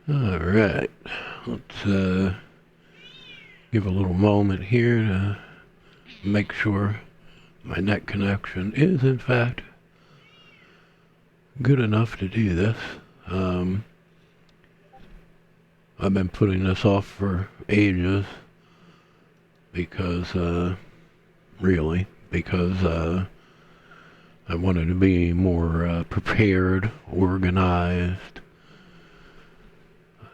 All right, let's give a little moment here to make sure my net connection is in fact good enough to do this. I've been putting this off for ages because I wanted to be more prepared, organized,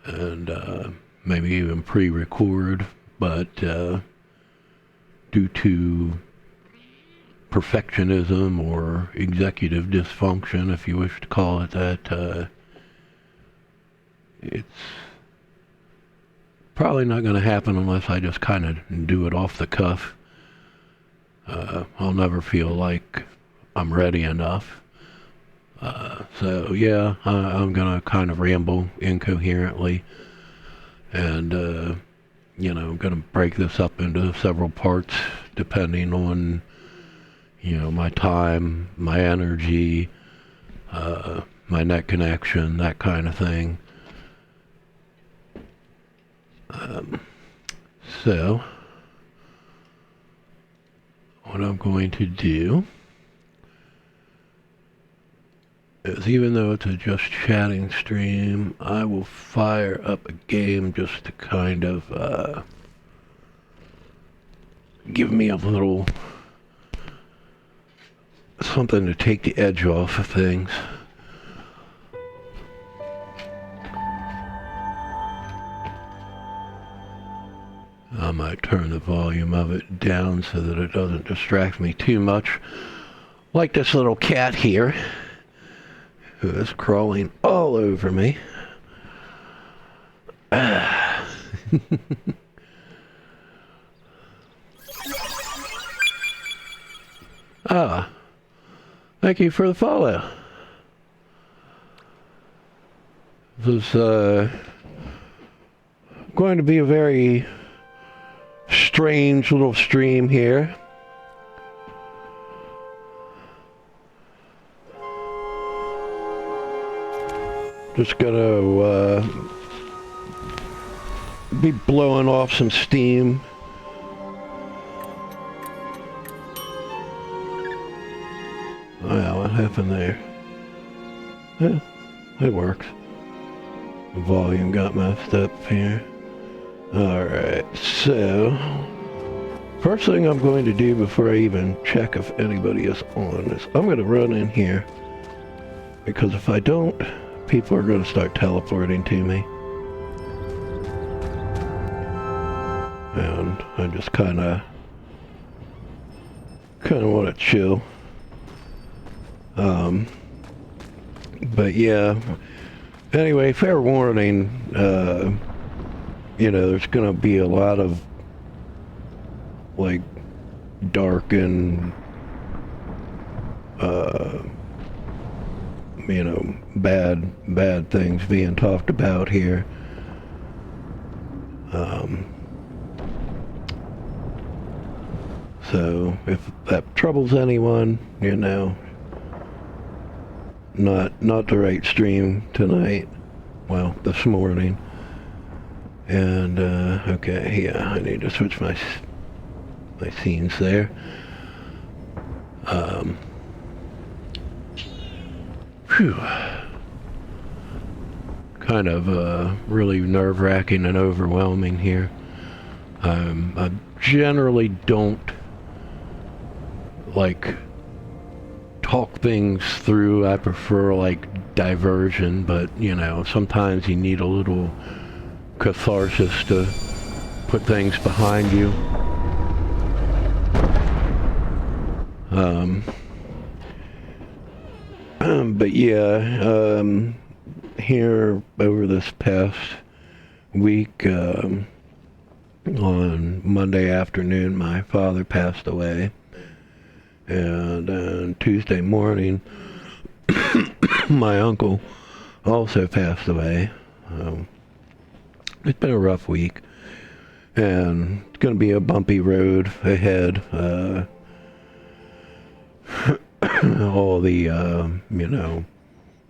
and maybe even pre-record, but due to perfectionism or executive dysfunction, if you wish to call it that, it's probably not going to happen unless I just kind of do it off the cuff. I'll never feel like I'm ready enough. So yeah, I'm gonna kind of ramble incoherently, and I'm gonna break this up into several parts depending on my time, my energy, my net connection, that kind of thing. So what I'm going to do is, even though it's a just chatting stream, I will fire up a game just to kind of give me a little something to take the edge off of things. I might turn the volume of it down so that it doesn't distract me too much. Like this little cat here, who is crawling all over me. Thank you for the follow. This is going to be a very strange little stream here. Just gonna be blowing off some steam. Wow, what happened there? Yeah, it works. The volume got messed up here. Alright, so first thing I'm going to do before I even check if anybody is on is I'm going to run in here, because if I don't, people are going to start teleporting to me. And I just kind of want to chill. But yeah, anyway, fair warning, there's going to be a lot of like dark and bad things being talked about here. So if that troubles anyone, not the right stream tonight. Well, this morning. And okay, yeah, I need to switch my scenes there. Kind of really nerve-wracking and overwhelming here. I generally don't like talk things through. I prefer like diversion, but sometimes you need a little catharsis to put things behind you. But yeah, here over this past week, on Monday afternoon, my father passed away, and on Tuesday morning, my uncle also passed away. It's been a rough week, and it's going to be a bumpy road ahead. All the,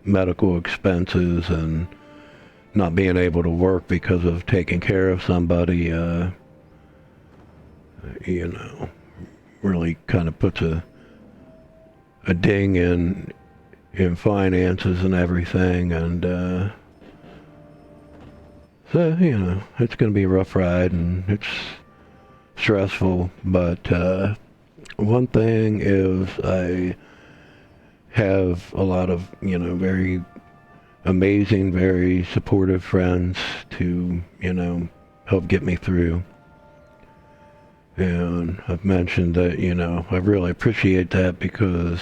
medical expenses and not being able to work because of taking care of somebody, you know, really kind of puts a ding in finances and everything, and so, you know, it's going to be a rough ride, and it's stressful, but one thing is I have a lot of, you know, very amazing, very supportive friends to, you know, help get me through. And I've mentioned that, you know, I really appreciate that because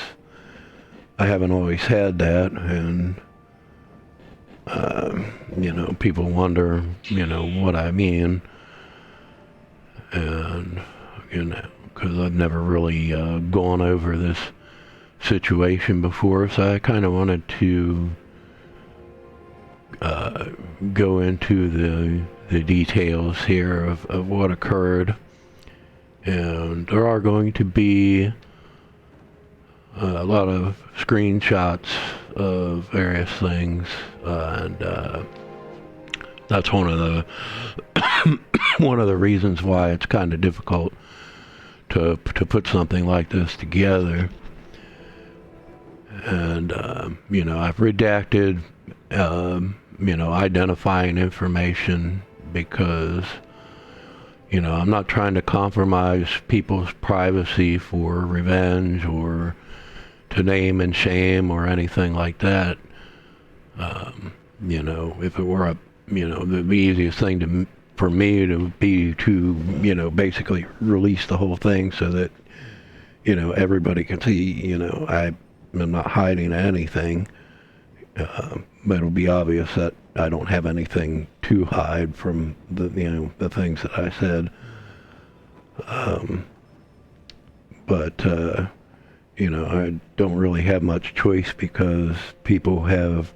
I haven't always had that, and you know, people wonder, you know, what I mean, and, you know, because I've never really gone over this situation before, so I kind of wanted to go into the details here of what occurred. And there are going to be a lot of screenshots of various things, and that's one of the one of the reasons why it's kind of difficult to put something like this together. And you know, I've redacted you know, identifying information because, you know, I'm not trying to compromise people's privacy for revenge or to name and shame or anything like that. You know, if it were a, you know, the easiest thing for me to be to, you know, basically release the whole thing so that, you know, everybody can see, you know, I'm not hiding anything. But it'll be obvious that I don't have anything to hide from the, you know, the things that I said. But you know, I don't really have much choice because people have,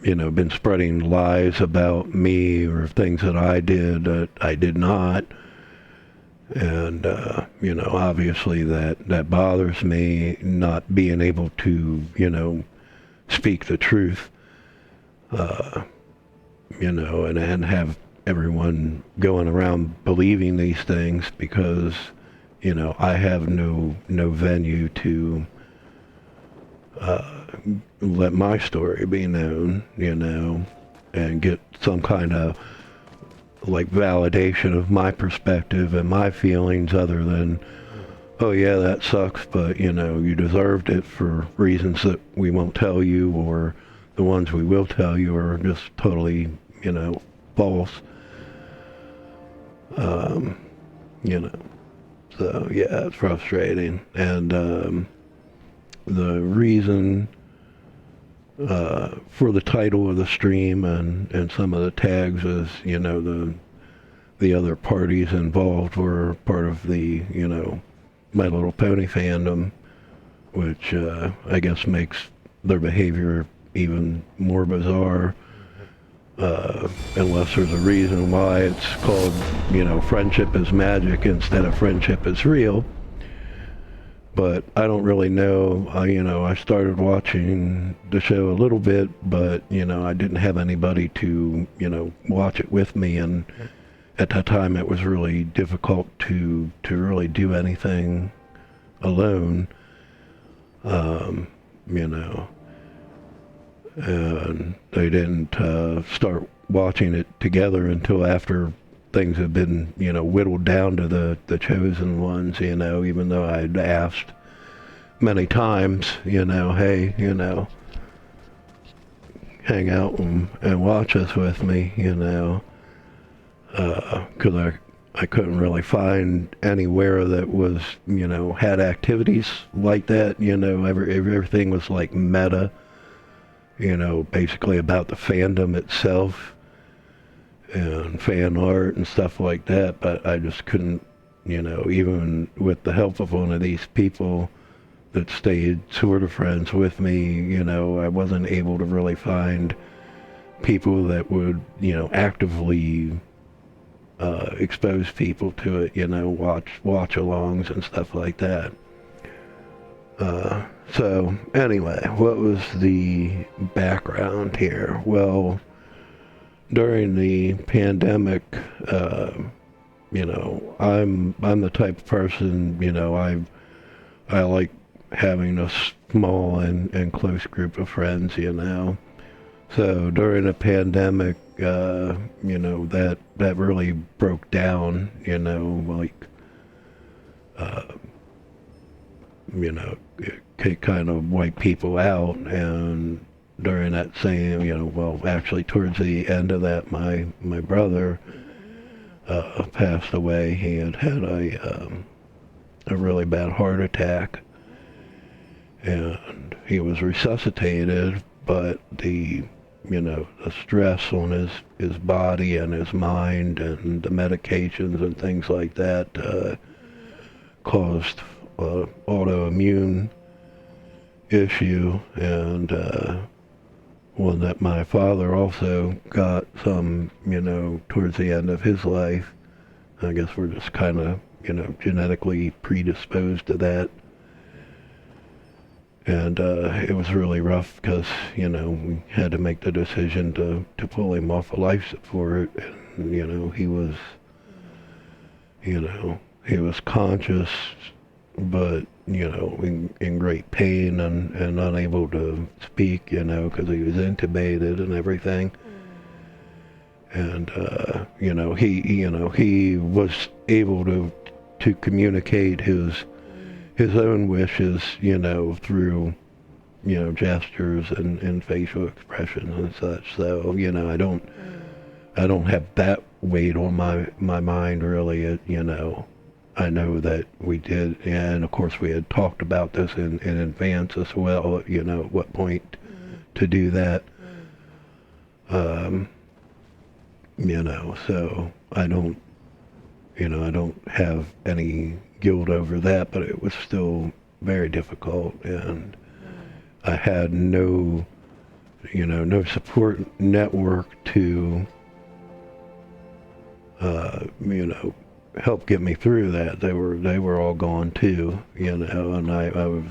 you know, been spreading lies about me or things that I did that I did not. And, you know, obviously that bothers me, not being able to, you know, speak the truth, you know, and have everyone going around believing these things because, you know, I have no venue to let my story be known, you know, and get some kind of like validation of my perspective and my feelings other than, oh yeah, that sucks, but you know, you deserved it for reasons that we won't tell you, or the ones we will tell you are just totally, you know, false. You know, so yeah, it's frustrating. And the reason for the title of the stream and some of the tags is, you know, the other parties involved were part of the, you know, My Little Pony fandom, which I guess makes their behavior even more bizarre, unless there's a reason why it's called, you know, Friendship is Magic instead of Friendship is Real. But I don't really know. You know, I started watching the show a little bit, but, you know, I didn't have anybody to, you know, watch it with me, and at that time it was really difficult to really do anything alone, you know, and they didn't start watching it together until after things had been, you know, whittled down to the chosen ones, you know, even though I'd asked many times, you know, hey, you know, hang out and watch this with me, you know, because I couldn't really find anywhere that was, you know, had activities like that, you know, everything was like meta, you know, basically about the fandom itself and fan art and stuff like that, but I just couldn't, you know, even with the help of one of these people that stayed sort of friends with me, you know, I wasn't able to really find people that would, you know, actively expose people to it, you know, watch alongs and stuff like that. So anyway, what was the background here? Well, during the pandemic, I'm the type of person, I like having a small and close group of friends, So during the pandemic, that really broke down, uh, it kind of wiped people out. And during that same, actually towards the end of that, my brother passed away. He had a really bad heart attack, and he was resuscitated, but the stress on his body and his mind and the medications and things like that caused autoimmune issue, and one that my father also got some, towards the end of his life. I guess we're just kind of, genetically predisposed to that. And it was really rough because, we had to make the decision to pull him off of life support. And, he was conscious, but, in great pain and unable to speak, because he was intubated and everything. And, he was able to communicate his own wishes, through, gestures and facial expressions and such. So, I don't have that weight on my mind really. I know that we did, and of course we had talked about this in advance as well, at what point to do that. So I don't have any guilt over that, but it was still very difficult, and I had no support network to, help get me through that. They were all gone too, and I was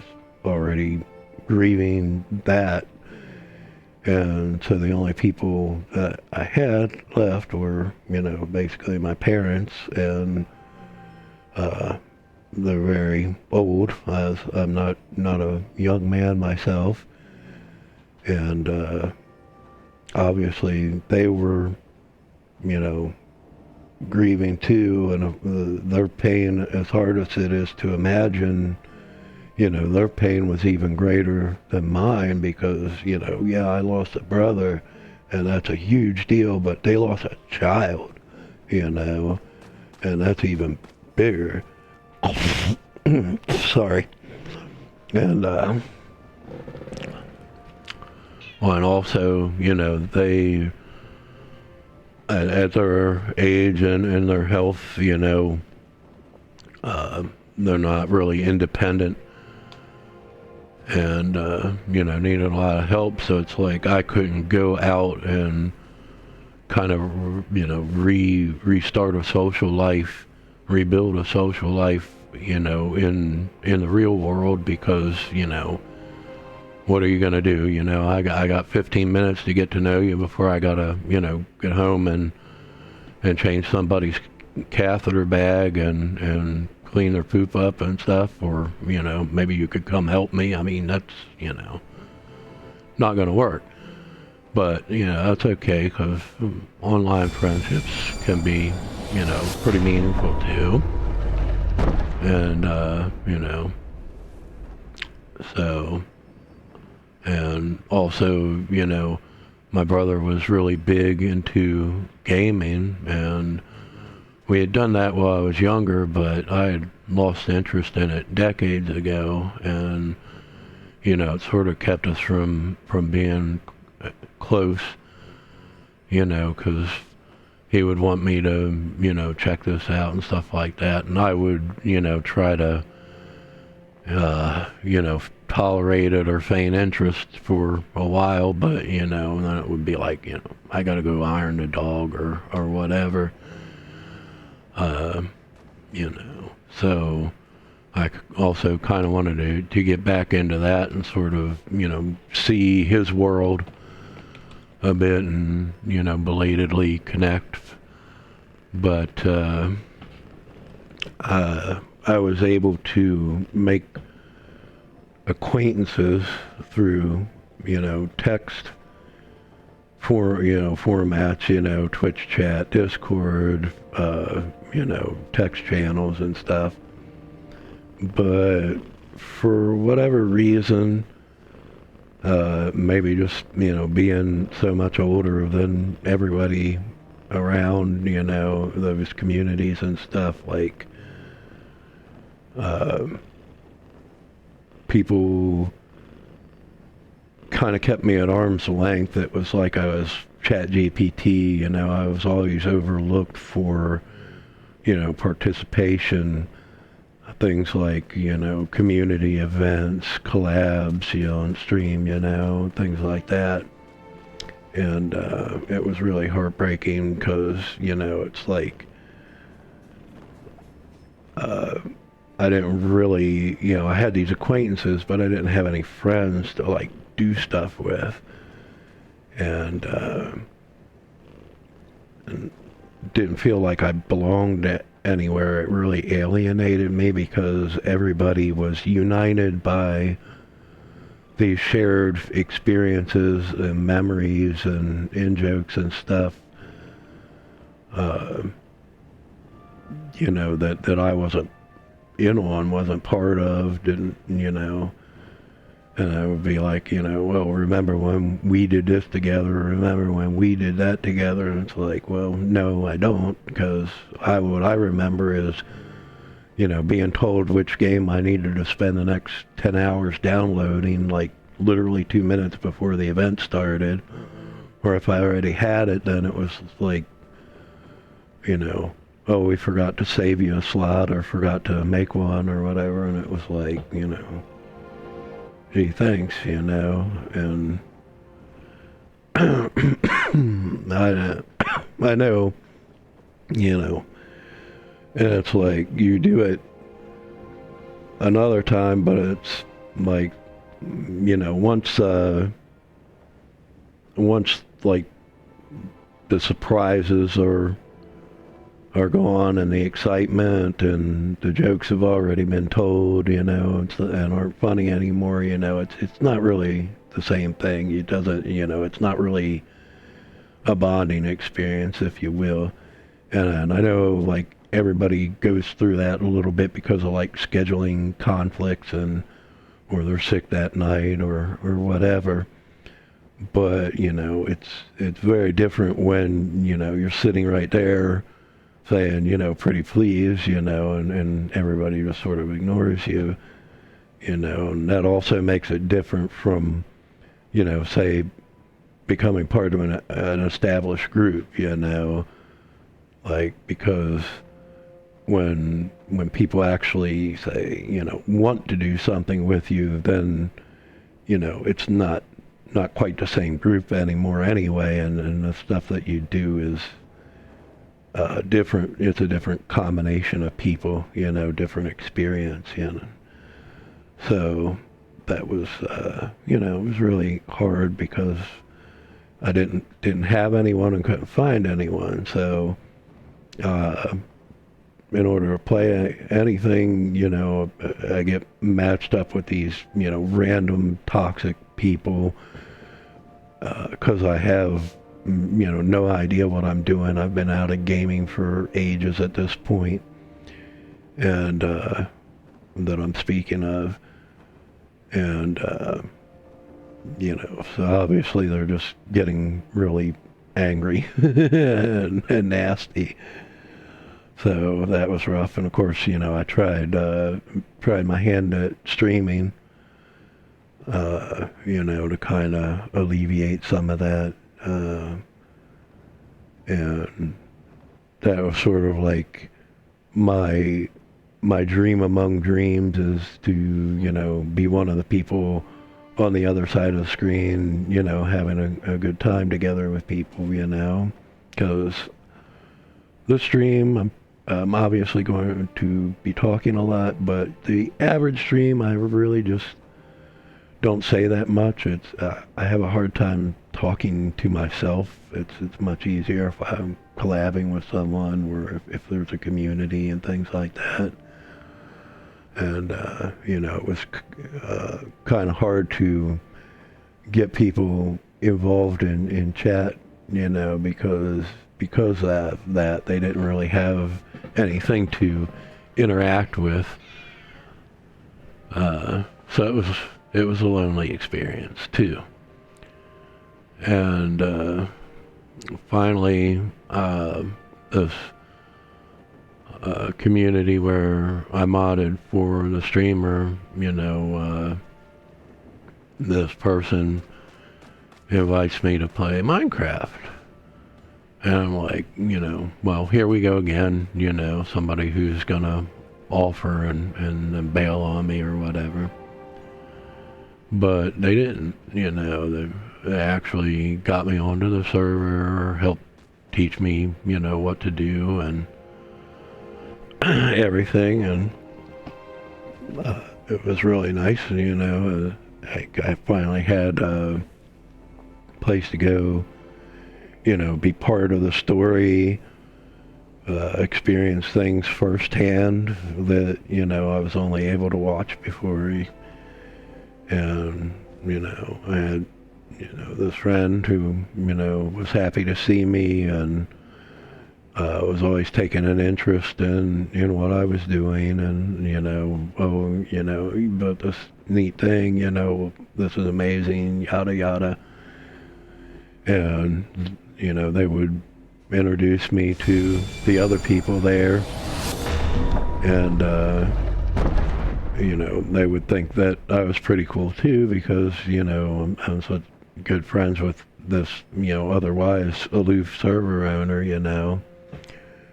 already grieving that. And so the only people that I had left were, basically my parents, and they're very old, as I'm not a young man myself. And obviously they were, grieving too, and their pain, as hard as it is to imagine, their pain was even greater than mine, because, I lost a brother, and that's a huge deal, but they lost a child, and that's even bigger. Sorry. And, well, and also, they, at their age and their health, they're not really independent, and needed a lot of help. So it's like I couldn't go out and kind of restart a social life, rebuild a social life, in the real world, because what are you gonna do? I got 15 minutes to get to know you before I gotta get home and change somebody's catheter bag and clean their poop up and stuff, or maybe you could come help me. I mean, that's not gonna work. But that's okay, because online friendships can be pretty meaningful too. And so, and also, my brother was really big into gaming, and we had done that while I was younger, but I had lost interest in it decades ago, and it sort of kept us from being close, because he would want me to check this out and stuff like that, and I would try to tolerate it or feign interest for a while, but and then it would be like, I gotta go iron the dog or whatever. So I also kind of wanted to get back into that and sort of, see his world a bit and, belatedly connect. But I was able to make acquaintances through, text formats, Twitch chat, Discord, text channels and stuff. But for whatever reason, maybe just, being so much older than everybody around, those communities and stuff, like, people kind of kept me at arm's length. It was like I was Chat GPT, I was always overlooked for, participation, things like, community events, collabs, on stream, things like that. And it was really heartbreaking because, it's like, I didn't really, I had these acquaintances, but I didn't have any friends to, like, do stuff with. And didn't feel like I belonged anywhere. It really alienated me because everybody was united by these shared experiences and memories and in-jokes and stuff, that I wasn't in on, wasn't part of, didn't, and I would be like, well, remember when we did this together, remember when we did that together, and it's like, well, no, I don't, because what I remember is, being told which game I needed to spend the next 10 hours downloading, like, literally 2 minutes before the event started, or if I already had it, then it was like, oh, we forgot to save you a slot, or forgot to make one, or whatever, and it was like, gee, thanks, and I know, and it's like, you do it another time, but it's like, once like the surprises are gone and the excitement and the jokes have already been told, and aren't funny anymore, it's not really the same thing. It doesn't, it's not really a bonding experience, if you will. And I know, like, everybody goes through that a little bit because of, like, scheduling conflicts or they're sick that night or whatever. But, it's very different when, you're sitting right there saying, pretty please, and everybody just sort of ignores you, and that also makes it different from, say, becoming part of an established group, like, because when people actually say, want to do something with you, then, it's not quite the same group anymore anyway, and the stuff that you do is different. It's a different combination of people, different experience, So that was, it was really hard because I didn't have anyone and couldn't find anyone. So, in order to play anything, I get matched up with these, random toxic people, because I have, no idea what I'm doing. I've been out of gaming for ages at this point, and that I'm speaking of, and so obviously they're just getting really angry and nasty. So that was rough, and of course, I tried my hand at streaming, to kind of alleviate some of that. And that was sort of like my dream among dreams, is to, be one of the people on the other side of the screen, having a good time together with people, because the stream, I'm I'm obviously going to be talking a lot, but the average stream, I really just don't say that much. I have a hard time talking to myself. It's much easier if I'm collabing with someone, or if there's a community and things like that. And it was kind of hard to get people involved in chat, because of that they didn't really have anything to interact with. So it was a lonely experience too. And finally, this community where I modded for the streamer, this person invites me to play Minecraft. And I'm like, well, here we go again, somebody who's gonna offer and bail on me or whatever. But they didn't, they actually got me onto the server, helped teach me, what to do and everything, and it was really nice, I finally had a place to go, be part of the story, experience things firsthand that, I was only able to watch before. And, I had, this friend who, was happy to see me and was always taking an interest in what I was doing, and, but this neat thing, this is amazing, yada yada. And, they would introduce me to the other people there, and, they would think that I was pretty cool too, because, I'm such good friends with this, otherwise aloof server owner,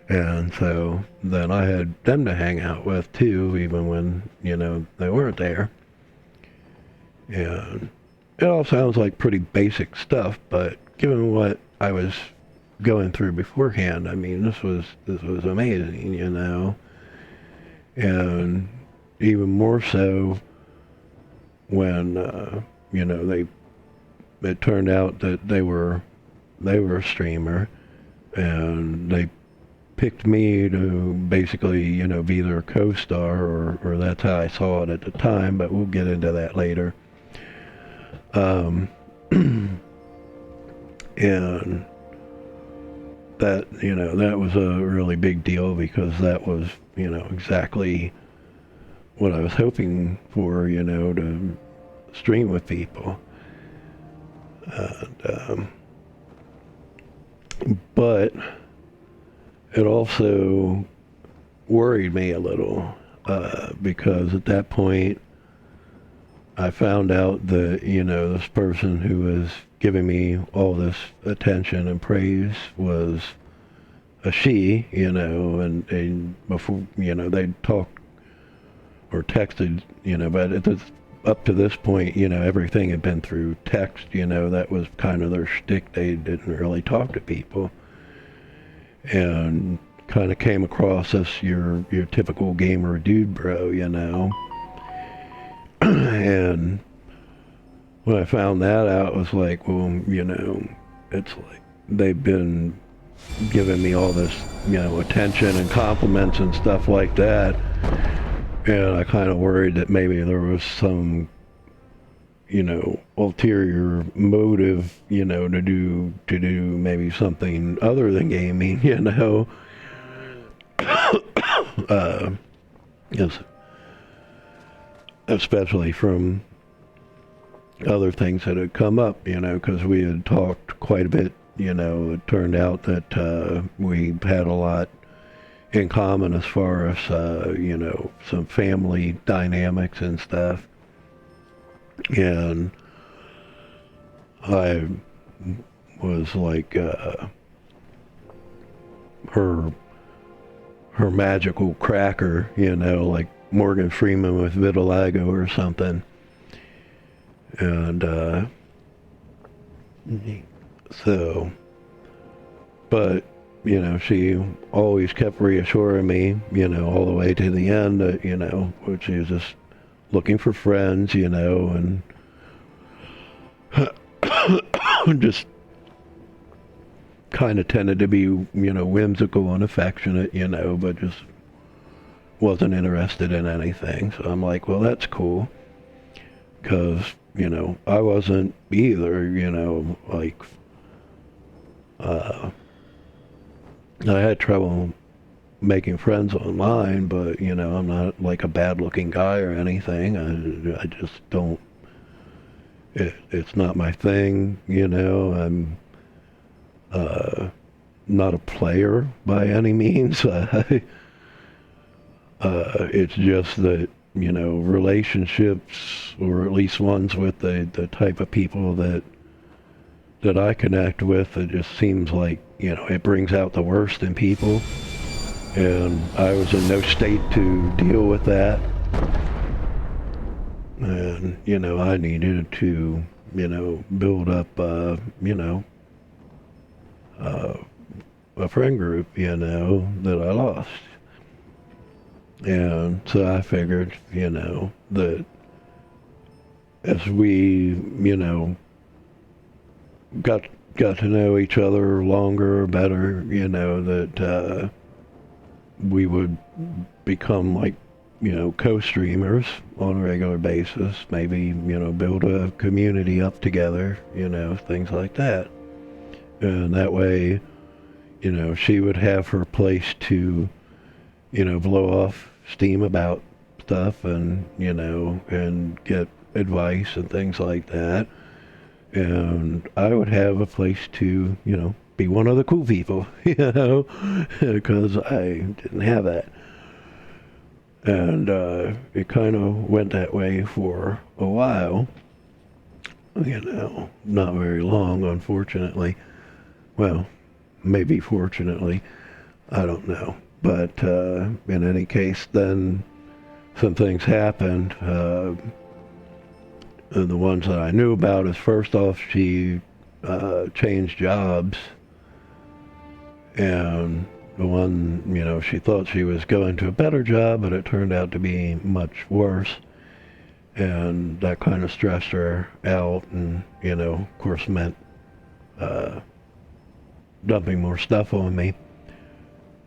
And so then I had them to hang out with too, even when, they weren't there. And it all sounds like pretty basic stuff, but given what I was going through beforehand, I mean, this was amazing, And even more so when, it turned out that they were a streamer, and they picked me to basically, be their co-star, or that's how I saw it at the time, but we'll get into that later. And that, that was a really big deal, because that was, exactly what I was hoping for, to stream with people. And, but it also worried me a little, because at that point I found out that, this person who was giving me all this attention and praise was a she, and before, they'd talked or texted, but up to this point, everything had been through text, that was kind of their shtick. They didn't really talk to people. And kind of came across as your typical gamer dude bro, And when I found that out, it was like, well, it's like they've been giving me all this, attention and compliments and stuff like that. And I kind of worried that maybe there was some, ulterior motive, to do maybe something other than gaming, yes, especially from other things that had come up, because we had talked quite a bit, it turned out that we had a lot in common as far as, some family dynamics and stuff. And I was like, her magical cracker, like Morgan Freeman with vitiligo or something. And, so, but she always kept reassuring me, all the way to the end that, which she was just looking for friends, and just kind of tended to be, whimsical and affectionate, but just wasn't interested in anything. So I'm like, well, that's cool. Because, I wasn't either, like, I had trouble making friends online, but, I'm not like a bad looking guy or anything. I just don't, it's not my thing, I'm, not a player by any means. It's just that, relationships, or at least ones with the type of people that I connect with, it just seems like, it brings out the worst in people. And I was in no state to deal with that. And, I needed to, build up, a friend group, that I lost. And so I figured, that as we, got to know each other longer, better, that we would become like, co-streamers on a regular basis, maybe, build a community up together, things like that. And that way, she would have her place to, blow off steam about stuff, and, and get advice and things like that. And I would have a place to, be one of the cool people, because I didn't have that. And it kind of went that way for a while, not very long, unfortunately. Well, maybe fortunately, I don't know. But in any case, then some things happened. The ones that I knew about is, first off, she changed jobs. And the one, she thought she was going to a better job, but it turned out to be much worse. And that kind of stressed her out, and, of course meant dumping more stuff on me.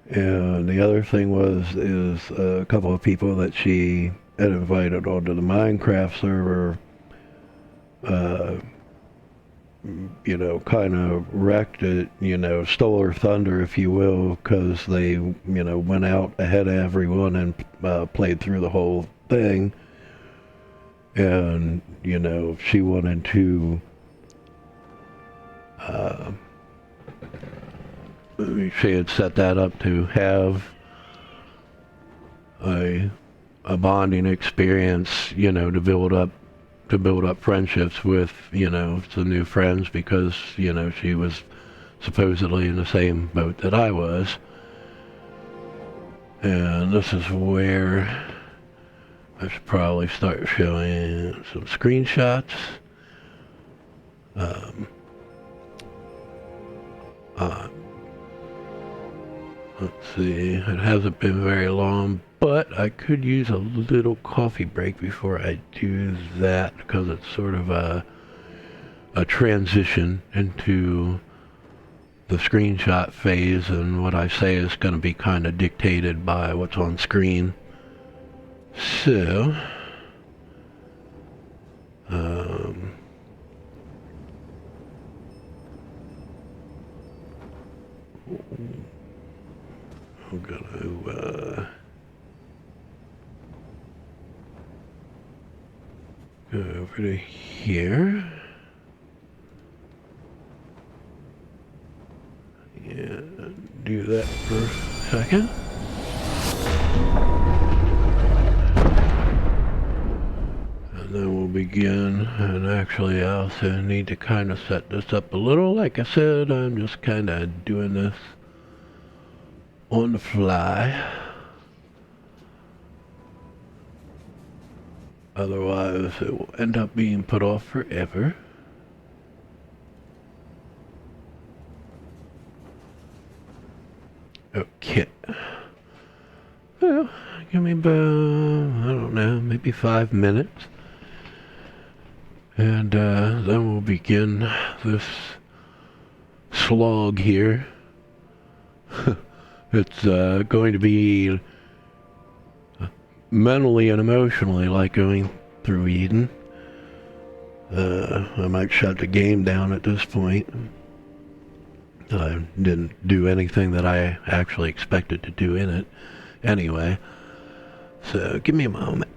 And the other thing is a couple of people that she had invited onto the Minecraft server, kind of wrecked it, stole her thunder, if you will, because they, went out ahead of everyone and played through the whole thing. And, she wanted to, she had set that up to have a bonding experience, to build up friendships with, some new friends, because, she was supposedly in the same boat that I was. And this is where I should probably start showing some screenshots. Let's see, it hasn't been very long, but I could use a little coffee break before I do that, because it's sort of a transition into the screenshot phase, and what I say is going to be kind of dictated by what's on screen. So, I'm gonna go over to here. And do that for a second. And then we'll begin. And actually, I also need to kind of set this up a little. Like I said, I'm just kind of doing this on the fly. Otherwise, it will end up being put off forever. Okay. Well, give me about, I don't know, maybe 5 minutes. And then we'll begin this slog here. It's going to be mentally and emotionally like going through Eden. I might shut the game down at this point. I didn't do anything that I actually expected to do in it anyway. So give me a moment.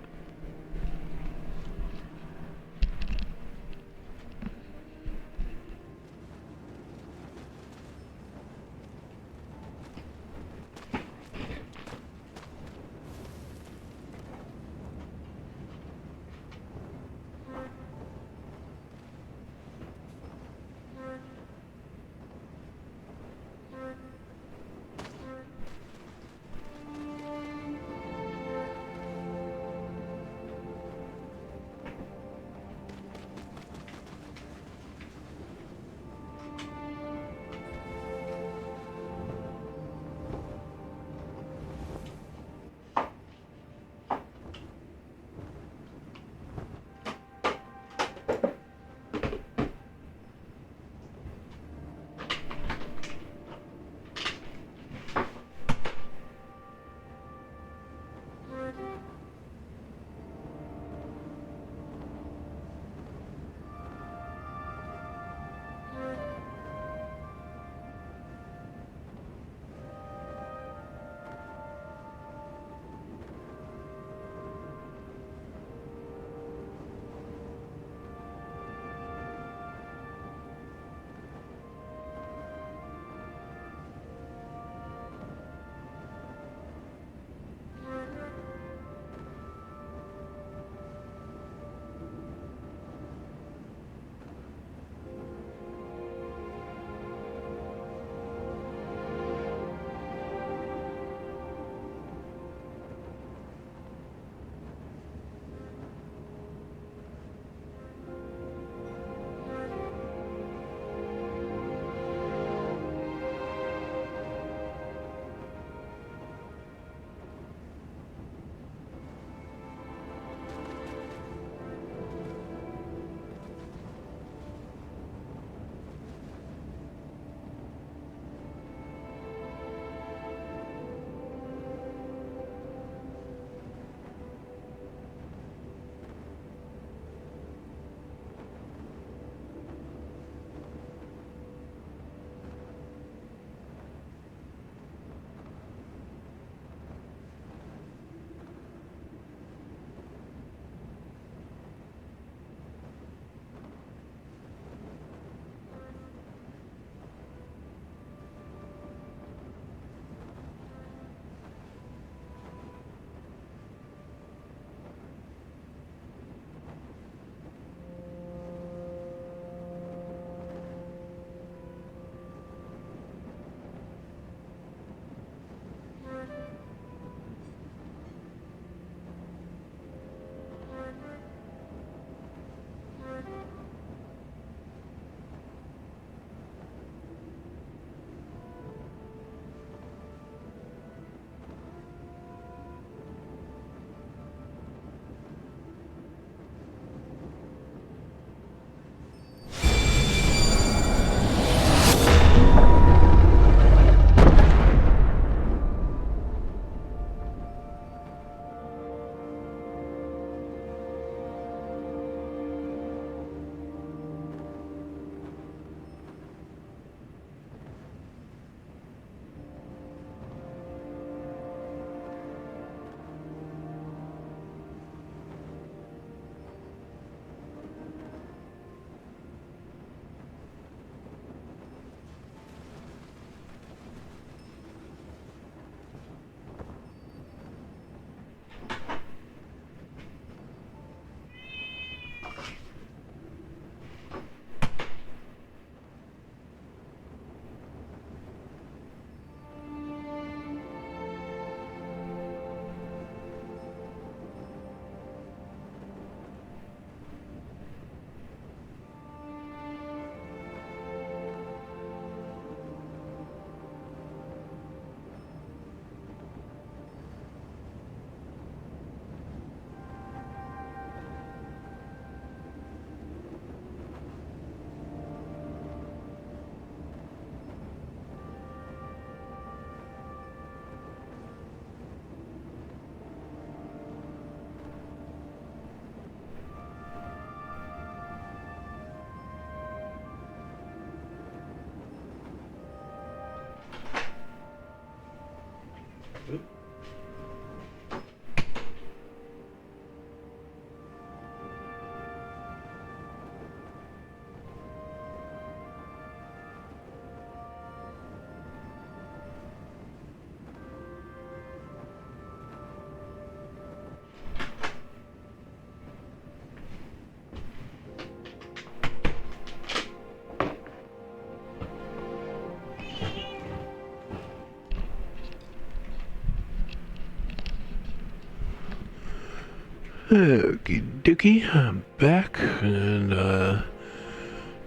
Okie dokie, I'm back and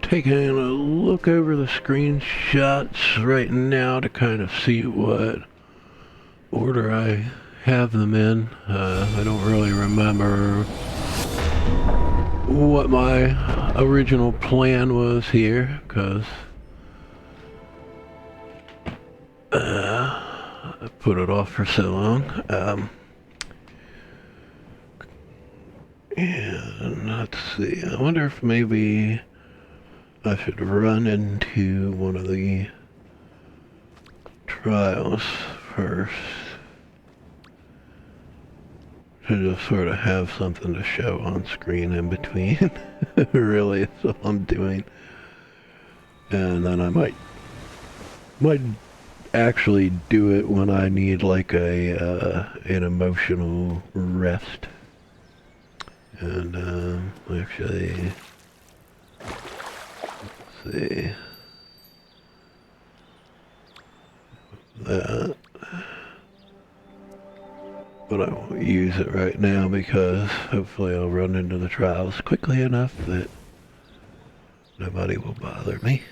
taking a look over the screenshots right now to kind of see what order I have them in. I don't really remember what my original plan was here, because I put it off for so long. And let's see, I wonder if maybe I should run into one of the trials first to just sort of have something to show on screen in between. Really, that's all I'm doing. And then I might actually do it when I need like an emotional rest. And actually, let's see that, but I won't use it right now because hopefully I'll run into the trials quickly enough that nobody will bother me.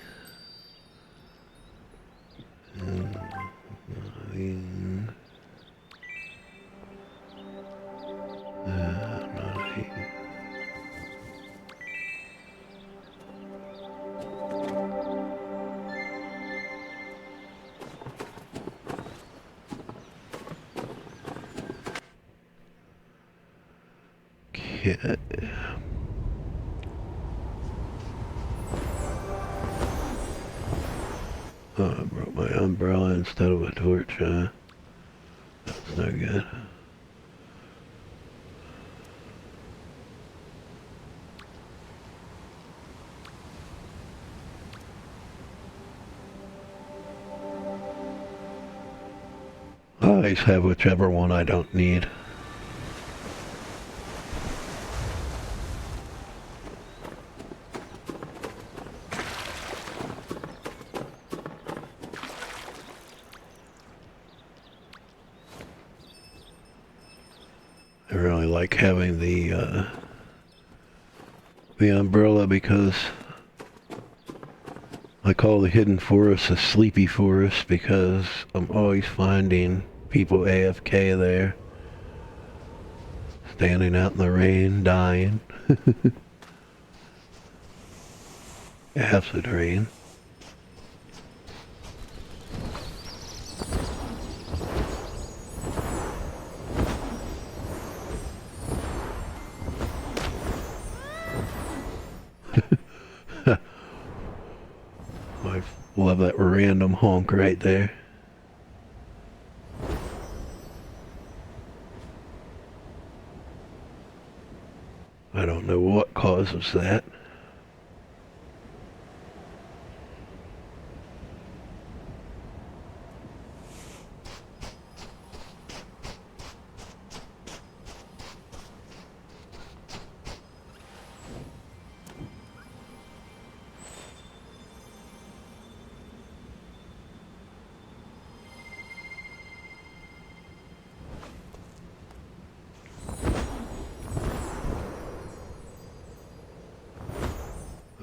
Okay. Oh, I brought my umbrella instead of a torch, that's no good. I always have whichever one I don't need. I really like having the umbrella because I call the hidden forest a sleepy forest because I'm always finding people AFK there, standing out in the rain, dying. Acid rain. I love that random honk right there. I don't know what causes that.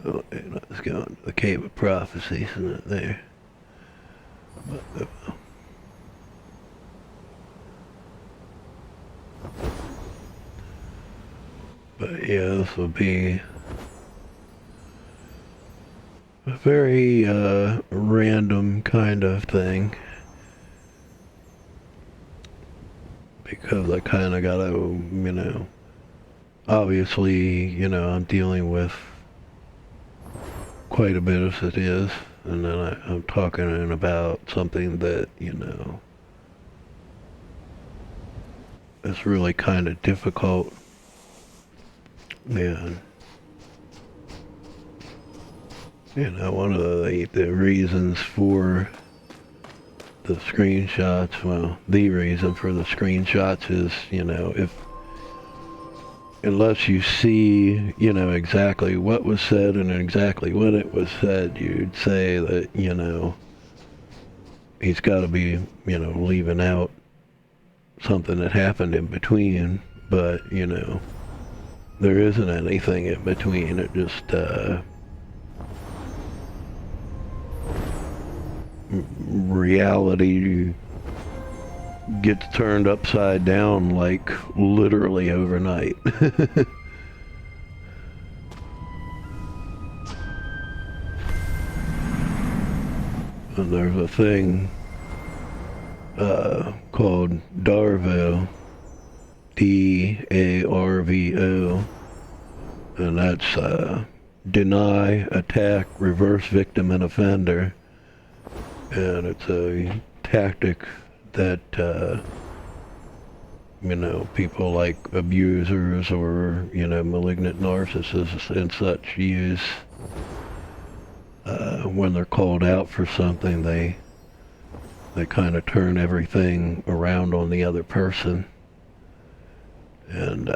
Oh, let's go into the Cave of Prophecy, isn't it there? But yeah, this will be a very random kind of thing. Because I kind of gotta, obviously, I'm dealing with quite a bit as it is. And then I'm talking about something that, it's really kind of difficult. And, you know, one of the reasons for the screenshots, well, the reason for the screenshots is, you know, unless you see, you know, exactly what was said and exactly when it was said, you'd say that, you know, he's got to be, you know, leaving out something that happened in between, but, you know, there isn't anything in between. It just, reality gets turned upside down, like, literally overnight. And there's a thing, called DARVO, DARVO, and that's, deny, attack, reverse victim, and offender. And it's a tactic that, you know, people like abusers or, you know, malignant narcissists and such use. When they're called out for something, they kind of turn everything around on the other person. And,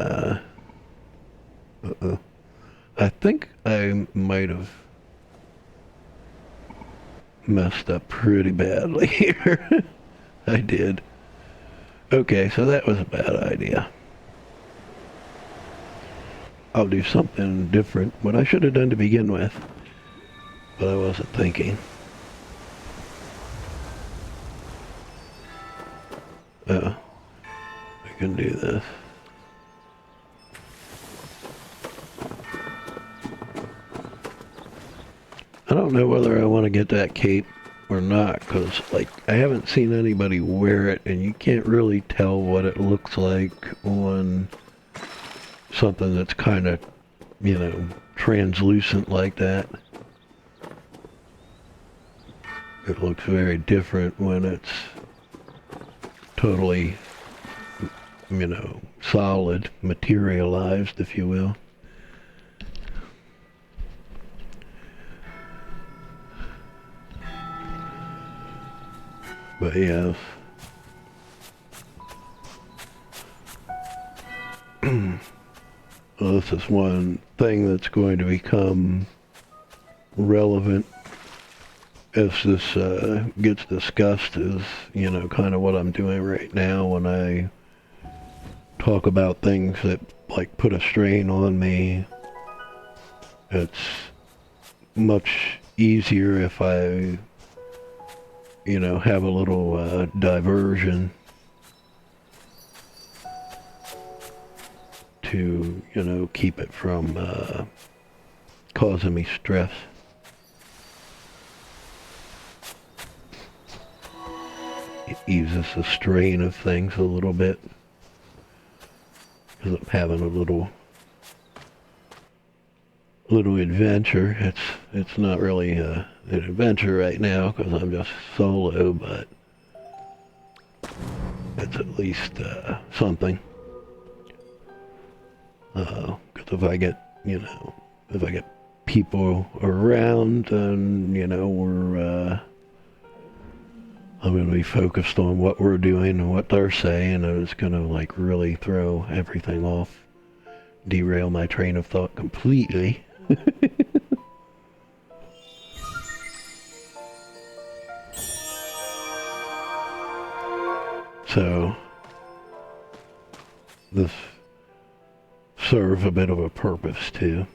I think I might have messed up pretty badly here. I did. Okay, so that was a bad idea. I'll do something different, what I should have done to begin with, but I wasn't thinking. Oh, I can do this. I don't know whether I want to get that cape or not, because, like, I haven't seen anybody wear it, and you can't really tell what it looks like on something that's kind of, you know, translucent like that. It looks very different when it's totally, you know, solid, materialized, if you will. But yes. Well, this is one thing that's going to become relevant as this gets discussed is, you know, kind of what I'm doing right now when I talk about things that, like, put a strain on me. It's much easier if I, you know, have a little diversion to, you know, keep it from causing me stress. It eases the strain of things a little bit, because I'm having a little adventure. It's not really an adventure right now because I'm just solo, but it's at least something. Because if I get, you know, if I get people around, and, you know, I'm going to be focused on what we're doing and what they're saying, and it's going to, like, really throw everything off, derail my train of thought completely. So, this serves a bit of a purpose too.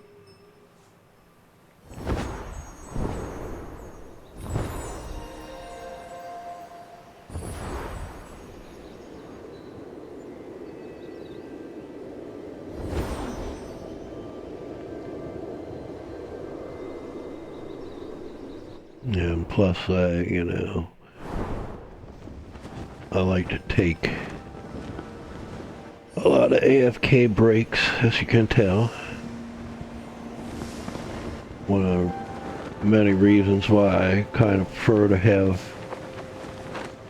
And plus, you know, I like to take a lot of AFK breaks, as you can tell. One of many reasons why I kind of prefer to have,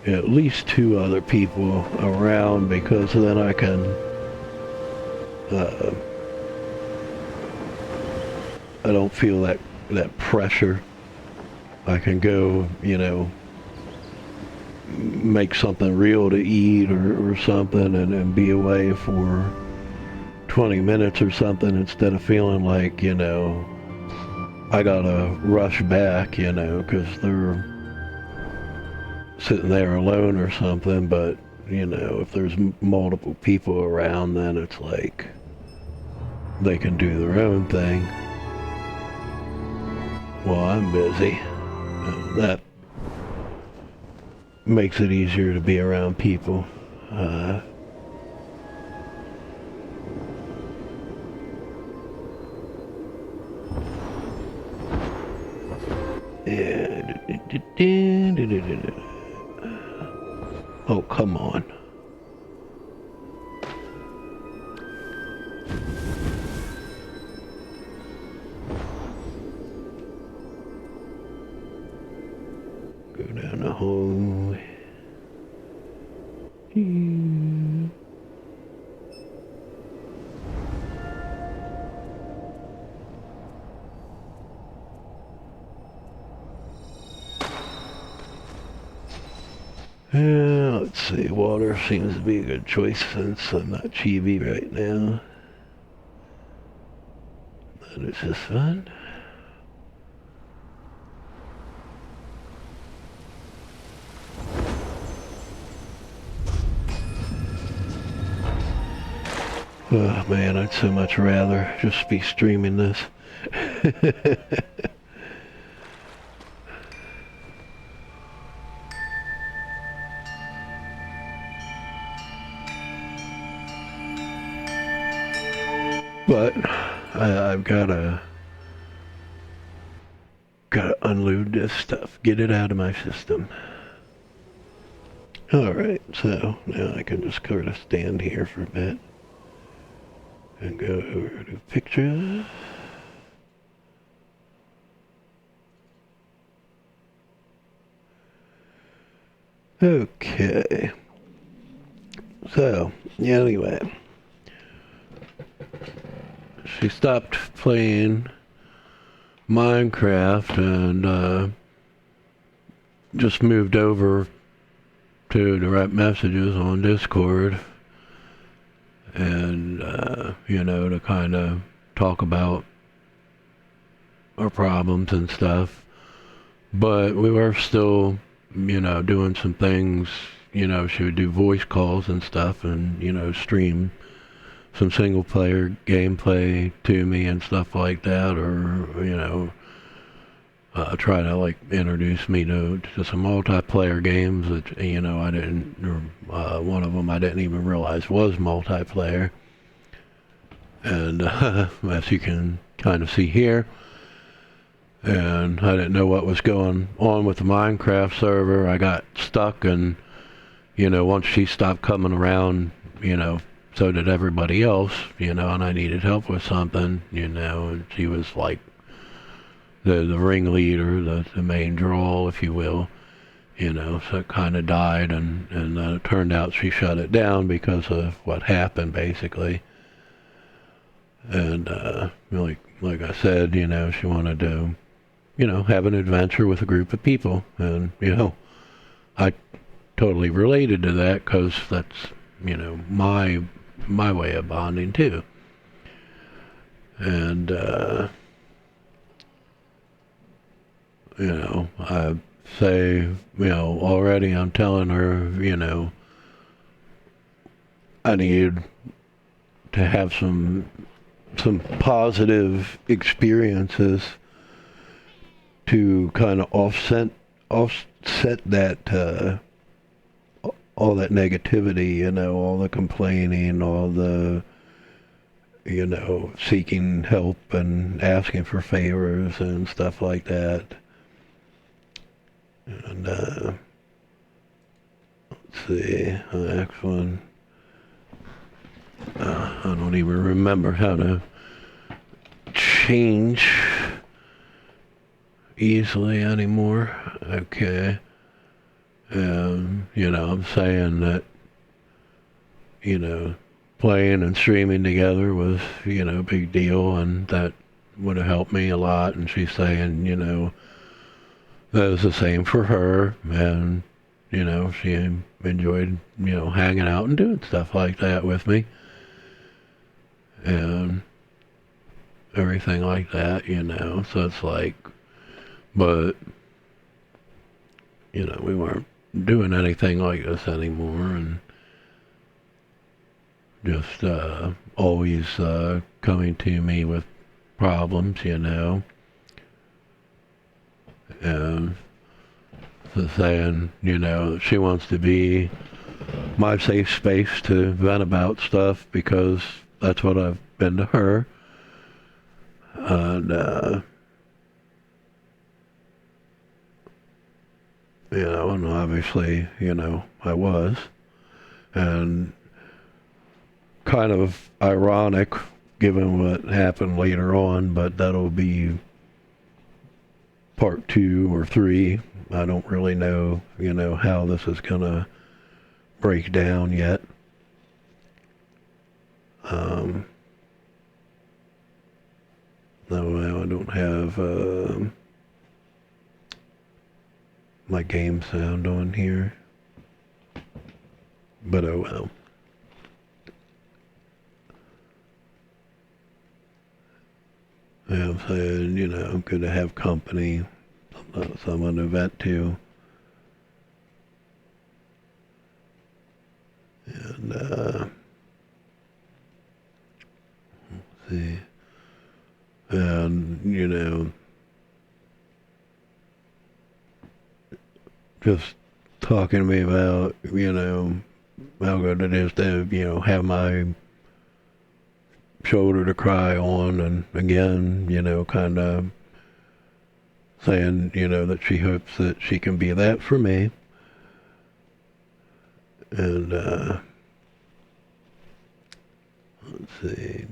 at least two other people around, because then I can I don't feel that pressure. I can go, make something real to eat or something, and be away for 20 minutes or something, instead of feeling like, I gotta rush back, because they're sitting there alone or something. But, if there's multiple people around, then it's like they can do their own thing while I'm busy. That makes it easier to be around people. Oh, come on. Go down the hallway. Let's see, water seems to be a good choice since I'm not chibi right now. That is just fun. Oh man, I'd so much rather just be streaming this. But I've gotta unload this stuff, get it out of my system. Alright, so now I can just sort of stand here for a bit and go over to pictures. Okay. So, anyway, she stopped playing Minecraft and just moved over to direct messages on Discord, and to kind of talk about our problems and stuff. But we were still, doing some things. She would do voice calls and stuff, and stream some single player gameplay to me and stuff like that, or try to like introduce me to some multiplayer games that I didn't, or one of them I didn't even realize was multiplayer. And as you can kind of see here, and I didn't know what was going on with the Minecraft server. I got stuck, and once she stopped coming around, so did everybody else, and I needed help with something, and she was like the ringleader, the main draw, if you will, so it kind of died, and it turned out she shut it down because of what happened, basically. And like I said, she wanted to, have an adventure with a group of people, and I totally related to that, because that's, my way of bonding too. And I say, already I'm telling her, I need to have some positive experiences to kind of offset that all that negativity, all the complaining, all the seeking help and asking for favors and stuff like that. And let's see, the next one. I don't even remember how to change easily anymore. Okay. And, I'm saying that, you know, playing and streaming together was, a big deal, and that would have helped me a lot. And she's saying, that was the same for her, and, she enjoyed, hanging out and doing stuff like that with me, and everything like that, So it's like, but, we weren't doing anything like this anymore, and just always coming to me with problems, and so saying, she wants to be my safe space to vent about stuff because that's what I've been to her. And, and obviously, I was. And kind of ironic given what happened later on, but that'll be part 2 or 3. I don't really know, how this is gonna break down yet. No, I don't have my game sound on here, but oh well. I'm saying, good to have company, someone to vent to. And, let's see. And, just talking to me about, how good it is to, have my shoulder to cry on, and again, kind of saying, that she hopes that she can be that for me. And, let's see,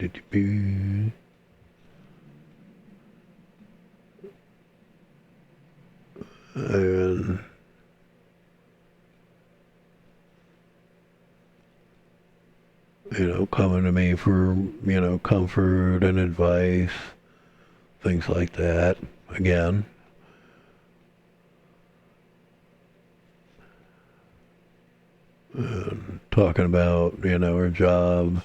and coming to me for, comfort and advice, things like that, again. And talking about, her job,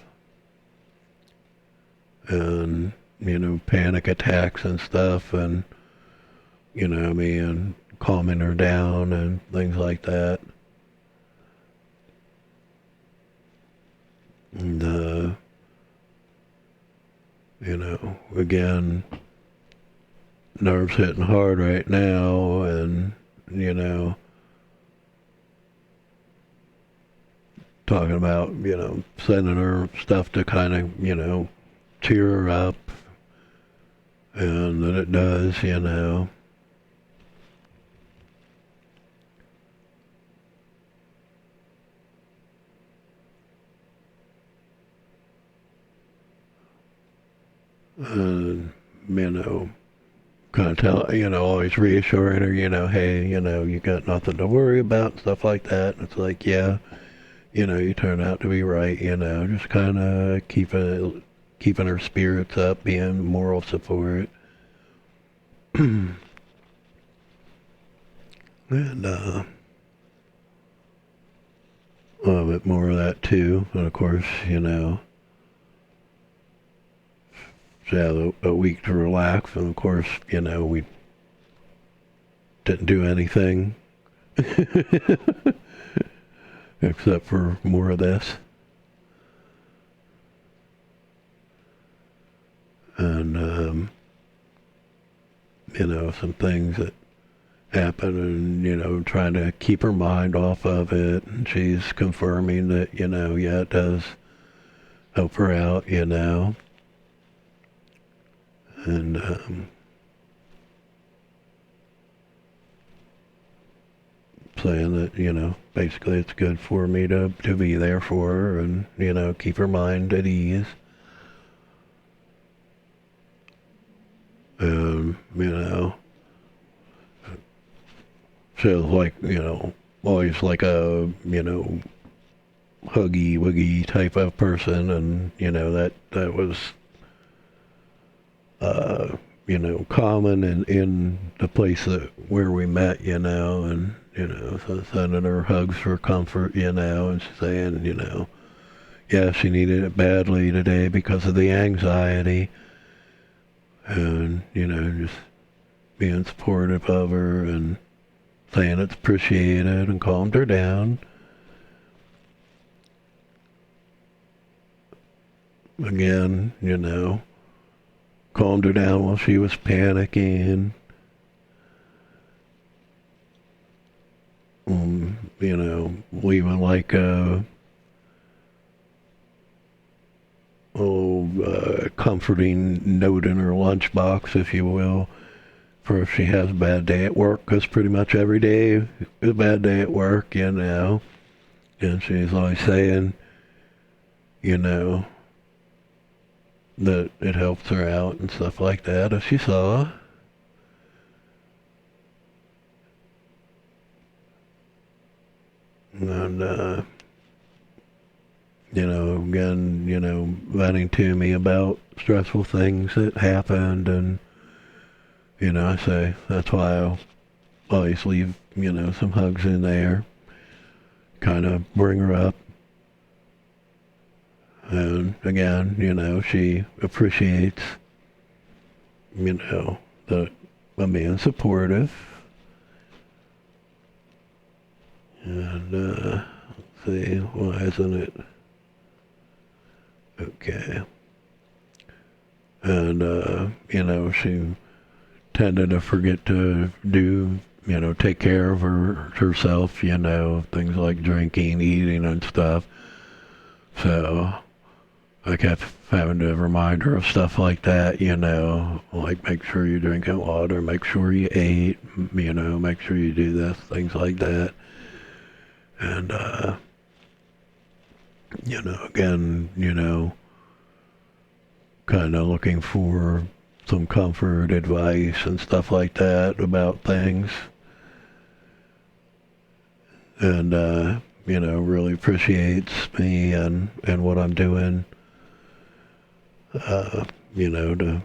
and, panic attacks and stuff, and, me and calming her down and things like that. And, again, nerves hitting hard right now, and, talking about, sending her stuff to kind of, cheer her up, and that it does, And, kind of tell, always reassuring her, hey, you got nothing to worry about, stuff like that. And it's like, yeah, you turn out to be right, just kind of keeping her spirits up, being moral support. And, a little bit more of that too. And of course, she had a week to relax, and of course, we didn't do anything except for more of this. And, some things that happen, and, trying to keep her mind off of it. And she's confirming that, yeah, it does help her out, And, saying that, basically it's good for me to be there for her and, keep her mind at ease. And, feels like, always like a, huggy wuggy type of person, and that was common in the place where we met, and so sending her hugs for comfort, and saying, yeah, she needed it badly today because of the anxiety, and just being supportive of her and saying it's appreciated and calmed her down. Again, calmed her down while she was panicking. Leaving like a comforting note in her lunchbox, if you will, for if she has a bad day at work, because pretty much every day is a bad day at work, And she's always saying, that it helps her out and stuff like that, as she saw. And, again, venting to me about stressful things that happened, and, I say, that's why I'll always leave, some hugs in there, kind of bring her up. And again, she appreciates, that I'm being supportive. And, let's see, why isn't it? Okay. And, she tended to forget to do, take care of herself, things like drinking, eating, and stuff. So I kept having to remind her of stuff like that, like make sure you're drinking water, make sure you ate, make sure you do this, things like that. And, again, kind of looking for some comfort, advice, and stuff like that about things. And, really appreciates me and what I'm doing, to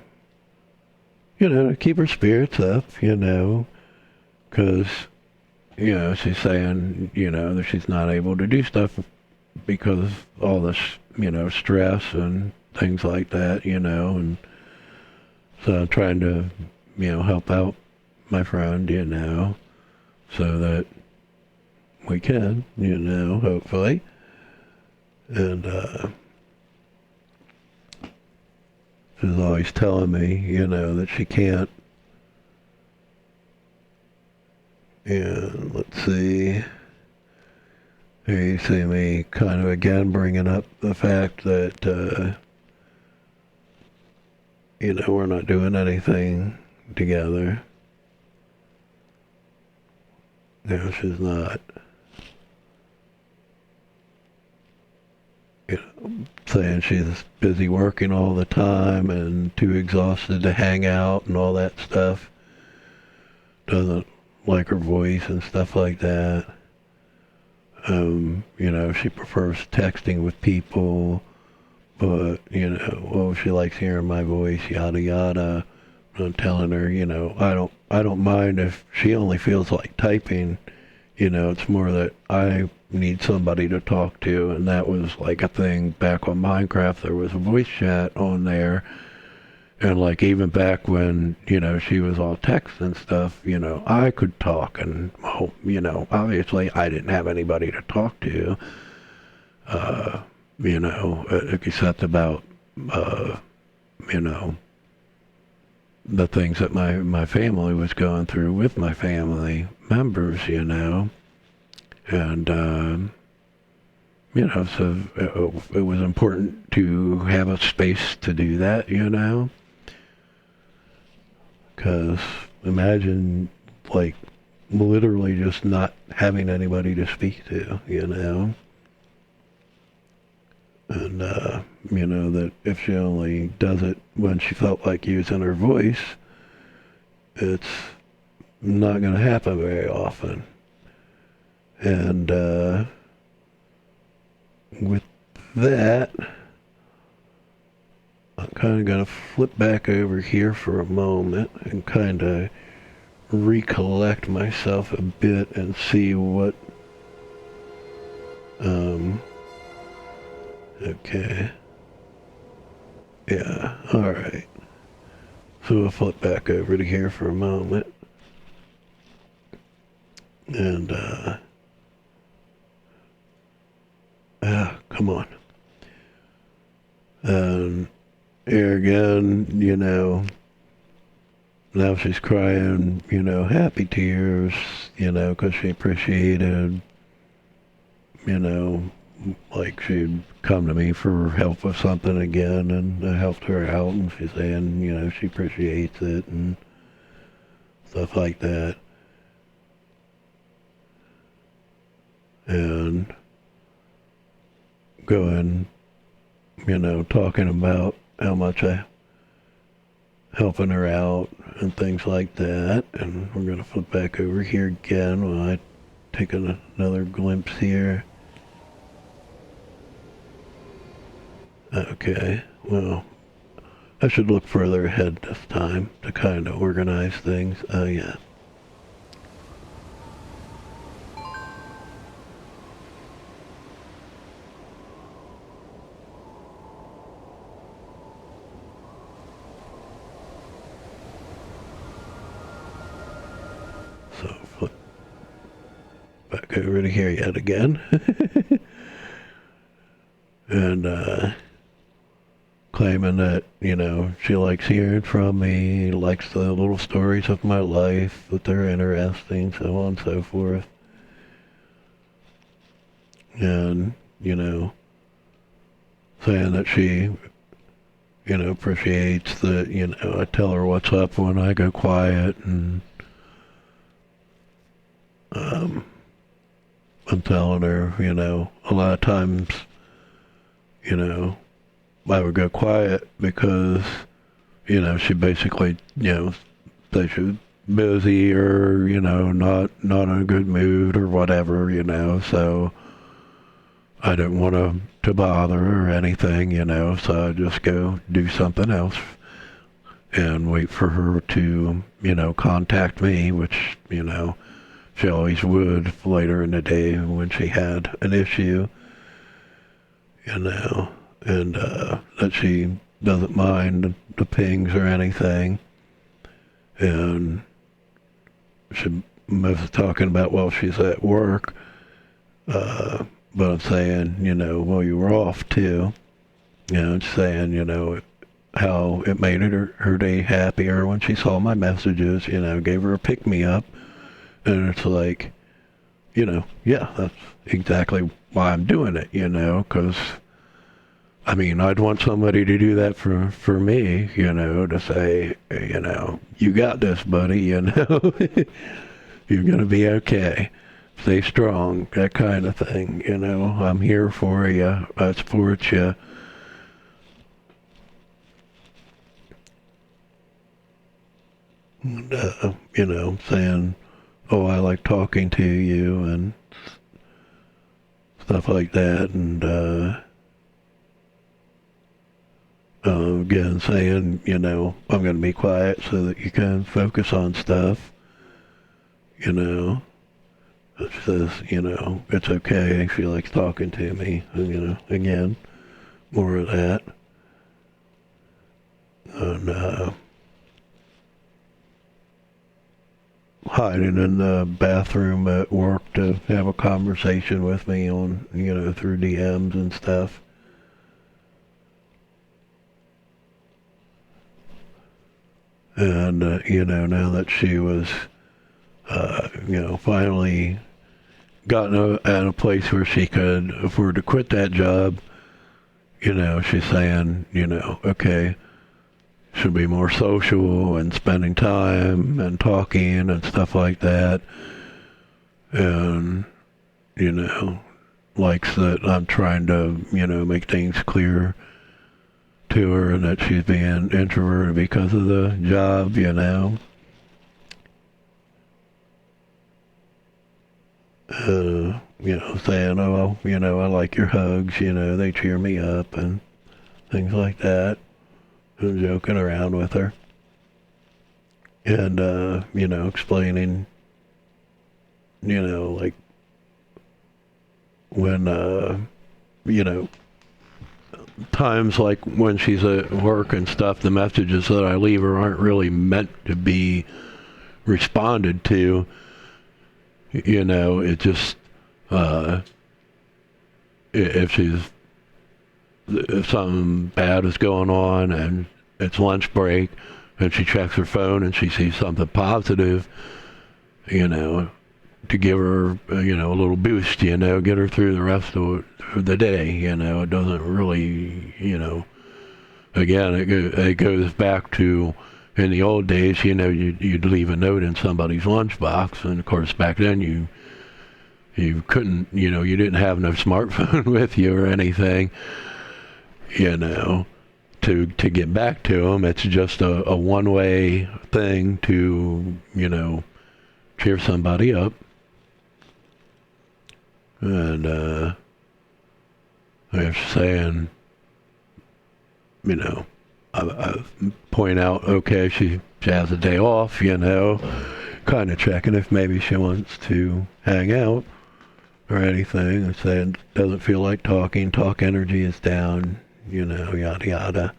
keep her spirits up, because, she's saying, that she's not able to do stuff because of all this, stress and things like that, and so I'm trying to, help out my friend, so that we can, hopefully. And, she's always telling me, that she can't. And let's see. Here you see me kind of again bringing up the fact that, we're not doing anything together. She's not. Saying she's busy working all the time and too exhausted to hang out and all that stuff. Doesn't like her voice and stuff like that. She prefers texting with people, but, she likes hearing my voice, yada yada. I'm telling her, I don't mind if she only feels like typing. It's more that I need somebody to talk to, and that was like a thing back on Minecraft. There was a voice chat on there, and like even back when, she was all text and stuff, I could talk, and, obviously I didn't have anybody to talk to, except about, the things that my family was going through with my family members, and, so it was important to have a space to do that, because imagine, like, literally just not having anybody to speak to, and, that if she only does it when she felt like using her voice, it's not going to happen very often. And with that, I'm kind of going to flip back over here for a moment and kind of recollect myself a bit and see what, okay. Yeah, alright. So we'll flip back over to here for a moment. And, come on. And here again, now she's crying, happy tears, because she appreciated, like she'd come to me for help with something again, and I helped her out, and she's saying, she appreciates it and stuff like that. And going, talking about how much I helping her out and things like that. And we're gonna flip back over here again while I take another glimpse here. Okay, well, I should look further ahead this time to kind of organize things. Oh yeah. So flip back over to here yet again. And claiming that, she likes hearing from me, likes the little stories of my life, that they're interesting, so on and so forth. And, saying that she, appreciates that, I tell her what's up when I go quiet, and I'm telling her, a lot of times, I would go quiet because, she basically, say she was busy or, not in a good mood or whatever, so I didn't want to bother her or anything, so I'd just go do something else and wait for her to, contact me, which, she always would later in the day when she had an issue, and that she doesn't mind the pings or anything. And she was talking about while she's at work, but I'm saying, well, you were off too. It's saying, how it made her day happier when she saw my messages, gave her a pick-me-up. And it's like, yeah, that's exactly why I'm doing it, because I'd want somebody to do that for me, to say, you got this, buddy, you're gonna be okay. Stay strong, that kind of thing, I'm here for you, I support you. And, saying, oh, I like talking to you and stuff like that, and, again, saying, I'm going to be quiet so that you can focus on stuff, It says, it's okay, she likes talking to me, and, again, more of that. And, hiding in the bathroom at work to have a conversation with me on, through DMs and stuff. And, now that she was, finally gotten at a place where she could afford to quit that job, she's saying, okay, should be more social and spending time and talking and stuff like that. And, likes that I'm trying to, make things clear to her and that she's being introverted because of the job, saying, oh, I like your hugs, they cheer me up and things like that, and joking around with her. And, explaining, like when, times like when she's at work and stuff, the messages that I leave her aren't really meant to be responded to. It just, if something bad is going on and it's lunch break and she checks her phone and she sees something positive, to give her, a little boost, get her through the rest of the day, it doesn't really, again, it goes back to, in the old days, you'd leave a note in somebody's lunchbox, and of course back then you couldn't, you didn't have no smartphone with you or anything, to get back to them. It's just a one-way thing to, cheer somebody up. And I was saying, I point out, okay, she has a day off, kind of checking if maybe she wants to hang out or anything. I said, doesn't feel like talking, talk energy is down, yada yada.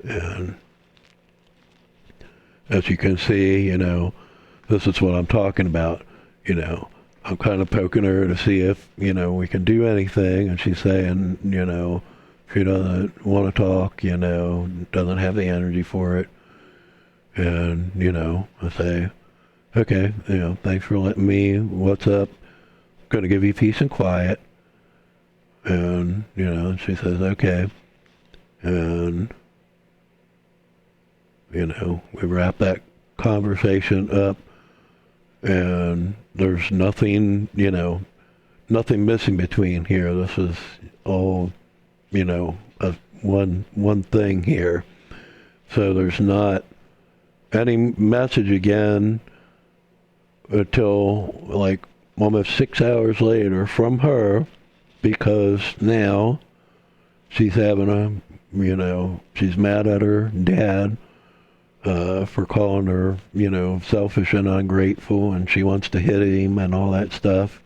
And as you can see, this is what I'm talking about, I'm kind of poking her to see if, we can do anything, and she's saying, she doesn't want to talk, doesn't have the energy for it. And, I say, okay, thanks for letting me, what's up? Going to give you peace and quiet. And, she says, okay. And, we wrap that conversation up, and there's nothing, nothing missing between here. This is all, one thing here. So there's not any message again until like almost 6 hours later from her, because now she's having she's mad at her dad for calling her, selfish and ungrateful, and she wants to hit him and all that stuff.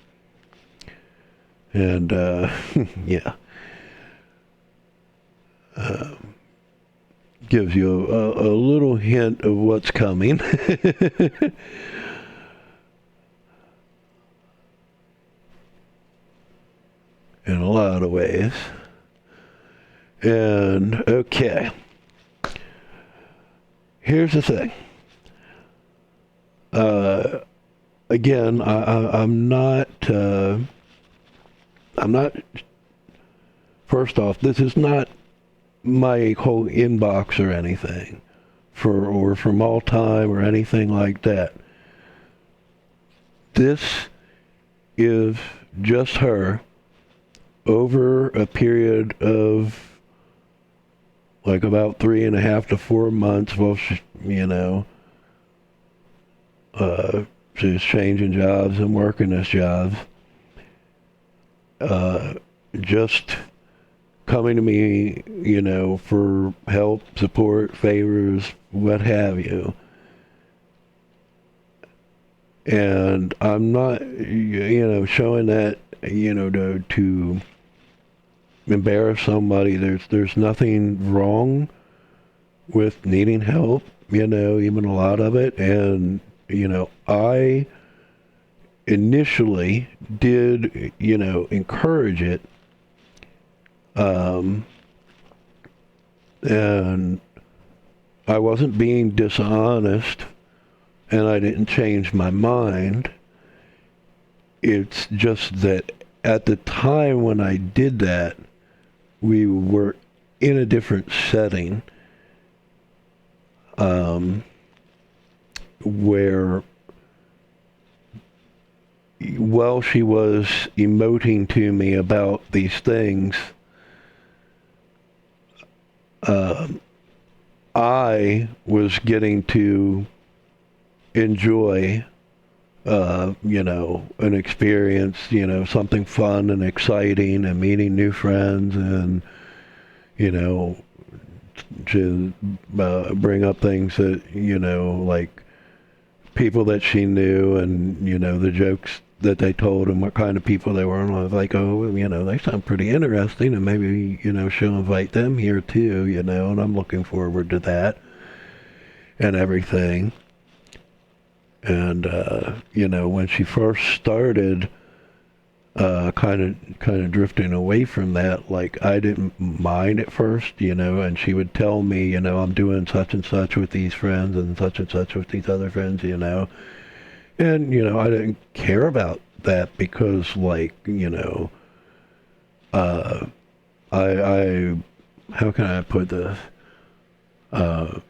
And, yeah. Gives you a little hint of what's coming. In a lot of ways. And, okay. Here's the thing. Again, I'm not, first off, this is not my whole inbox or anything, or from all time or anything like that. This is just her over a period of like about 3.5 to 4 months. Well, she's changing jobs and working this job. Just coming to me, for help, support, favors, what have you. And I'm not, showing that, to embarrass somebody. There's nothing wrong with needing help, even a lot of it. And, I initially did, encourage it. And I wasn't being dishonest, and I didn't change my mind. It's just that at the time when I did that, we were in a different setting, where while she was emoting to me about these things, I was getting to enjoy an experience, something fun and exciting and meeting new friends and, you know, to bring up things that, like people that she knew and, the jokes that they told and what kind of people they were. And I was like, oh, they sound pretty interesting and maybe, she'll invite them here too, and I'm looking forward to that and everything. And, when she first started, kind of drifting away from that. Like I didn't mind at first, and she would tell me, I'm doing such and such with these friends and such with these other friends, and I didn't care about that because, like, uh, I how can I put this? Uh,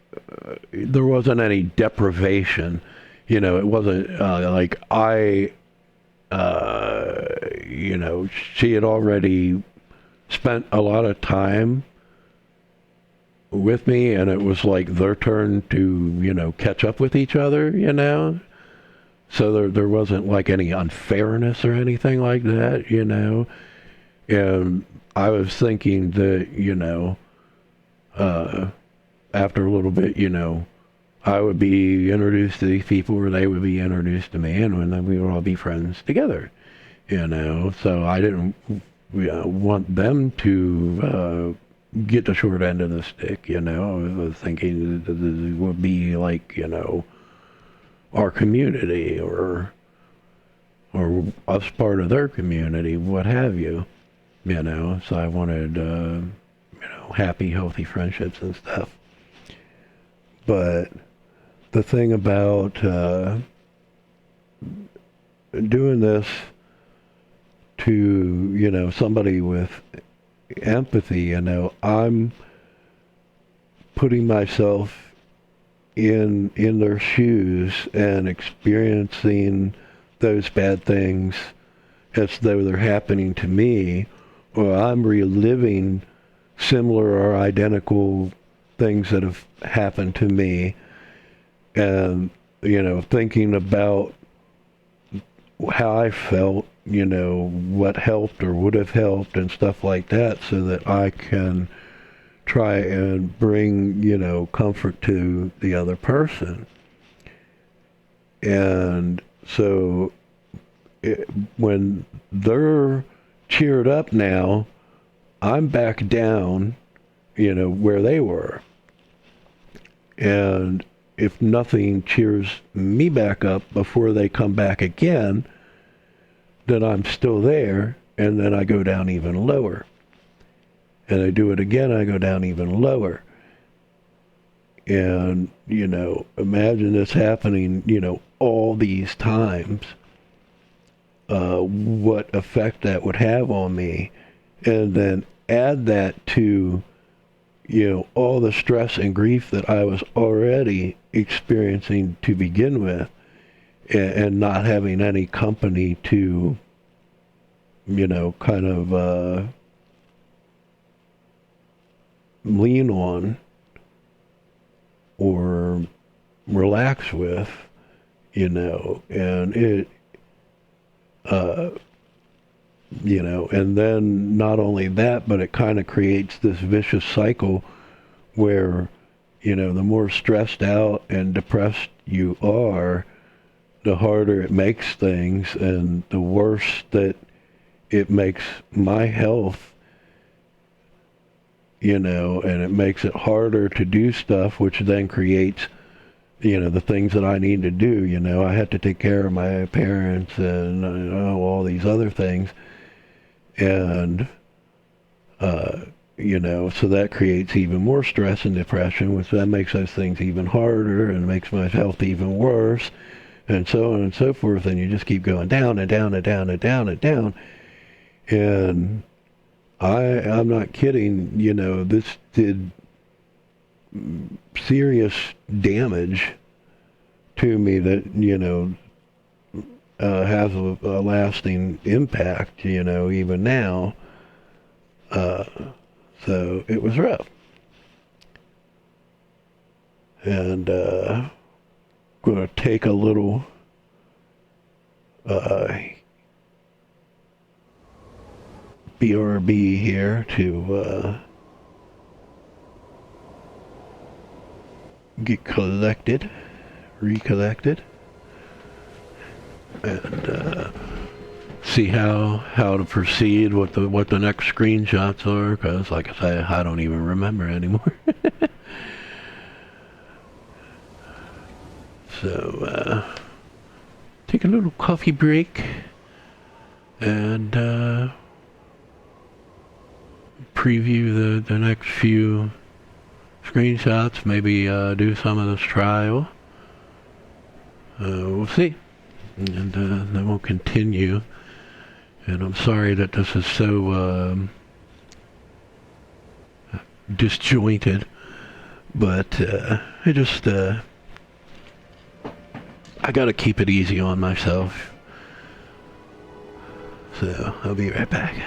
there wasn't any deprivation, it wasn't like she had already spent a lot of time with me, and it was like their turn to, catch up with each other. So there wasn't like any unfairness or anything like that. And I was thinking that, uh, after a little bit, I would be introduced to these people or they would be introduced to me, and then we would all be friends together. So I didn't want them to get the short end of the stick. I was thinking that it would be like, our community or us part of their community, what have you. So I wanted, happy, healthy friendships and stuff. But the thing about doing this to, somebody with empathy, I'm putting myself in their shoes and experiencing those bad things as though they're happening to me, or I'm reliving similar or identical things that have happened to me, and thinking about how I felt, what helped or would have helped and stuff like that, so that I can try and bring, comfort to the other person. And so when they're cheered up now, I'm back down, where they were. And if nothing cheers me back up before they come back again, then I'm still there, and then I go down even lower. And I do it again, I go down even lower. And, imagine this happening, all these times, what effect that would have on me. And then add that to, all the stress and grief that I was already experiencing to begin with, and not having any company to, kind of lean on or relax with, and it, and then not only that, but it kind of creates this vicious cycle where, the more stressed out and depressed you are, the harder it makes things, and the worse that it makes my health, and it makes it harder to do stuff, which then creates, the things that I need to do. I had to take care of my parents and all these other things. And, so that creates even more stress and depression, which then makes those things even harder and makes my health even worse, and so on and so forth. And you just keep going down and down and down and down and down. And I'm not kidding, this did serious damage to me that, has a lasting impact, even now. So it was rough. And going to take a little uh, BRB here to get recollected, and see how to proceed with what the next screenshots are. Because, like I say, I don't even remember anymore. So take a little coffee break and preview the next few screenshots. Maybe do some of this trial. We'll see, and then we'll continue. And I'm sorry that this is so disjointed, but I just I gotta keep it easy on myself. So I'll be right back.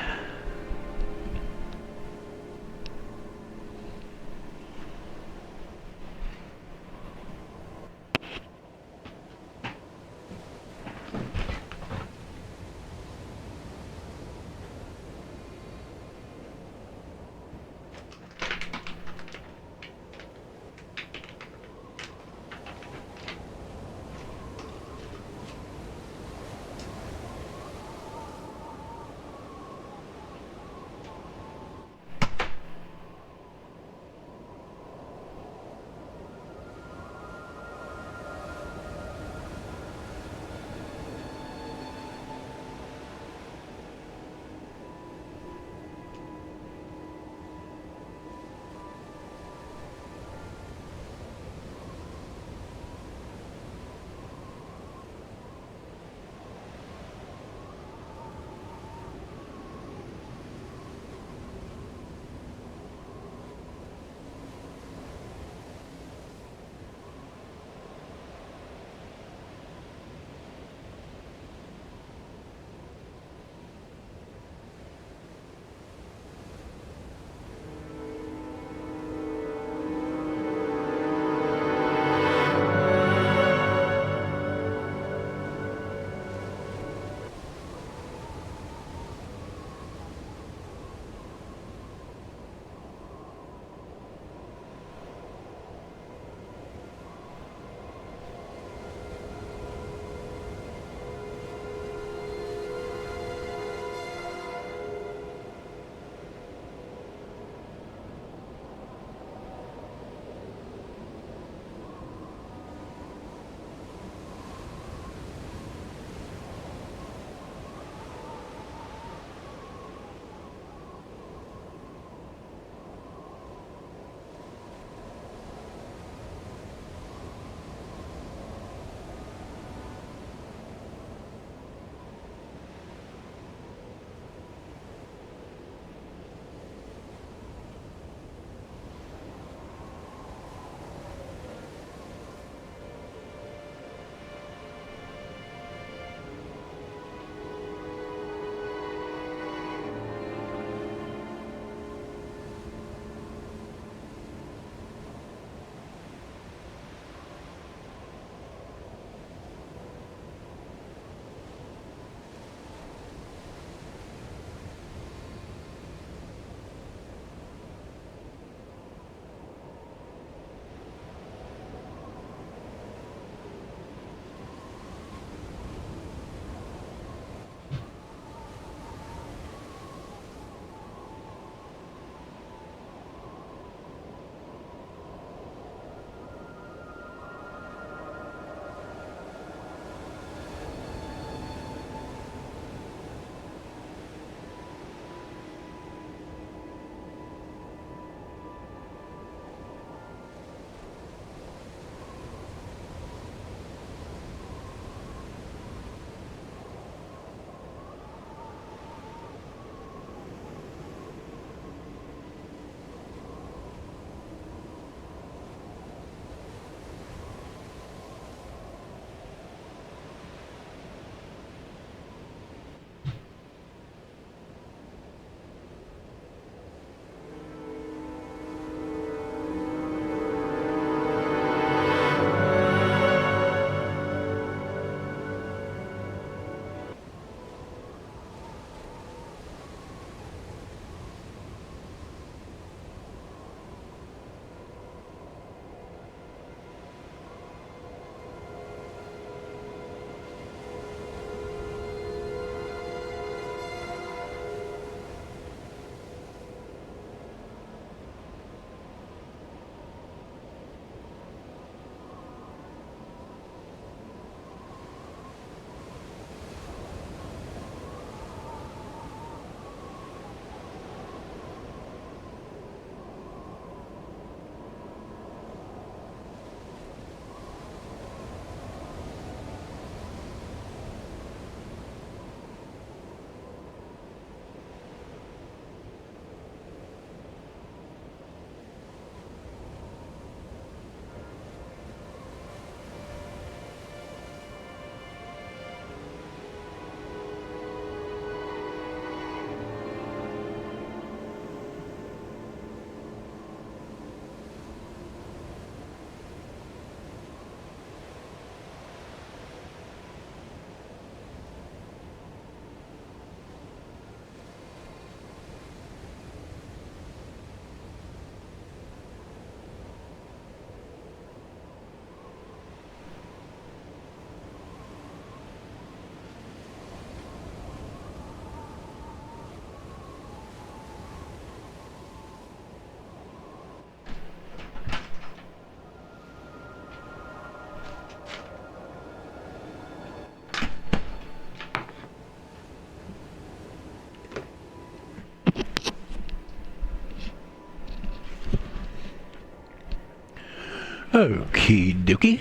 Okie dokie.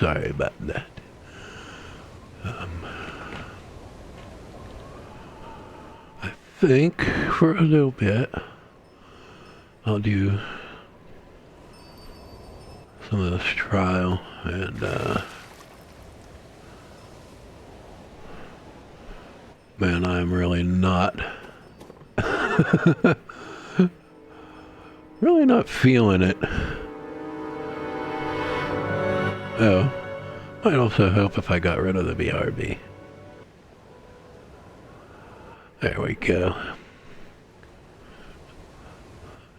Sorry about that. I think for a little bit I'll do some of this trial and man, I'm really not really not feeling it. Oh, might also help if I got rid of the BRB. There we go.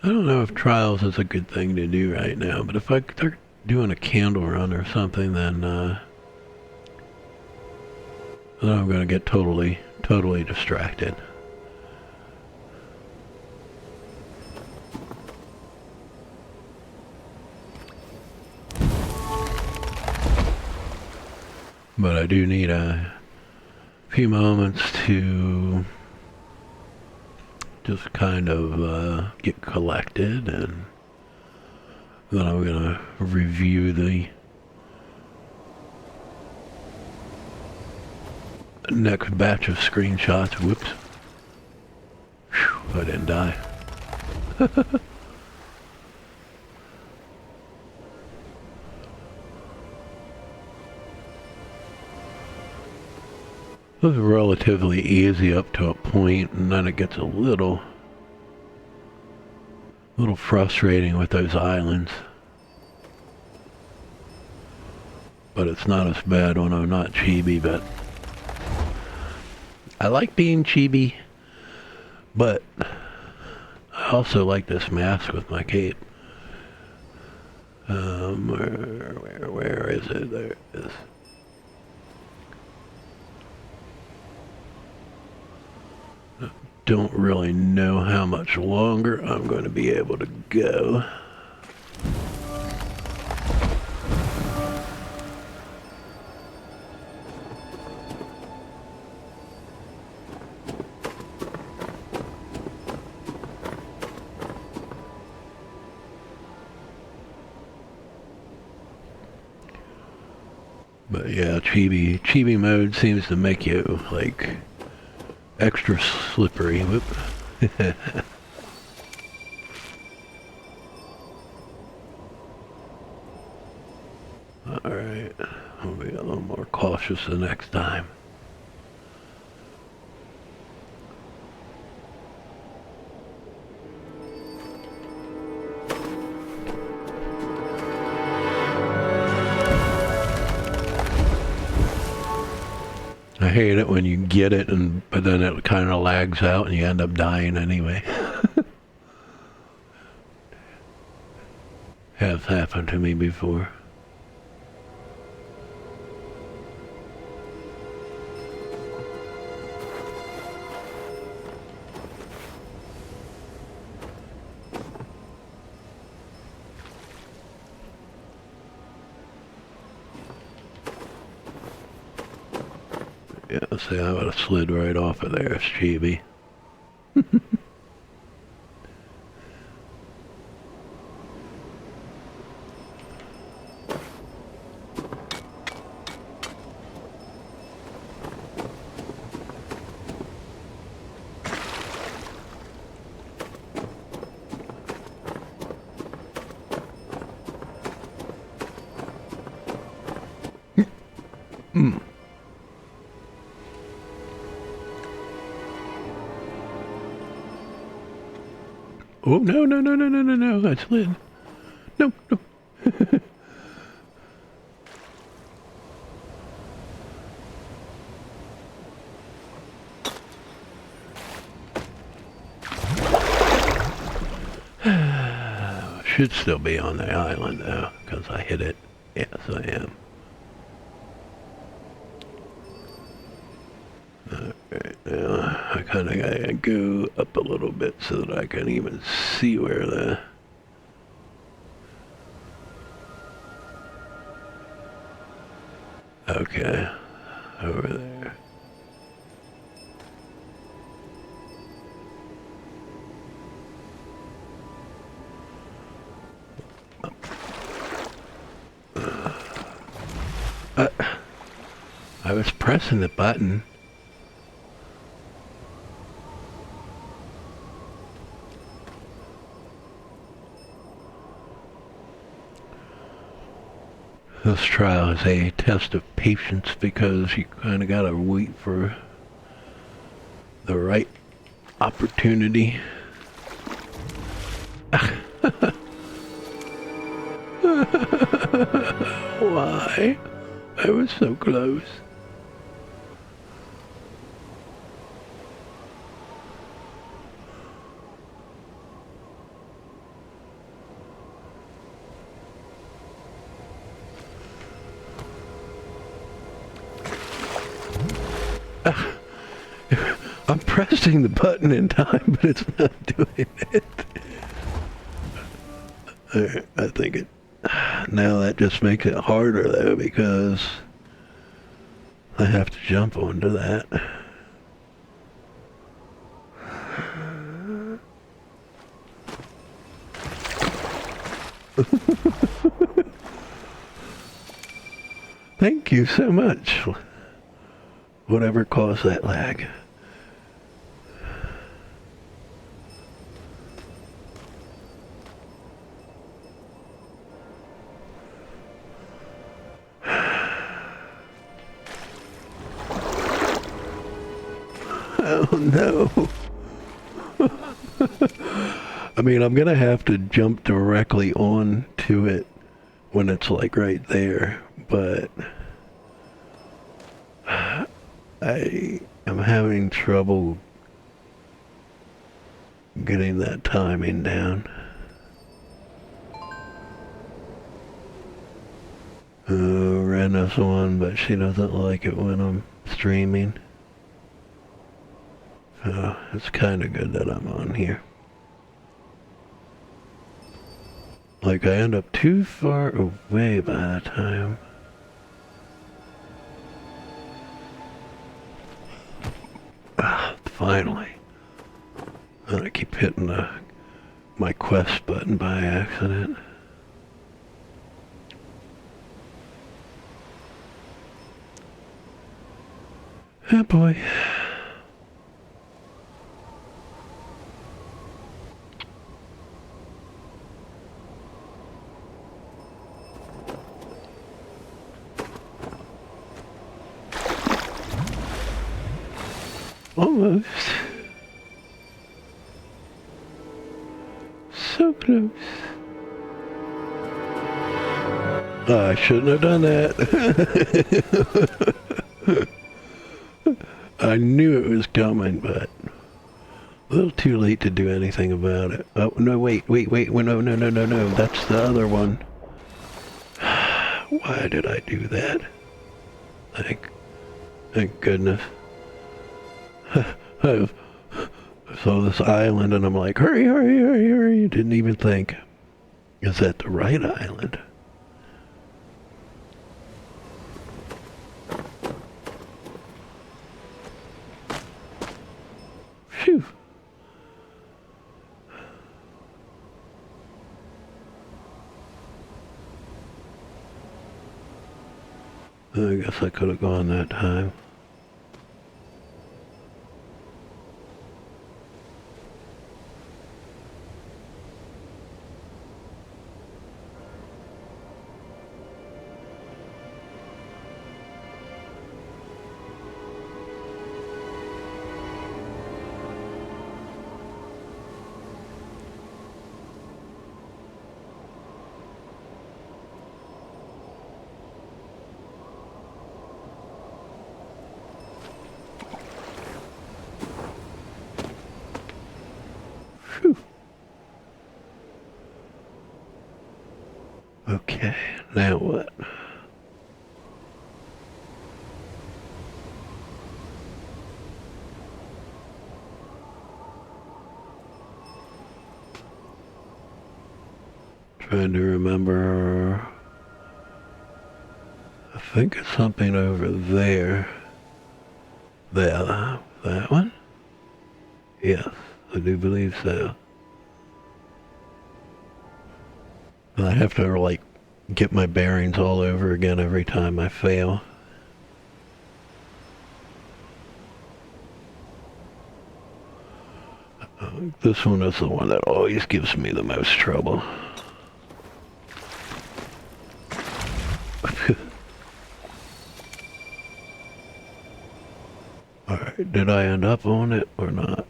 I don't know if trials is a good thing to do right now, but if I start doing a candle run or something, then I'm going to get totally distracted. But I do need a few moments to just kind of get collected, and then I'm going to review the next batch of screenshots. Whoops. Whew, I didn't die. It was relatively easy up to a point, and then it gets a little frustrating with those islands. But it's not as bad when I'm not chibi, but I like being chibi, but I also like this mask with my cape. Where is it? There it is. Don't really know how much longer I'm going to be able to go. But yeah, chibi mode seems to make you like extra slippery. Whoop. Alright, I'll be a little more cautious the next time. I hate it when you get it, but then it kind of lags out and you end up dying anyway. Has happened to me before. Yeah, see, I would have slid right off of there, Chibi. Oh, no, I slid. No. Should still be on the island though, because I hit it. Yes, I am. Alright, now I kind of gotta go up a little bit so that I can even see where the... Okay, over there. I was pressing the button. This trial is a test of patience because you kind of gotta wait for the right opportunity. Why? I was so close. I'm pressing the button in time, but it's not doing it. I think it... Now that just makes it harder, though, because I have to jump onto that. Thank you so much. Whatever caused that lag. Oh no. I mean, I'm gonna have to jump directly on to it when it's like right there, but I am having trouble getting that timing down. Rena's on, but she doesn't like it when I'm streaming. It's kind of good that I'm on here. Like, I end up too far away by that time. Finally. I keep hitting my quest button by accident. Oh boy. Almost. So close. Oh, I shouldn't have done that. I knew it was coming, but a little too late to do anything about it. Oh, no, wait. No. That's the other one. Why did I do that? Thank goodness. I saw this island and I'm like, hurry. Didn't even think. Is that the right island? Phew. I guess I could have gone that time. Okay, now what? Trying to remember. I think it's something over there. There, that one? Yes, I do believe so. I have to, like, get my bearings all over again every time I fail. This one is the one that always gives me the most trouble. Alright, did I end up on it or not?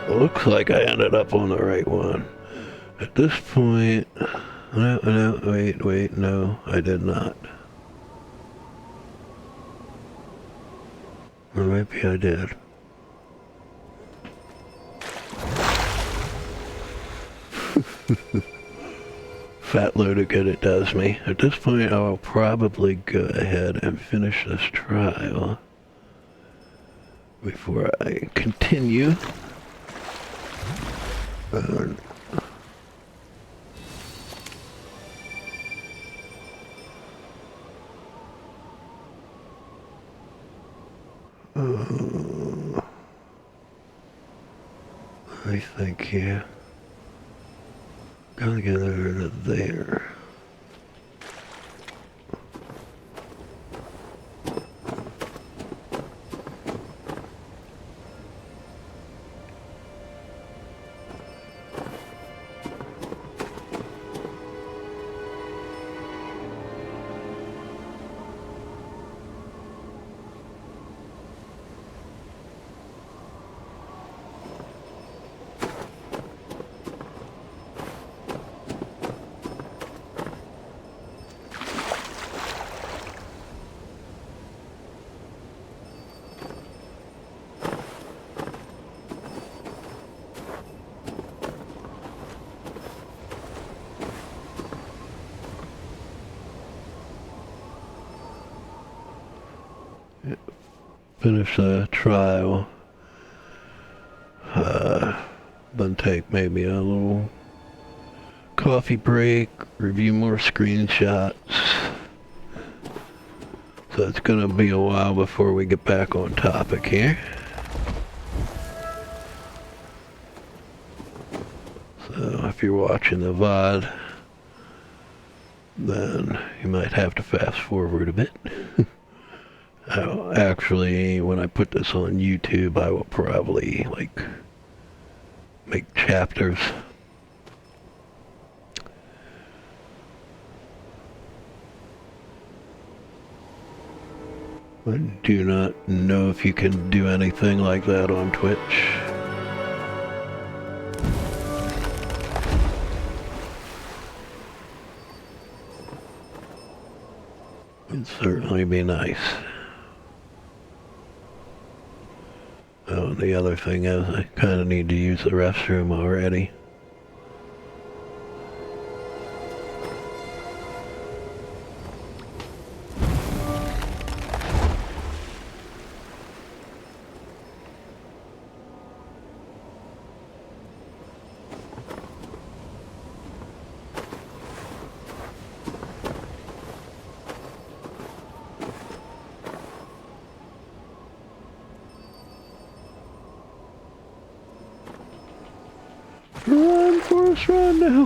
Looks like I ended up on the right one. At this point... No, wait, no, I did not. Or maybe I did. Fat load of good it does me. At this point, I will probably go ahead and finish this trial before I continue. I think, yeah. Gotta get over to there. Finish the trial. Then take maybe a little coffee break, review more screenshots. So it's gonna be a while before we get back on topic here. So if you're watching the VOD, then you might have to fast forward a bit. Actually, when I put this on YouTube, I will probably, like, make chapters. I do not know if you can do anything like that on Twitch. It'd certainly be nice. Oh, the other thing is I kind of need to use the restroom already. Run, Forrest, run now!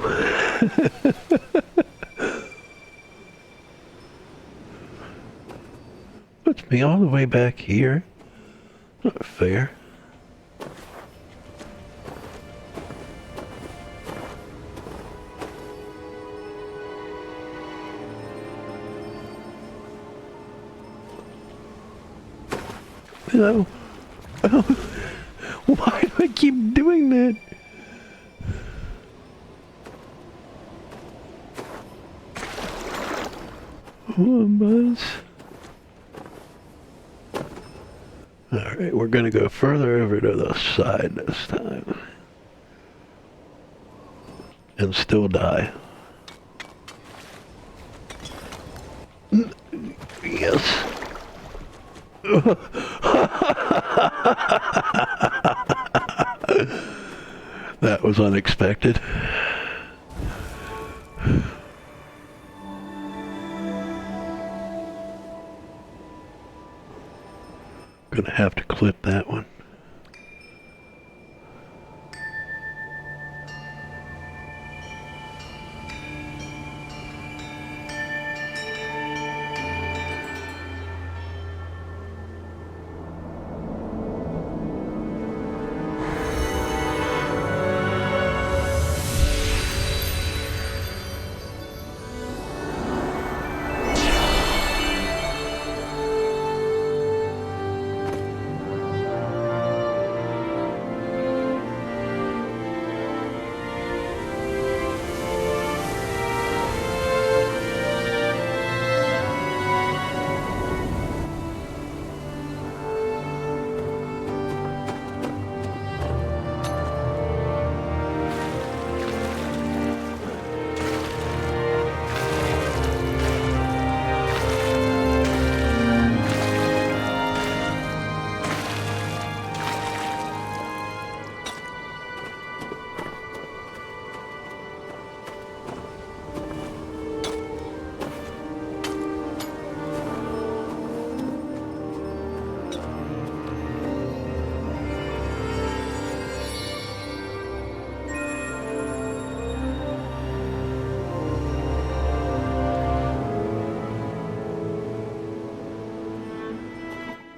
Puts me all the way back here. Not fair. No. Oh. Why do I keep doing that? Come on, Buzz. Alright, we're gonna go further over to the side this time. And still die. Yes. That was unexpected. Gonna have to clip that one.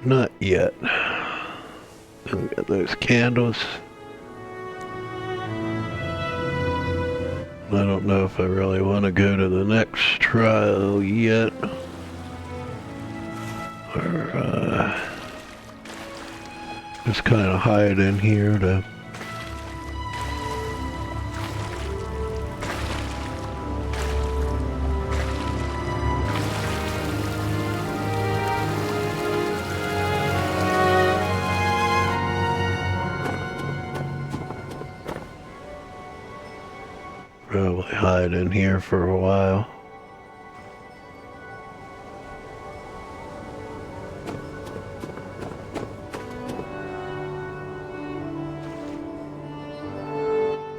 Not yet. Got those candles. I don't know if I really want to go to the next trial yet. Or, just kind of hide in here to... Probably hide in here for a while.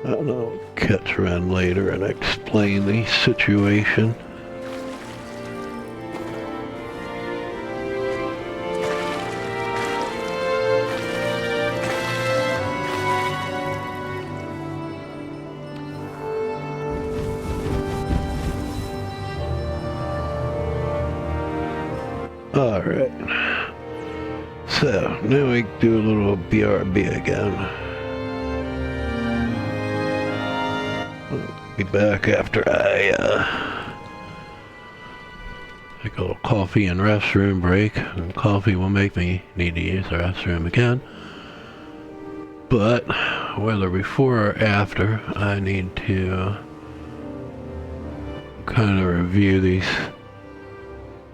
I'll catch around later and explain the situation. Alright. So, now we do a little BRB again. I'll be back after I take a little coffee and restroom break. And coffee will make me need to use the restroom again. But, whether before or after, I need to kind of review these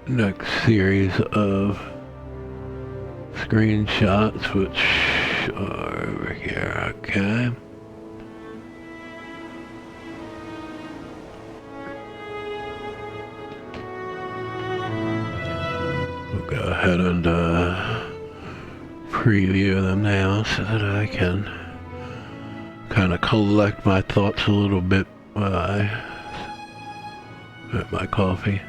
next series of screenshots, which are over here. Okay. We'll go ahead and preview them now so that I can kind of collect my thoughts a little bit while I have my coffee.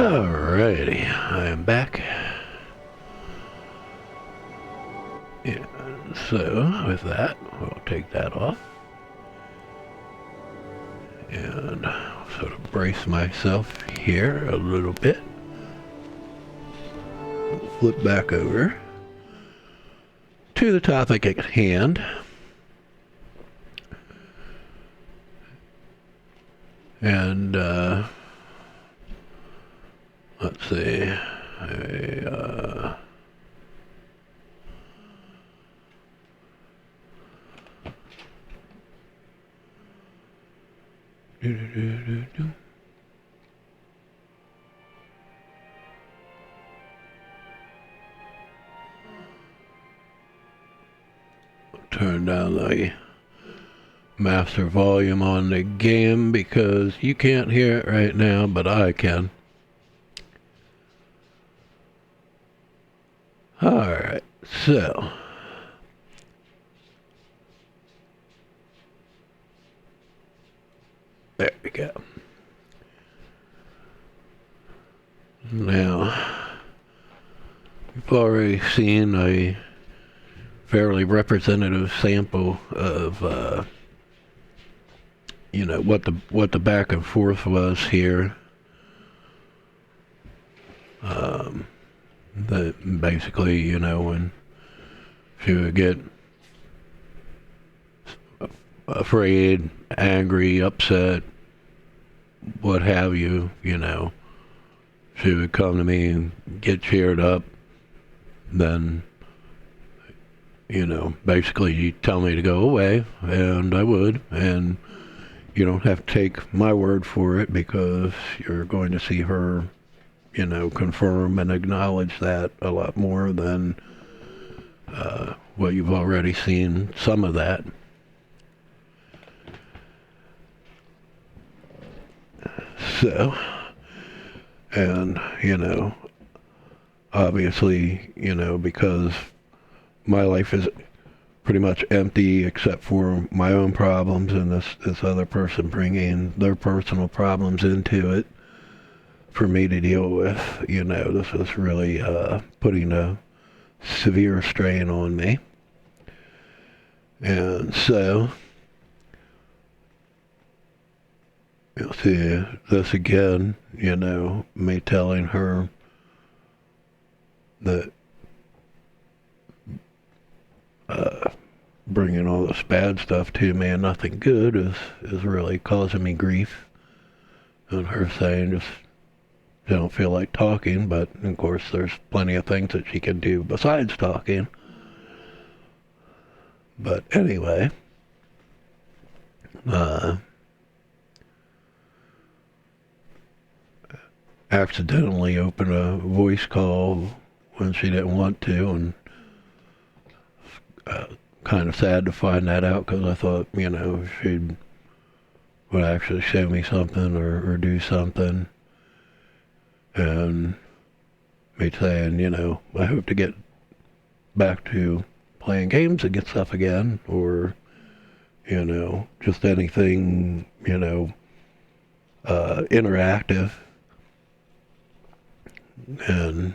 Alrighty, I am back. Yeah, so with that, we'll take that off. And sort of brace myself here a little bit. Flip back over to the topic at hand. And let's see. Turn down the master volume on the game because you can't hear it right now, but I can. Alright, so there we go. Now, you've already seen a fairly representative sample of what the back and forth was here. That basically, when she would get afraid, angry, upset, what have you, she would come to me and get cheered up. Then, basically you'd tell me to go away, and I would, and you don't have to take my word for it because you're going to see her, confirm and acknowledge that a lot more than what you've already seen some of that. So, and, obviously, because my life is pretty much empty except for my own problems and this other person bringing their personal problems into it for me to deal with. This is really putting a severe strain on me. And so, you'll see this again, me telling her that bringing all this bad stuff to me and nothing good is really causing me grief. And her saying just don't feel like talking, but of course there's plenty of things that she can do besides talking. But anyway, accidentally opened a voice call when she didn't want to, and kind of sad to find that out because I thought, she would actually show me something or do something. And me saying, I hope to get back to playing games and get stuff again, or, just anything, interactive. And,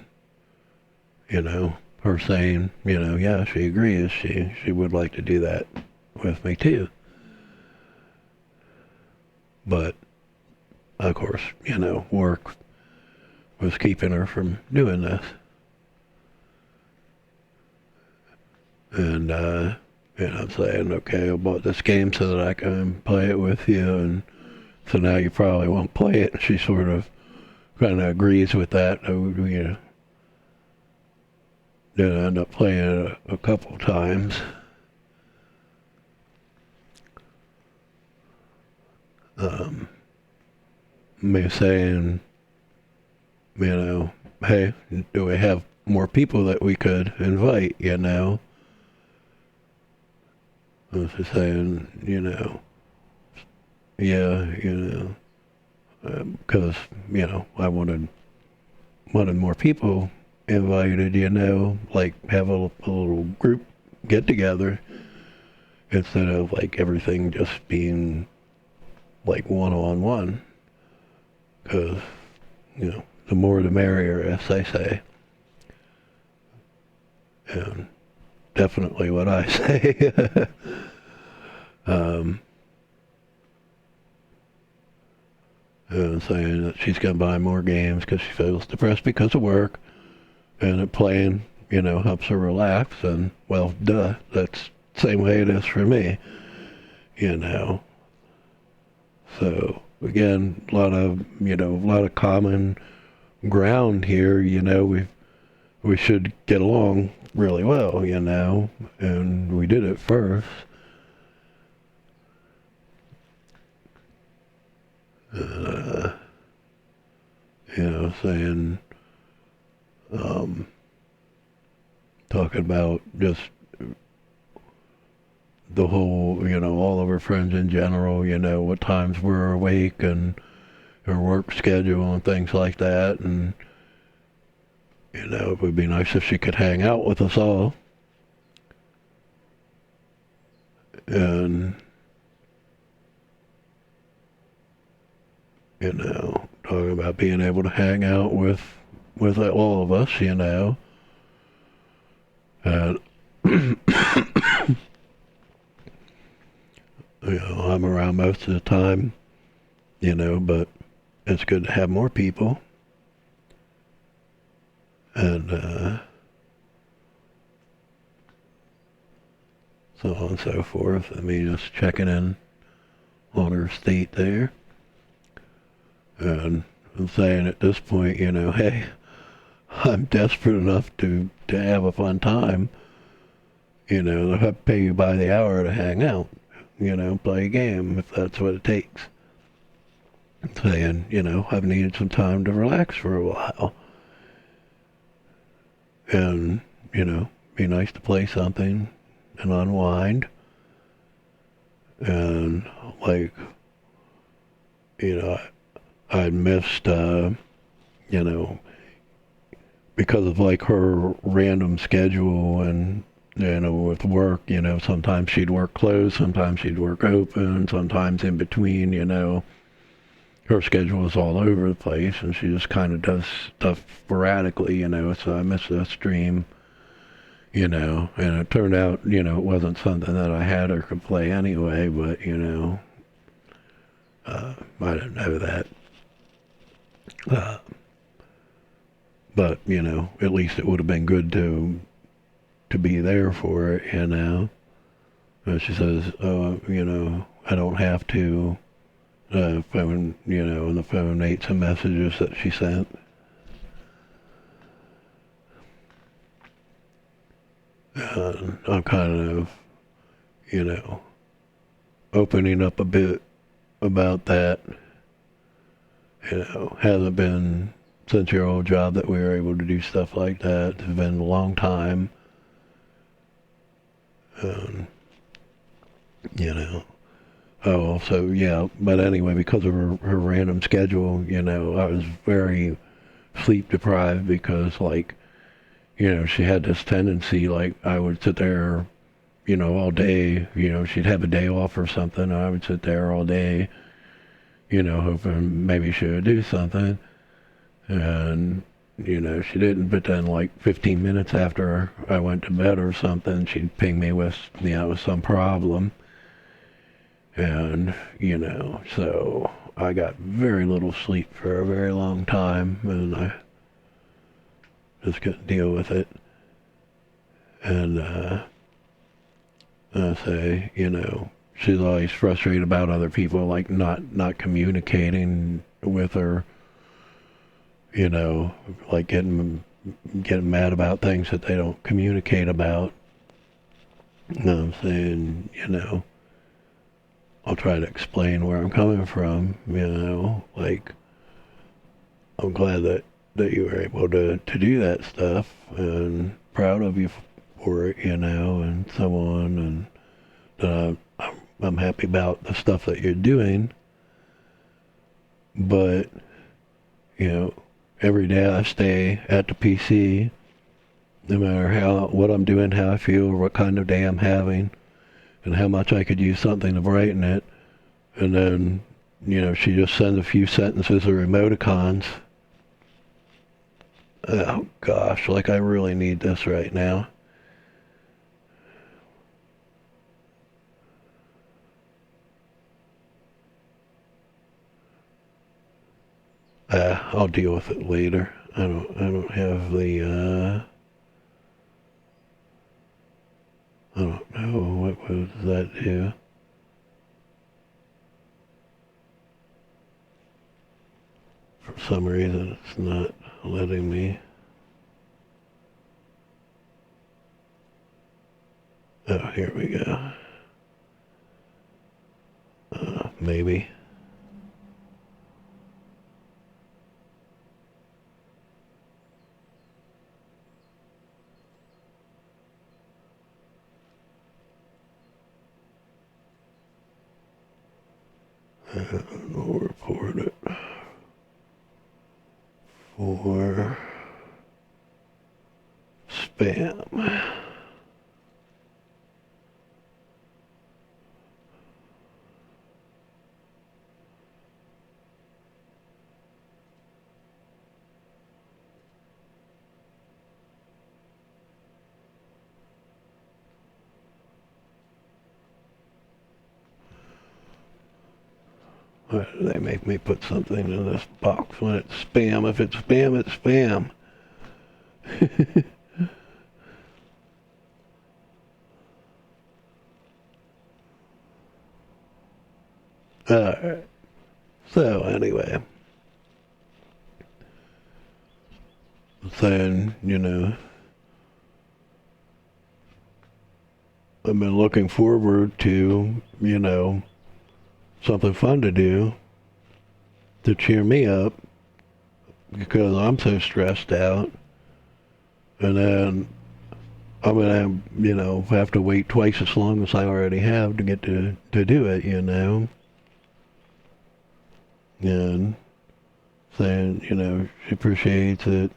her saying, yeah, she agrees. She would like to do that with me too. But, of course, work was keeping her from doing this. And, I'm saying, okay, I bought this game so that I can play it with you, and so now you probably won't play it. And she sort of kind of agrees with that. Did end up playing it a couple times. Me saying, hey, do we have more people that we could invite, I was just saying, yeah, because, I wanted more people invited, like have a little group get together instead of like everything just being like one-on-one, because the more the merrier, as they say. And definitely what I say. um, Saying that she's going to buy more games because she feels depressed because of work, and that playing, helps her relax. And, well, duh, that's the same way it is for me, So, again, a lot of common ground here, we should get along really well, and we did it first. Saying, talking about just the whole, all of her friends in general, what times we're awake and her work schedule and things like that. And, it would be nice if she could hang out with us all. And, talking about being able to hang out with all of us, And I'm around most of the time, but it's good to have more people. And so on and so forth. I mean, just checking in on her state there. And I'm saying at this point, hey, I'm desperate enough to have a fun time. I'll pay you by the hour to hang out, play a game if that's what it takes. Saying, I've needed some time to relax for a while. And, be nice to play something and unwind. And, like, I missed, because of, like, her random schedule and, with work, sometimes she'd work closed, sometimes she'd work open, sometimes in between, her schedule is all over the place, and she just kind of does stuff sporadically, so I missed that stream, and it turned out, it wasn't something that I had or could play anyway, but, I didn't know that. But, at least it would have been good to be there for it, And she says, I don't have to, phone, and the phone ate some messages that she sent. And I'm kind of, opening up a bit about that. Hasn't been since your old job that we were able to do stuff like that. It's been a long time. Oh, so yeah, but anyway, because of her random schedule, I was very sleep deprived because, like, she had this tendency, like, I would sit there, all day, she'd have a day off or something, and I would sit there all day, hoping maybe she would do something, and, she didn't, but then, like, 15 minutes after I went to bed or something, she'd ping me with, with some problem. And, so I got very little sleep for a very long time, and I just couldn't deal with it. And I say, she's always frustrated about other people, like not communicating with her, like getting mad about things that they don't communicate about. And I'm saying, I'll try to explain where I'm coming from, like, I'm glad that you were able to do that stuff, and proud of you for it, and so on, and I'm happy about the stuff that you're doing, but, every day I stay at the PC, no matter what I'm doing, how I feel, or what kind of day I'm having, and how much I could use something to brighten it. And then, she just sends a few sentences or emoticons, Oh gosh, like I really need this right now. I'll deal with it later. I don't have the, I don't know, what was that do? For some reason, it's not letting me. Oh, here we go. Maybe. We'll report it for spam. Why do they make me put something in this box when it's spam? If it's spam, it's spam. Alright. So, anyway. Then, I've been looking forward to, something fun to do to cheer me up because I'm so stressed out. And then I'm gonna, have to wait twice as long as I already have to get to do it, And saying, she appreciates it,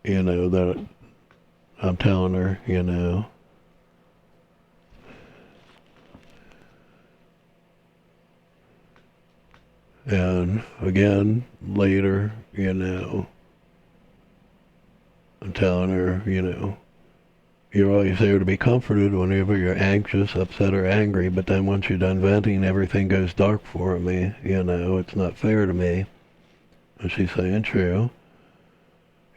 that I'm telling her, And again, later, I'm telling her, you're always there to be comforted whenever you're anxious, upset, or angry, but then once you're done venting, everything goes dark for me. It's not fair to me. And she's saying, true.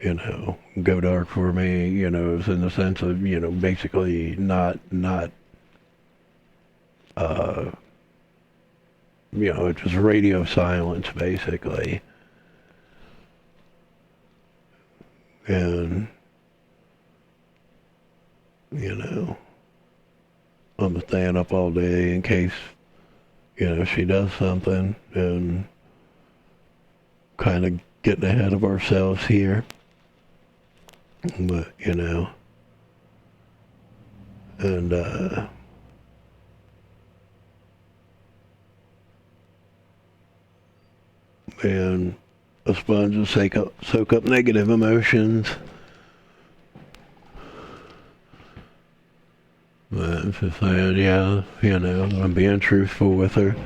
Go dark for me, is in the sense of, basically not, uh, it's just radio silence, basically. And, I'm staying up all day in case, she does something and kind of getting ahead of ourselves here. But, and, and a sponge will soak up negative emotions. But she's saying, yeah, I'm being truthful with her.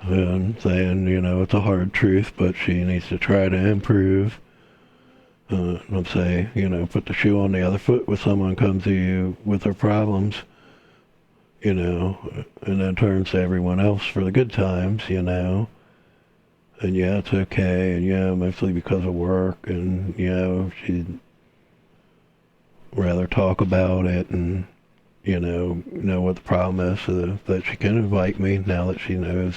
And saying, it's a hard truth, but she needs to try to improve. I'm saying, put the shoe on the other foot when someone comes to you with their problems, and then turns to everyone else for the good times, And yeah, it's okay, and yeah, mostly because of work, and she'd rather talk about it and, know what the problem is so that she can invite me now that she knows,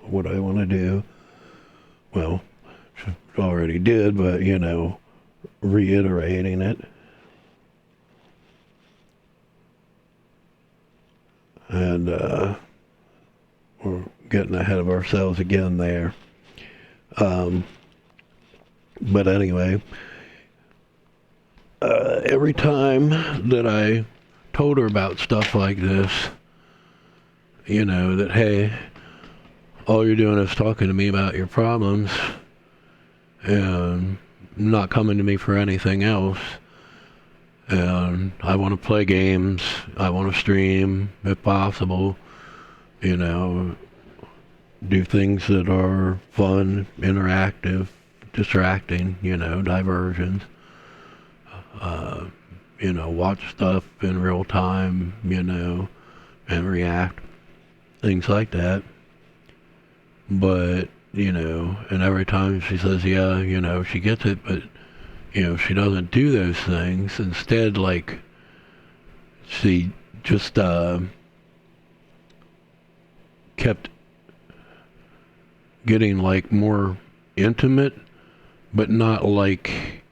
what I want to do. Well, she already did, but, reiterating it. And, we're getting ahead of ourselves again there. But anyway, every time that I told her about stuff like this, that, hey, all you're doing is talking to me about your problems and not coming to me for anything else. And I want to play games. I want to stream if possible. Do things that are fun, interactive, distracting, diversions. Uh, watch stuff in real time, and react, things like that. But, and every time she says, yeah, she gets it, but, she doesn't do those things. Instead, like, she just kept getting, like, more intimate, but not like,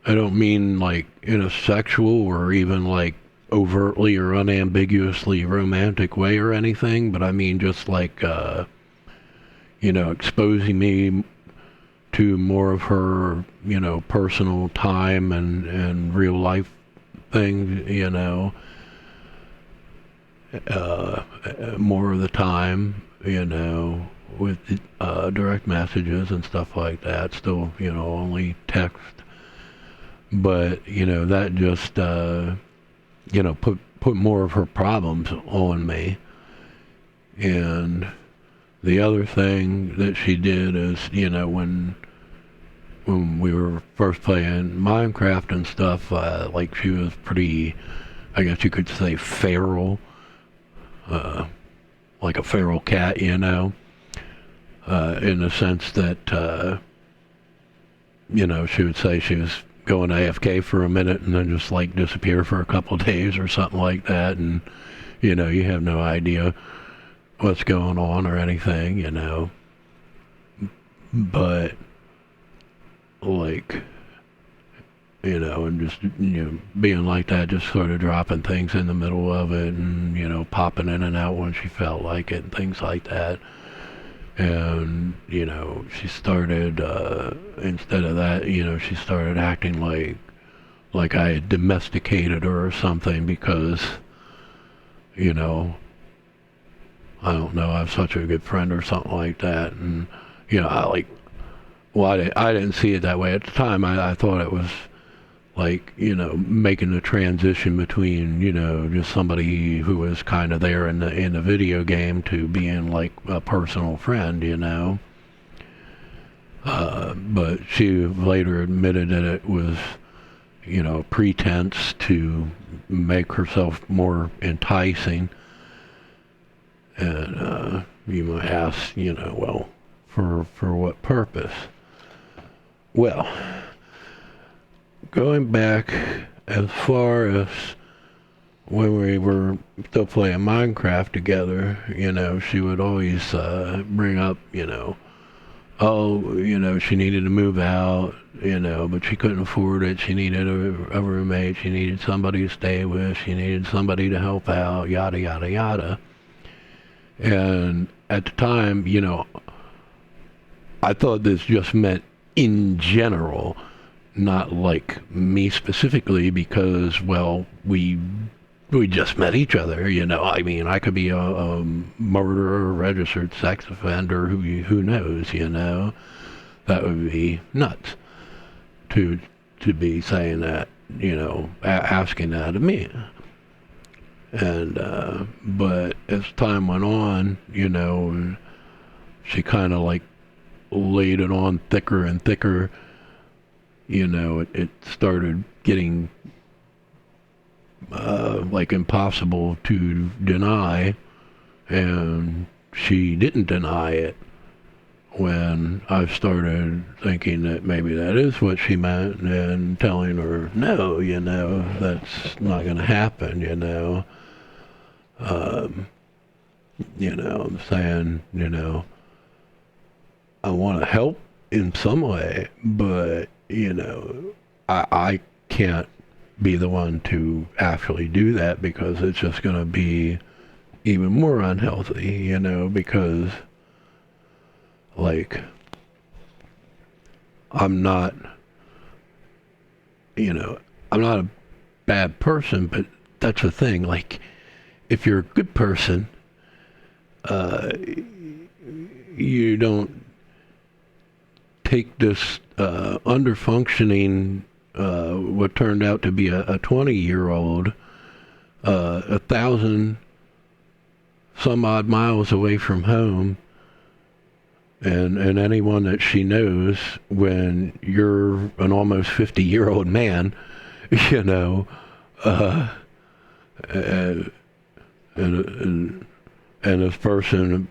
I don't mean like in a sexual or even like overtly or unambiguously romantic way or anything, but I mean just like, exposing me to more of her, personal time and real life things, more of the time, with direct messages and stuff like that. Still, only text. But, that just, put more of her problems on me. And the other thing that she did is, when we were first playing Minecraft and stuff, like she was pretty, I guess you could say, feral, like a feral cat, in the sense that, she would say she was going AFK for a minute and then just like disappear for a couple of days or something like that, and you have no idea what's going on or anything, but like, and just being like that, just sort of dropping things in the middle of it, and popping in and out when she felt like it and things like that. And, she started, instead of that, she started acting like I had domesticated her or something because, I don't know, I have such a good friend or something like that. And, I didn't see it that way. At the time, I thought it was like, making the transition between, just somebody who was kind of there in the video game to being like a personal friend, but she later admitted that it was, pretense to make herself more enticing. And you might ask, well, for what purpose? Well, going back as far as when we were still playing Minecraft together, she would always bring up, she needed to move out, but she couldn't afford it. She needed a roommate. She needed somebody to stay with. She needed somebody to help out, yada, yada, yada. And at the time, I thought this just meant in general, not like me specifically, because, well, we just met each other, I mean, I could be a murderer, a registered sex offender, who knows, that would be nuts to be saying that, asking that of me. And but as time went on, she kind of like laid it on thicker and thicker. It started getting like impossible to deny, and she didn't deny it when I started thinking that maybe that is what she meant, and telling her, no, that's not going to happen, saying, I want to help in some way, but, I can't be the one to actually do that, because it's just going to be even more unhealthy, because, like, I'm not a bad person, but that's the thing, like, if you're a good person, you don't take this under-functioning, what turned out to be a 20-year-old, 1,000 some odd miles away from home, and anyone that she knows, when you're an almost 50-year-old man, you know, uh, and, and this person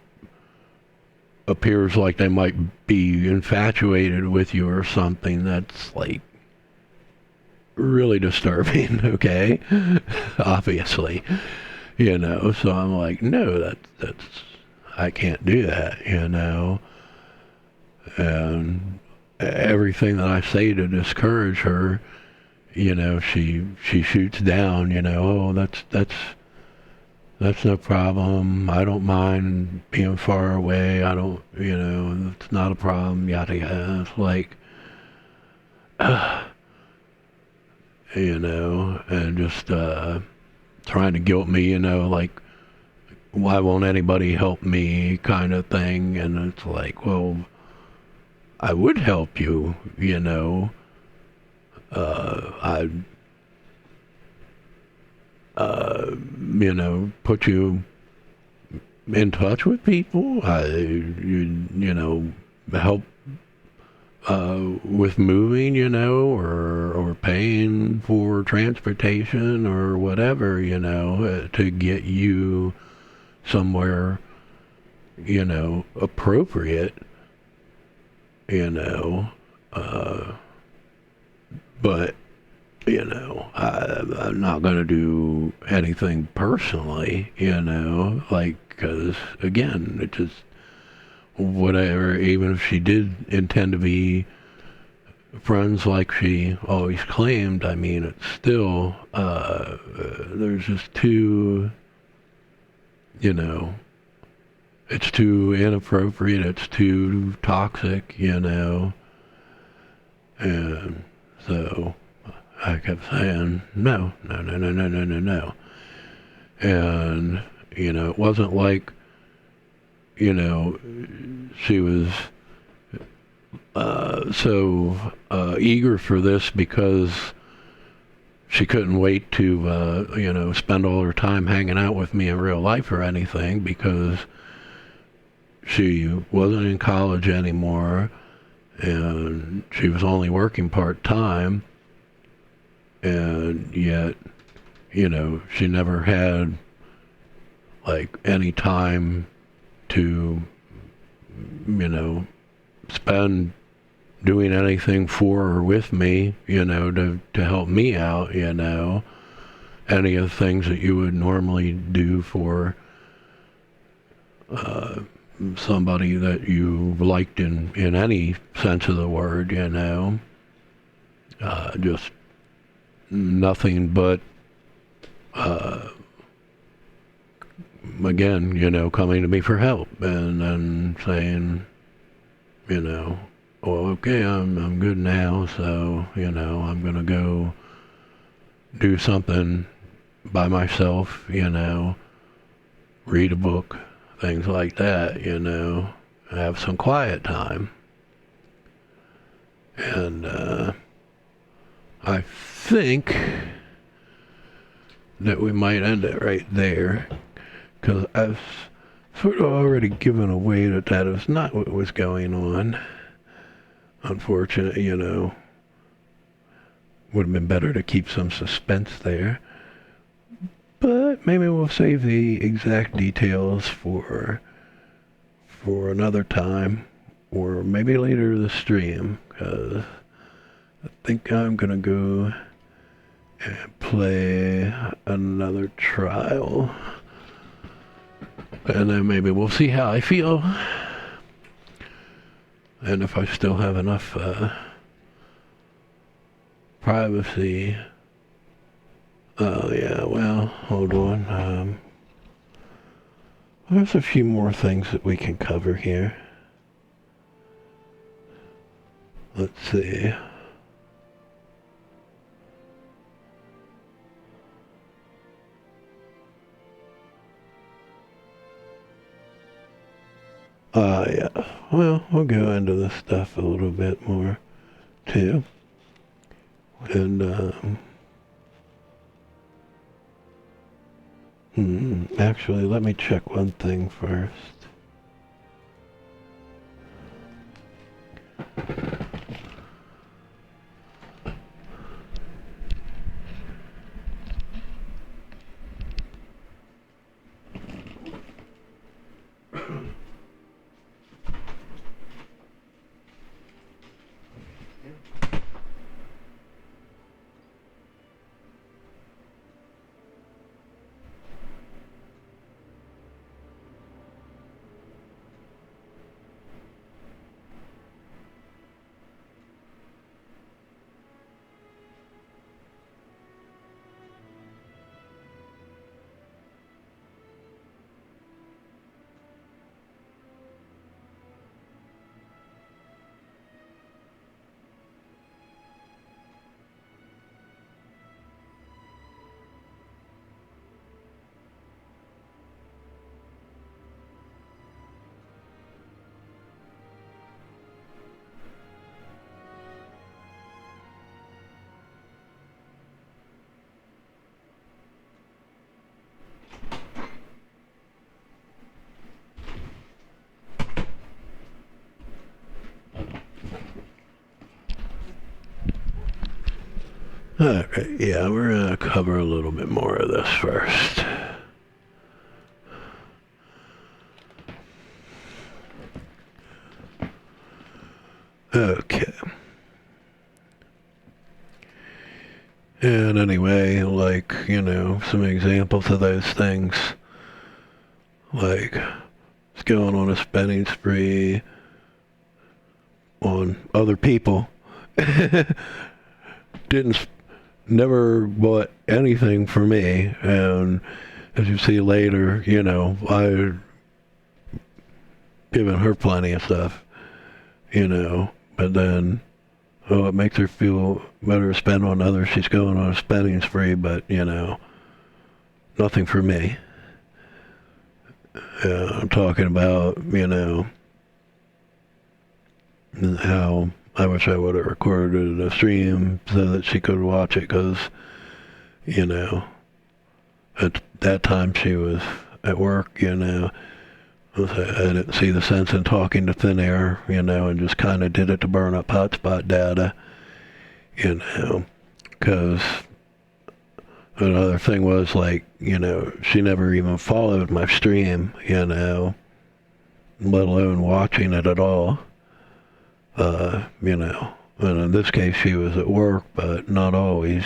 appears like they might be infatuated with you or something, that's like really disturbing, okay? Obviously, you know, so I'm like, no, that's, I can't do that, you know, and everything that I say to discourage her, you know, she shoots down, you know, oh, that's no problem. I don't mind being far away. I don't, you know, it's not a problem, yada yada. It's like, you know, and just trying to guilt me, you know, like, why won't anybody help me kind of thing. And it's like, well, I would help you, you know. I'd, you know, put you in touch with people. You know, help with moving, you know, or paying for transportation or whatever, you know, to get you somewhere, you know, appropriate, you know, but, you know, I'm not going to do anything personally, you know, like, because, again, it just, whatever, even if she did intend to be friends like she always claimed, I mean, it's still, there's just too, you know, it's too inappropriate, it's too toxic, you know, and so I kept saying, no, no, no, no, no, no, no, no, and, you know, it wasn't like, you know, she was eager for this because she couldn't wait to, you know, spend all her time hanging out with me in real life or anything, because she wasn't in college anymore and she was only working part-time, and yet, you know, she never had like any time to, you know, spend doing anything for or with me, you know, to help me out, you know, any of the things that you would normally do for somebody that you liked in any sense of the word, you know, just nothing but, again, you know, coming to me for help and then saying, you know, well, okay, I'm good now, so, you know, I'm gonna go do something by myself, you know, read a book, things like that, you know, have some quiet time. And I think that we might end it right there, because I've sort of already given away that is not what was going on. Unfortunately, you know, would have been better to keep some suspense there. But maybe we'll save the exact details for another time, or maybe later the stream, because I think I'm gonna go and play another trial, and then maybe we'll see how I feel, and if I still have enough privacy. Oh yeah, well, hold on. There's a few more things that we can cover here. Let's see. Yeah. Well, we'll go into this stuff a little bit more, too. And, actually, let me check one thing first. Okay, yeah, we're gonna cover a little bit more of this first. Okay. And anyway, like, some examples of those things, like, it's going on a spending spree on other people. Didn't Never bought anything for me, and as you see later, I given her plenty of stuff, but then, it makes her feel better to spend on others. She's going on a spending spree, but, nothing for me. I'm talking about, how I wish I would have recorded a stream so that she could watch it, because, at that time she was at work, I didn't see the sense in talking to thin air, and just kind of did it to burn up hotspot data, because another thing was, like, she never even followed my stream, let alone watching it at all. And in this case she was at work, but not always,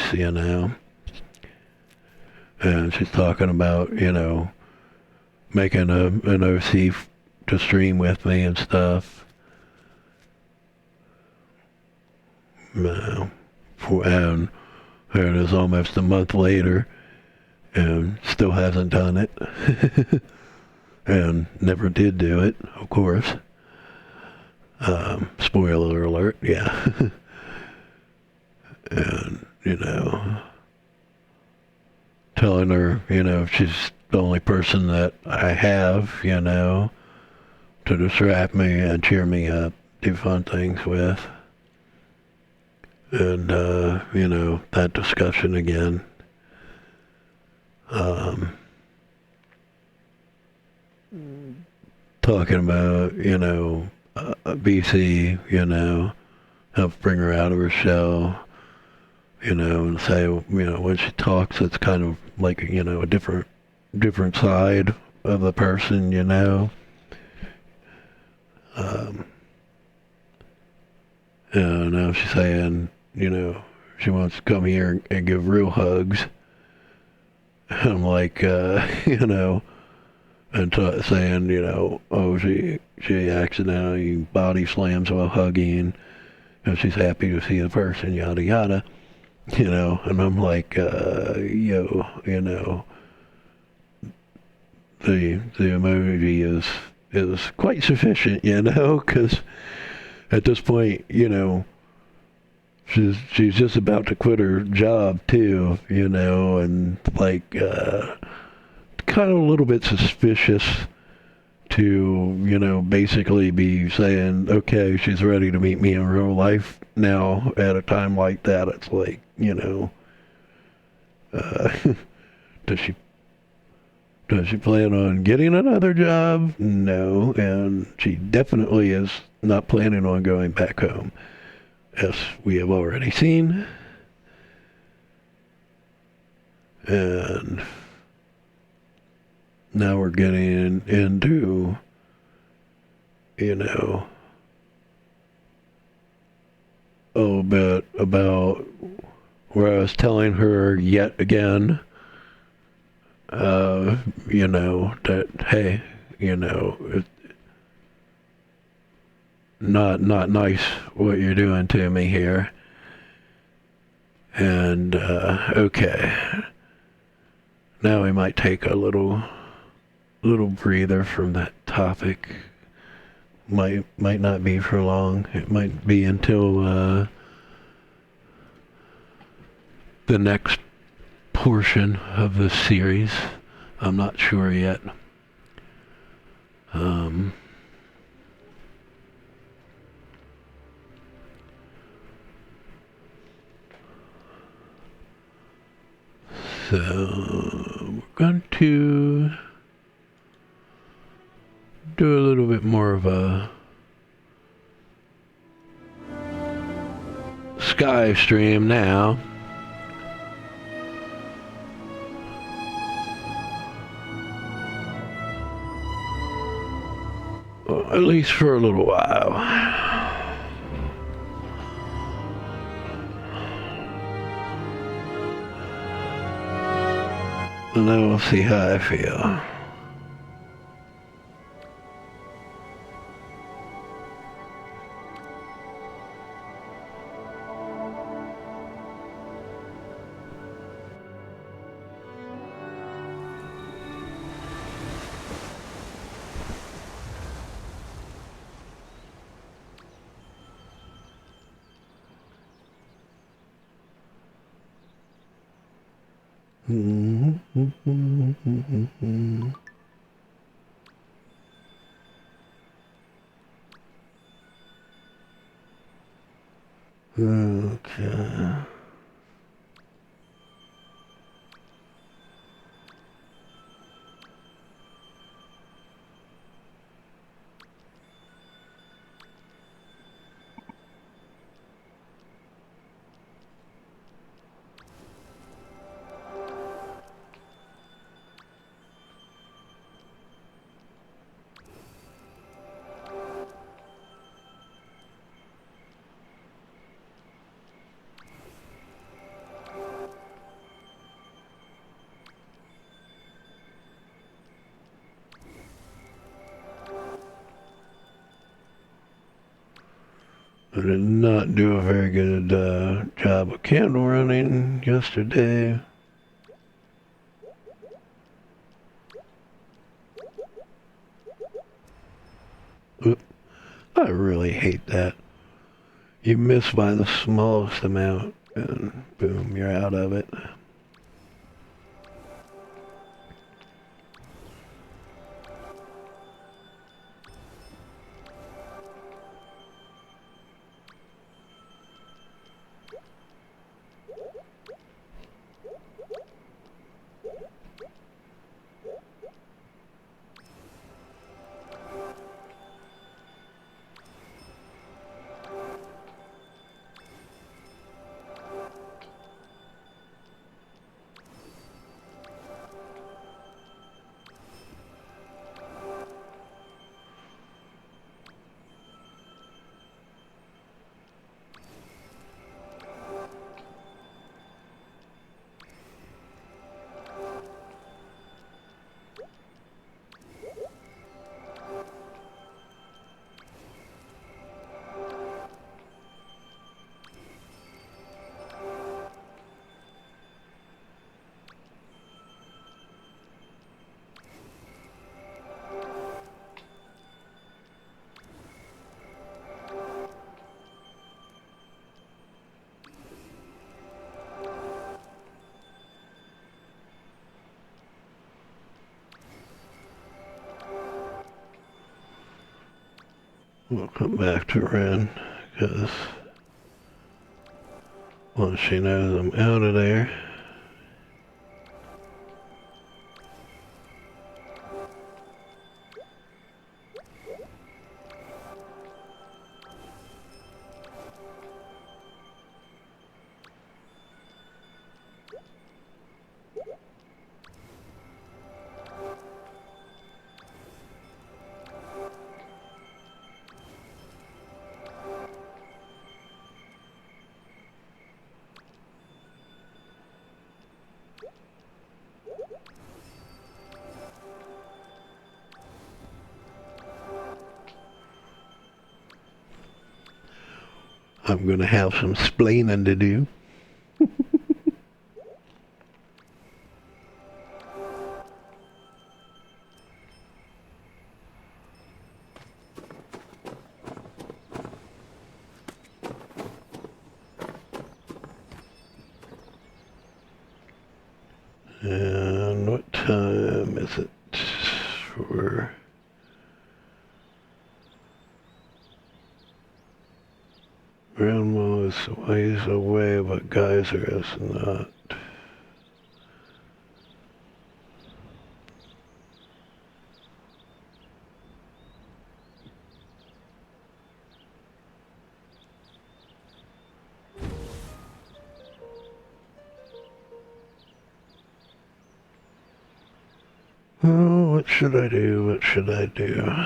and she's talking about, making an OC to stream with me and stuff. And here it is almost a month later, and still hasn't done it. And never did do it, of course. Spoiler alert, yeah. And, telling her, she's the only person that I have, to distract me and cheer me up, do fun things with. And, that discussion again. Talking about, BC, help bring her out of her shell, and say, when she talks, it's kind of like, a different side of the person, And now she's saying, she wants to come here and give real hugs. I'm like, and saying, oh, she accidentally body slams while hugging, and she's happy to see the person, yada yada, and I'm like, the emoji is quite sufficient, because at this point, she's just about to quit her job too, and like, kind of a little bit suspicious to, basically be saying, okay, she's ready to meet me in real life now at a time like that. It's like, does she plan on getting another job? No, and she definitely is not planning on going back home, as we have already seen. And now we're getting into, you know, a little bit about where I was telling her yet again, that, hey, it's not nice what you're doing to me here. And, okay. Now we might take a little breather from that topic. Might not be for long. It might be until the next portion of the series. I'm not sure yet. So we're going to do a little bit more of a sky stream now. Well, at least for a little while. And then we'll see how I feel. Okay. I did not do a very good job of candle running yesterday. Oop. I really hate that. You miss by the smallest amount, and boom, you're out of it. We'll come back to Ren, because once she knows I'm out of there, I'm gonna have some splaining to do. And what time is it for... Grandma is ways away, but Geyser is not. Oh, what should I do? What should I do?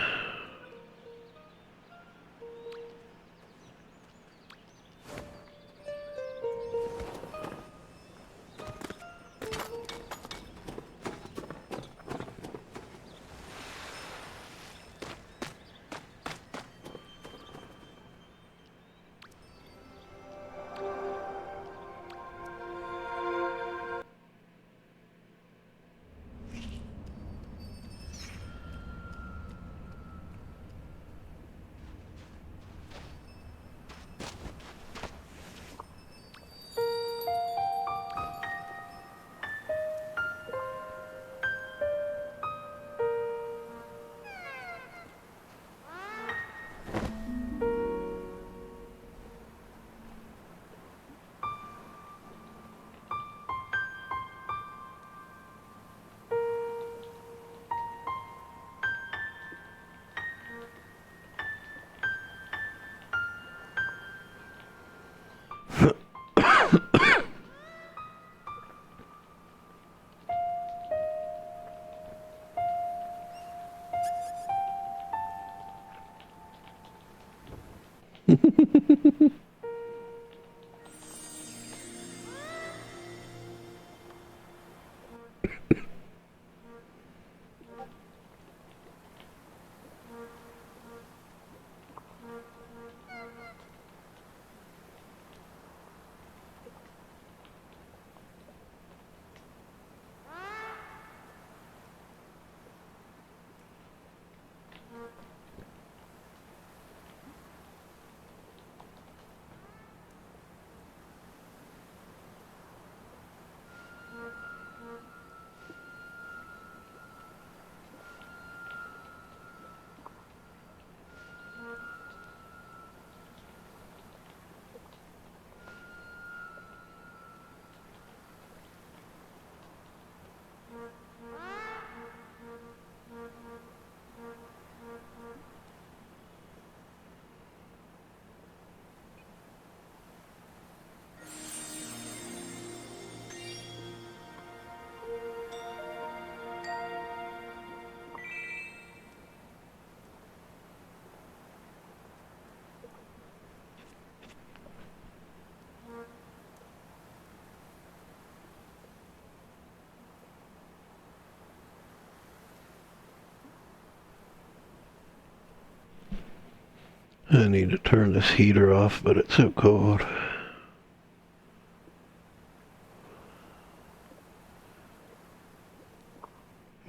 I need to turn this heater off, but it's so cold.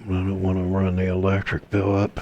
I don't want to run the electric bill up.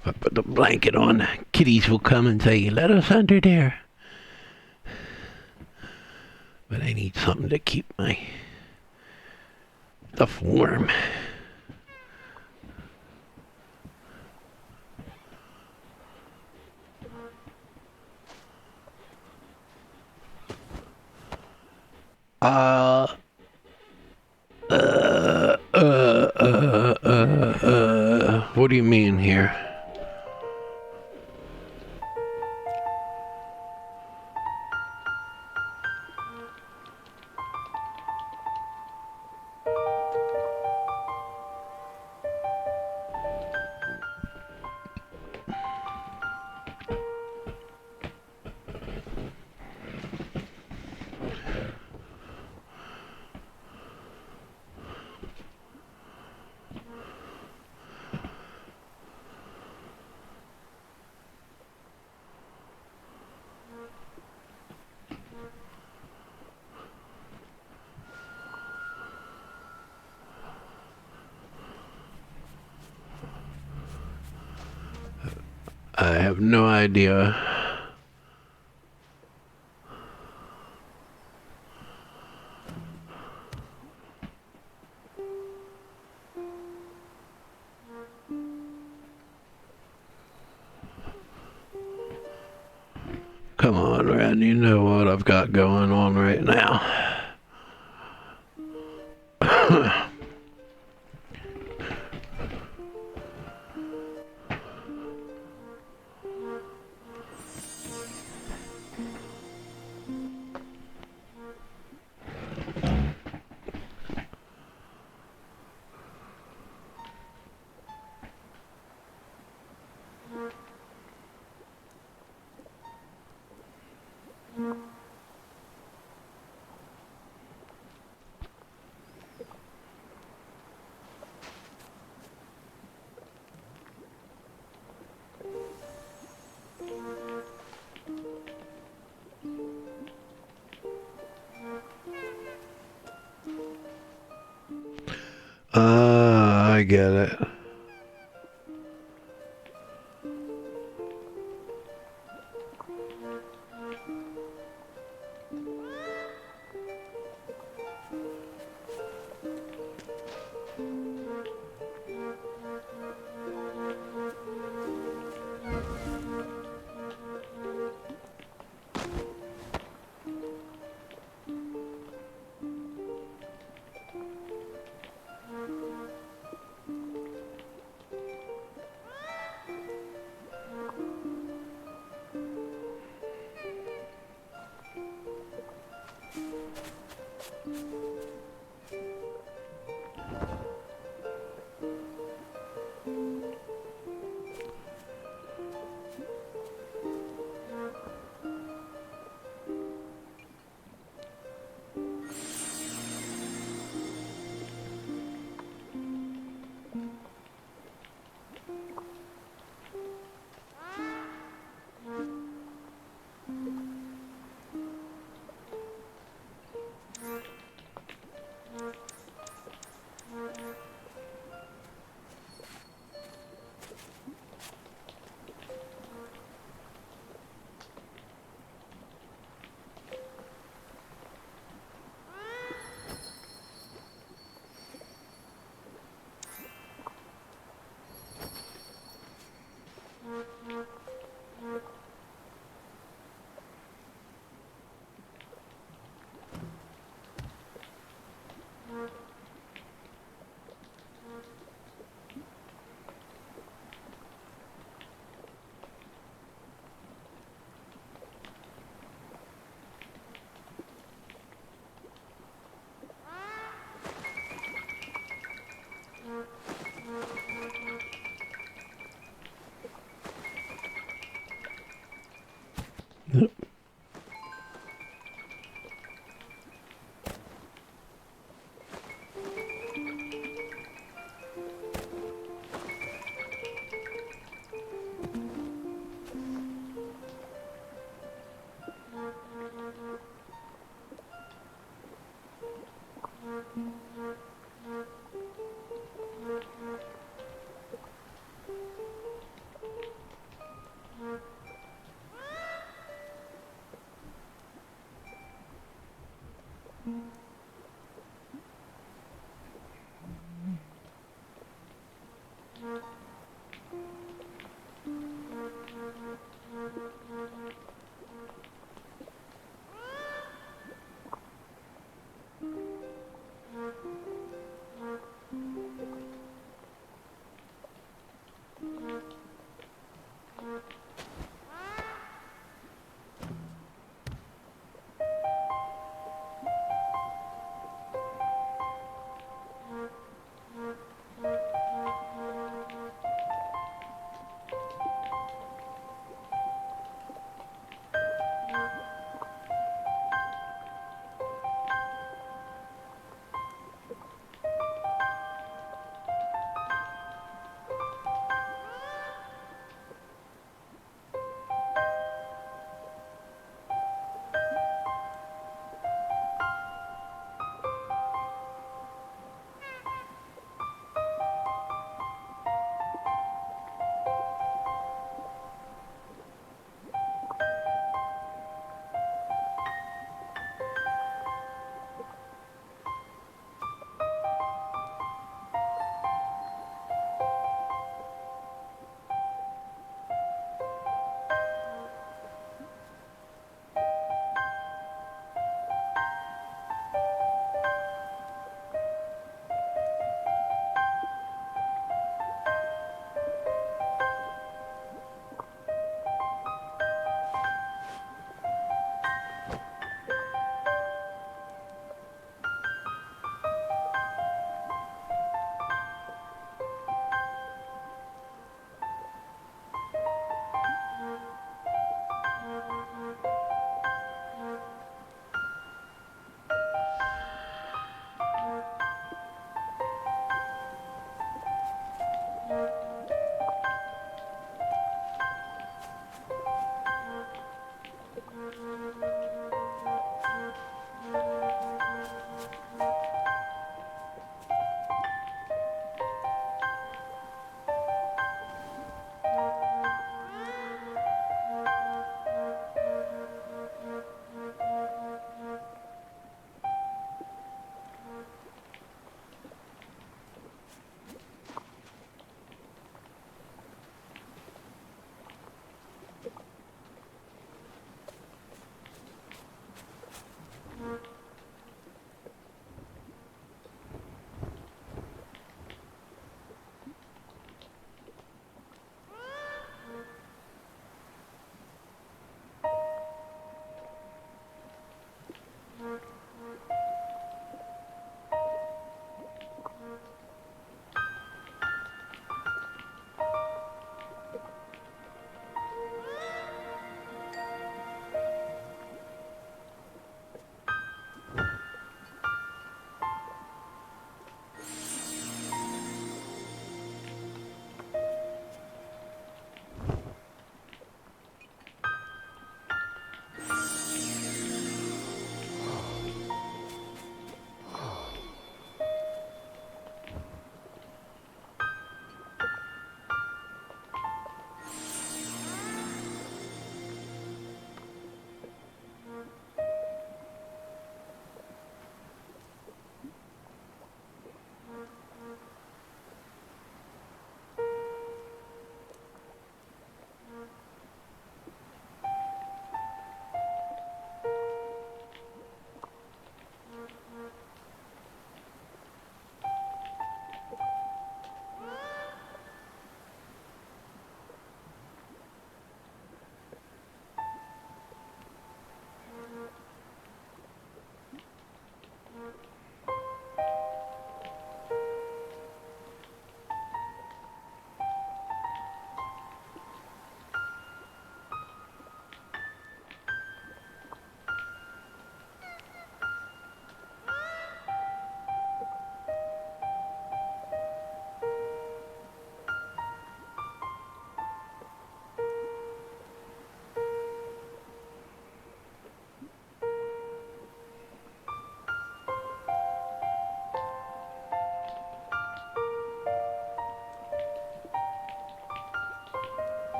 If I put the blanket on, kitties will come and say, "Let us under there." But I need something to keep my stuff warm. Uh, What do you mean here? I have no idea. Come on, Ren, you know what I've got going on right now. I get it.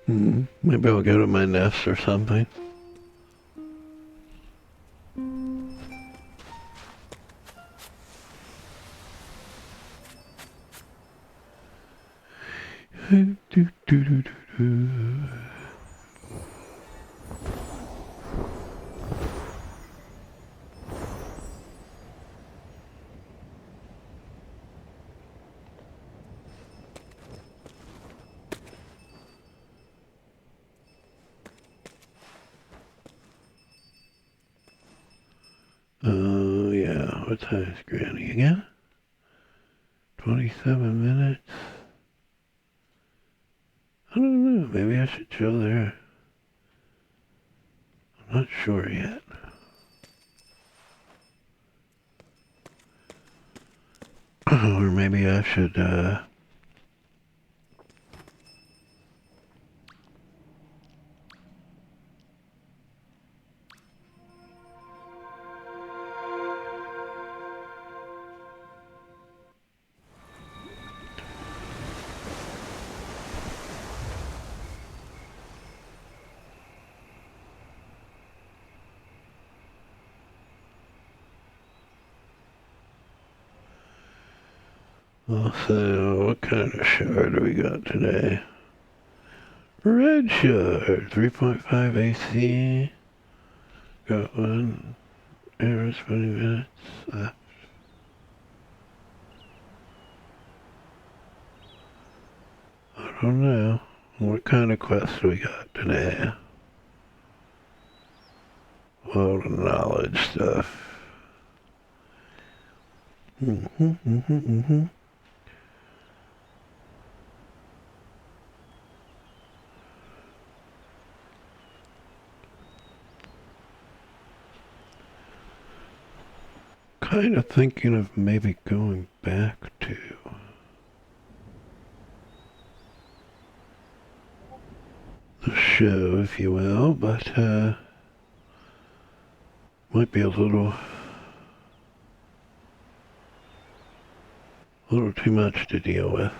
Maybe I'll go to my nest or something. Do, do, do, do, do. Oh, yeah. What time is Granny again? 27 minutes. I don't know. Maybe I should chill there. I'm not sure yet. Or maybe I should, also, what kind of shard do we got today? Red shard, 3.5 AC. Got one arrows, 20 minutes left. I don't know. What kind of quest do we got today? All the knowledge stuff. Kind of thinking of maybe going back to the show, if you will, but might be a little too much to deal with.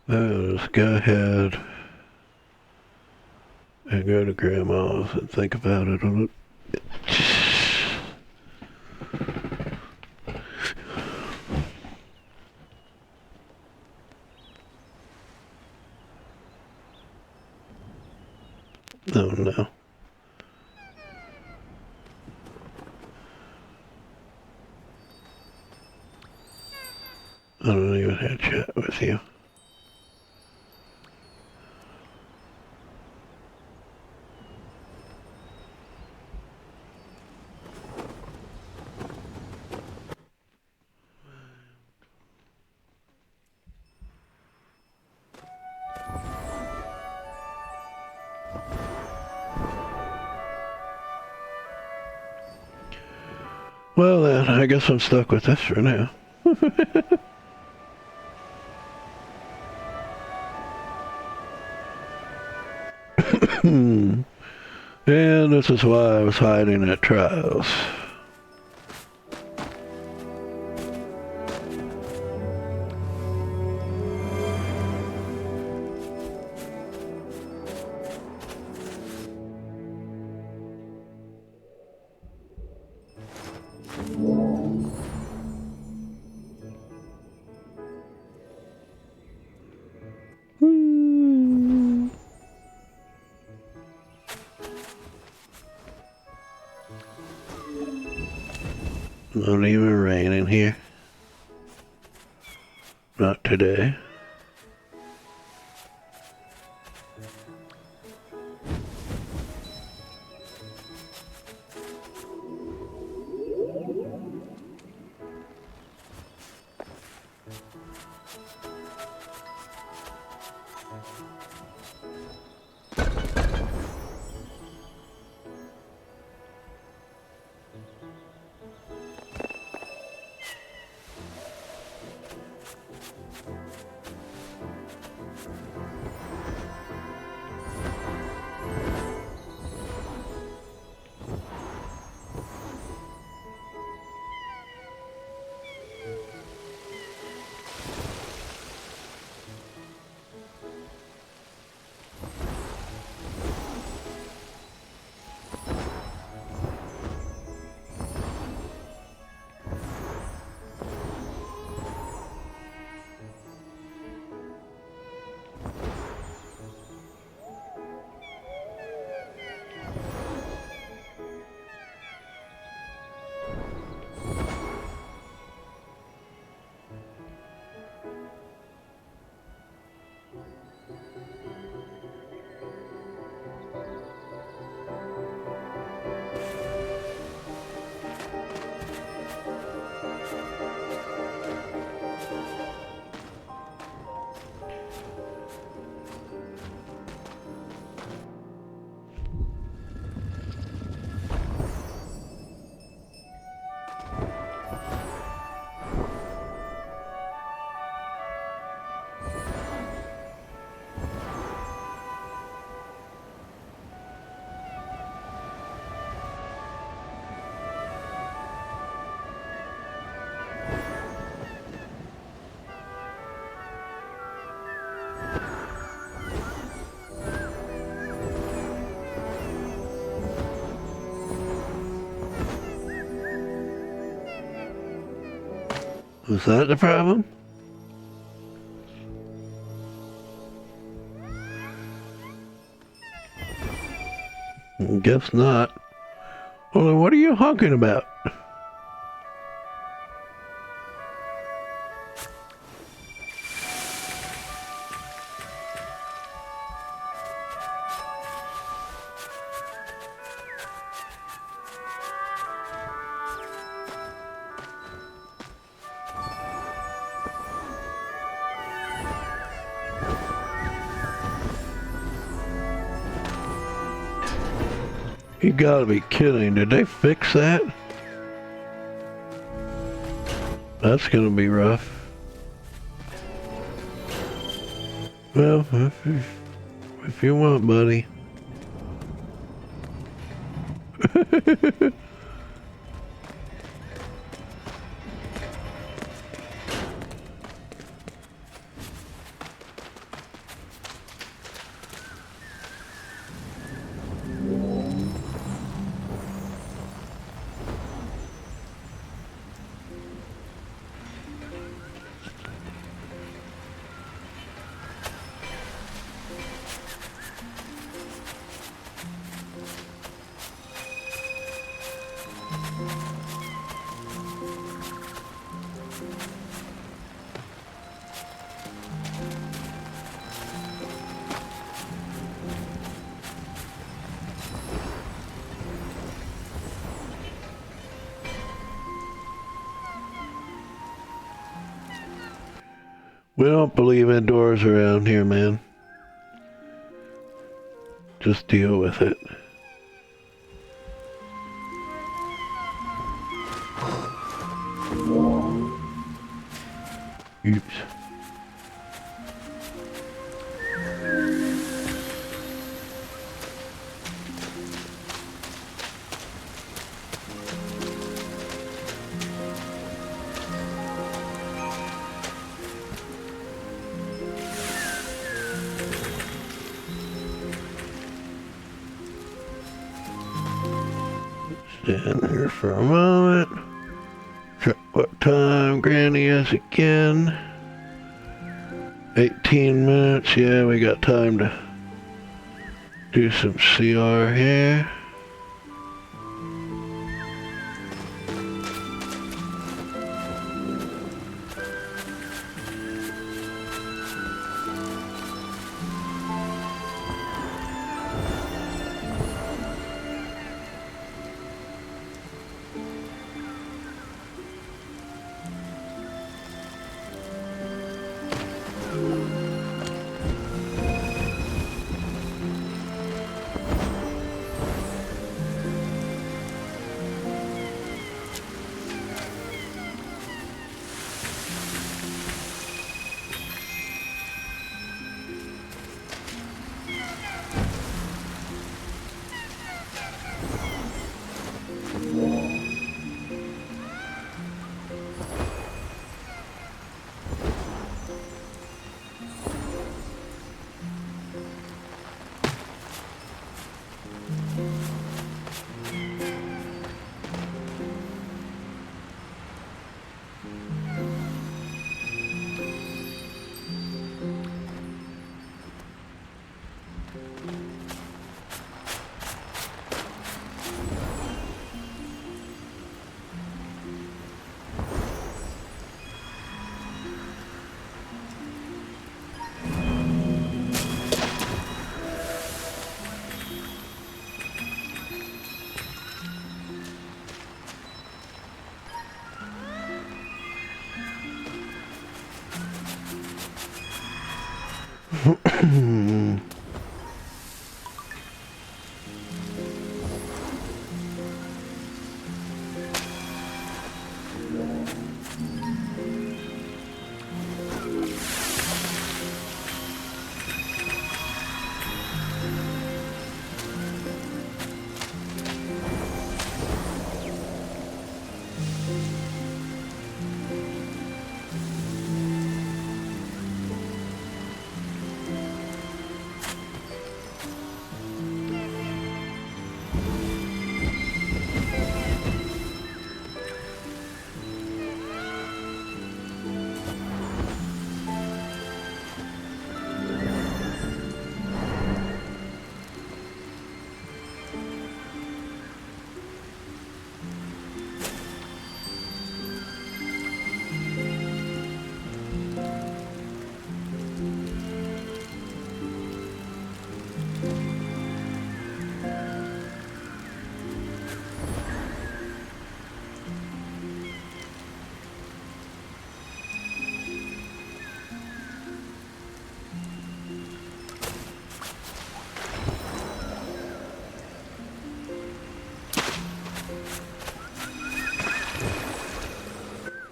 Let's go ahead and go to Grandma's and think about it a little. Oh no. I don't even have to chat with you. Well then, I guess I'm stuck with this for now. And this is why I was hiding at trials. Not even raining here. Not today. Was that the problem? Guess not. Well, then what are you honking about? You gotta be kidding. Did they fix that? That's gonna be rough. Well, if you want, buddy. We don't believe in doors around here, man. Just deal with it. Oops. Stand here for a moment. Check what time Granny is again. 18 minutes. Yeah, we got time to do some CR here.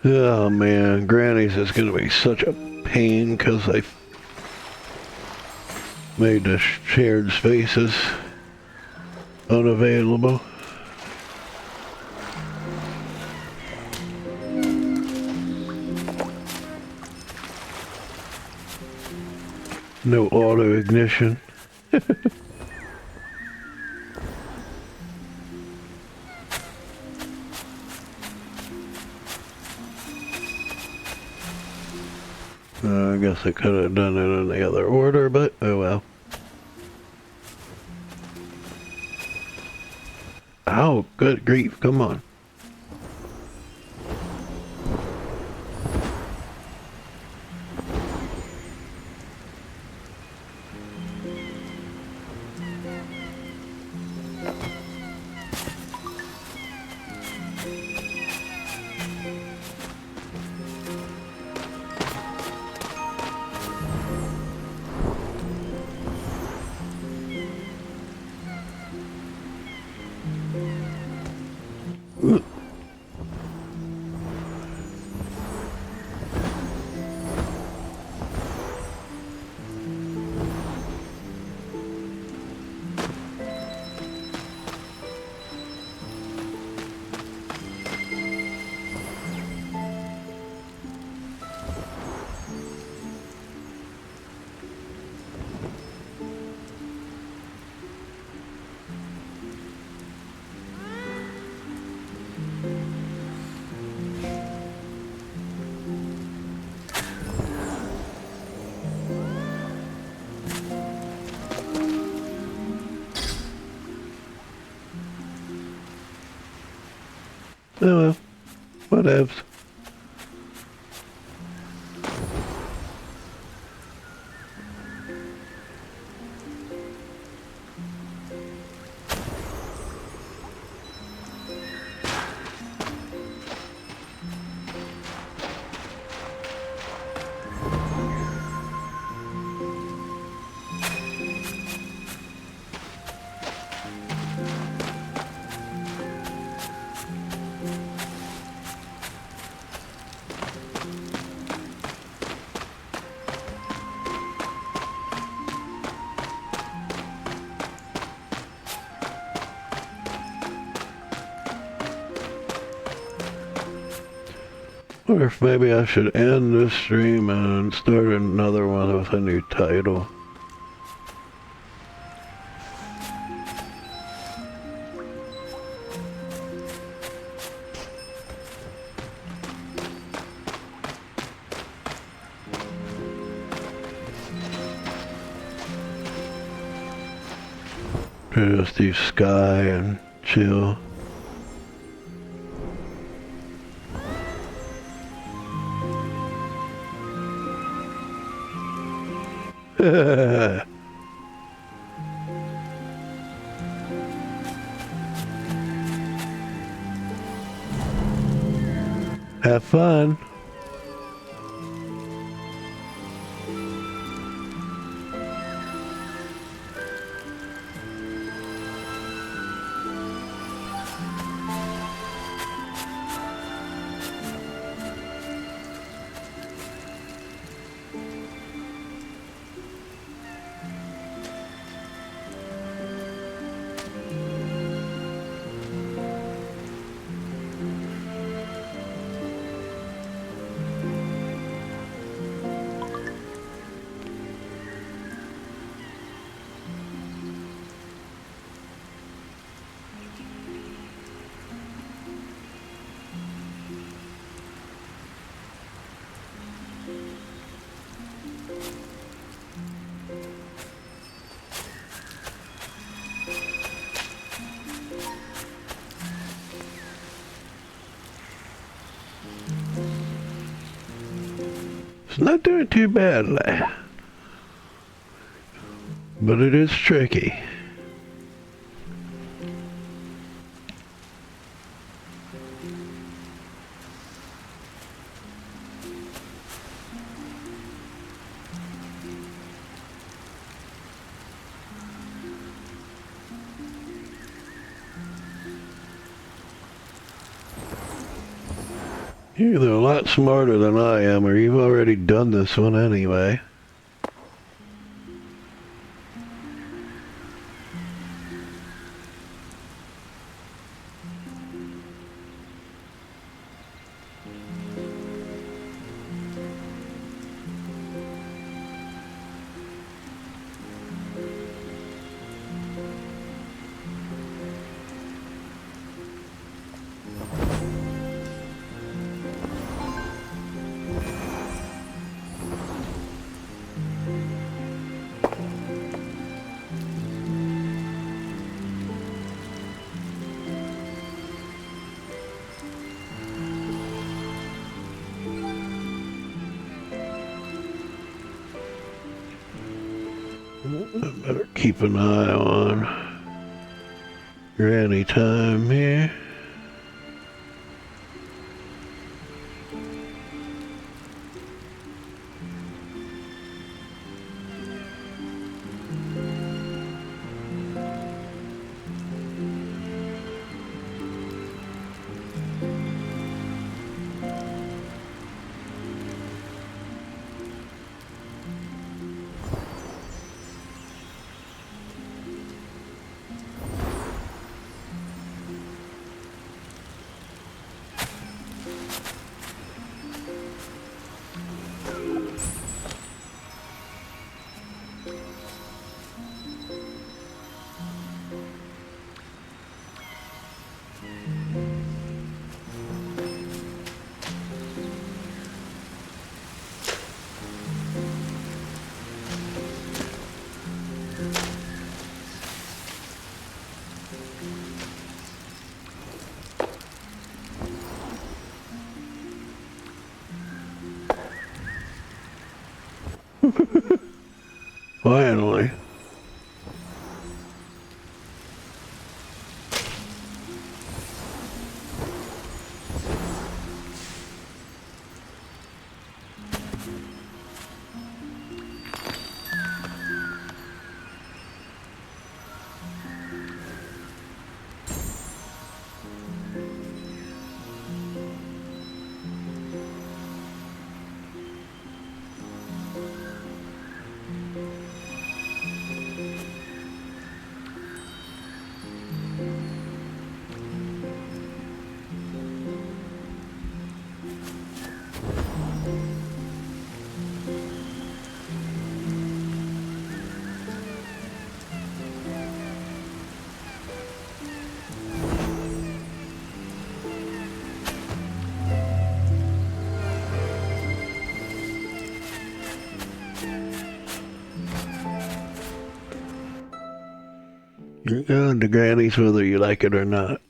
Oh man, Granny's is gonna be such a pain because I made the shared spaces unavailable. No auto ignition. I guess I could have done it in the other order, but oh well. Oh, good grief, come on. Oh well, whatevs. Or if maybe I should end this stream and start another one with a new title. Just do sky and chill. Have fun. It's not doing too badly, but it is tricky. You're either a lot smarter than I am, or you've already done this one anyway. I better keep an eye on Granny time here. Finally. You're going to Granny's whether you like it or not.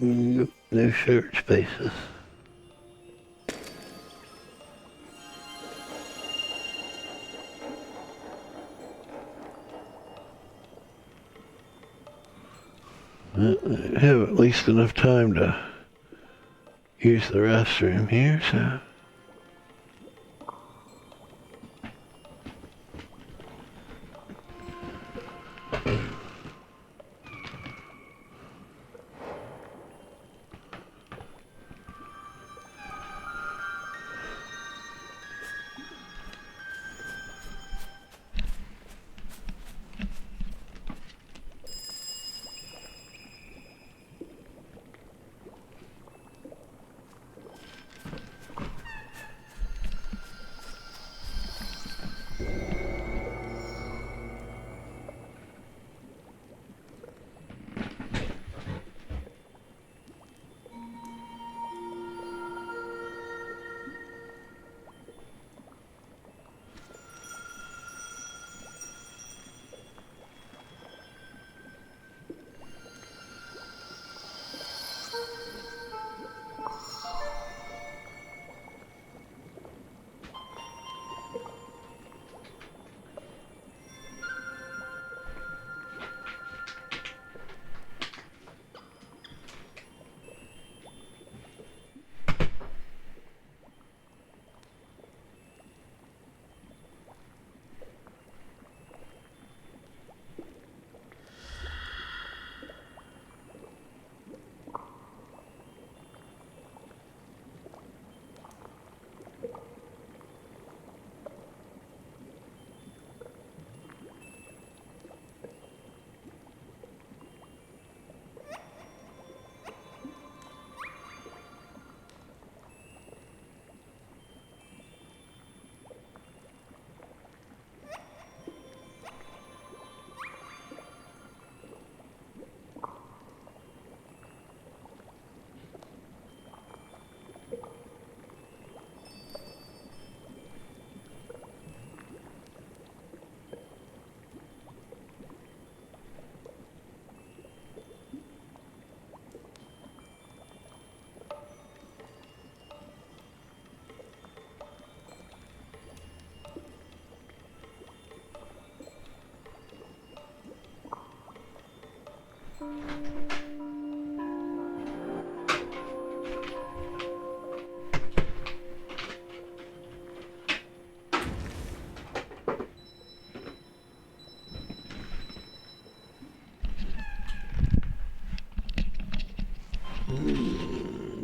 No shirt spaces. I have at least enough time to use the restroom here, so.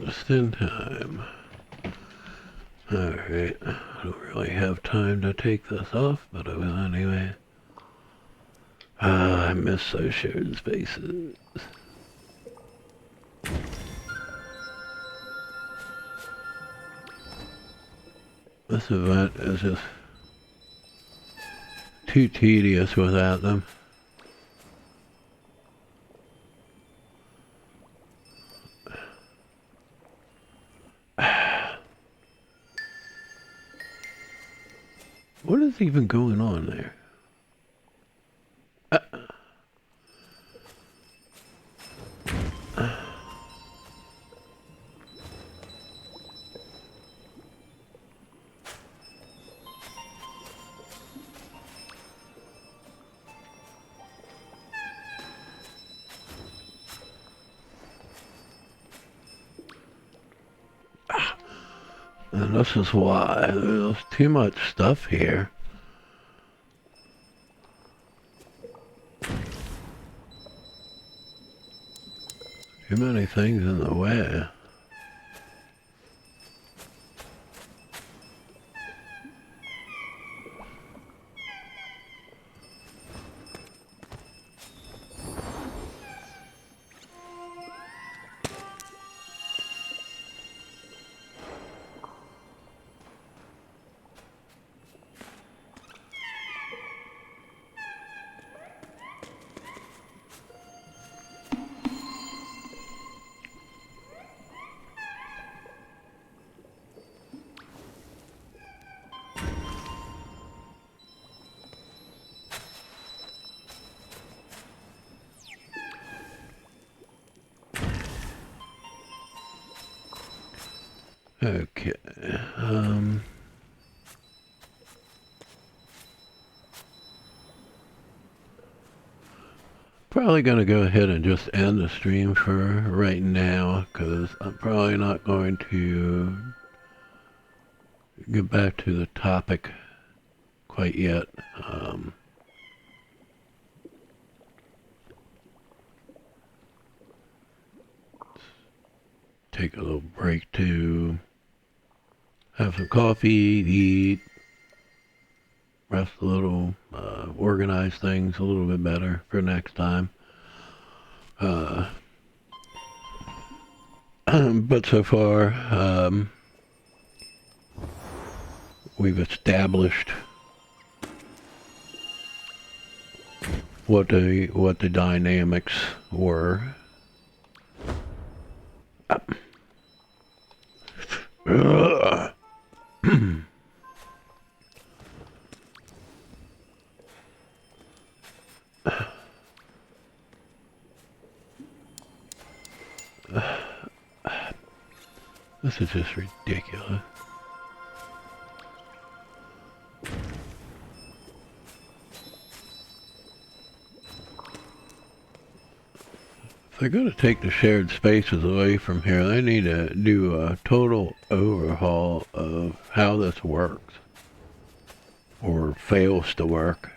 Just in time. Alright, I don't really have time to take this off, but I will anyway. I miss those shared spaces. This event is just too tedious without them. What is even going on there? And this is why there's too much stuff here. Too many things in the way. Okay. Probably going to go ahead and just end the stream for right now, because I'm probably not going to get back to the topic quite yet. Take a little break to have some coffee, eat, rest a little, organize things a little bit better for next time. But so far, we've established what the dynamics were. This is just ridiculous. If they're going to take the shared spaces away from here, they need to do a total overhaul of how this works. Or fails to work.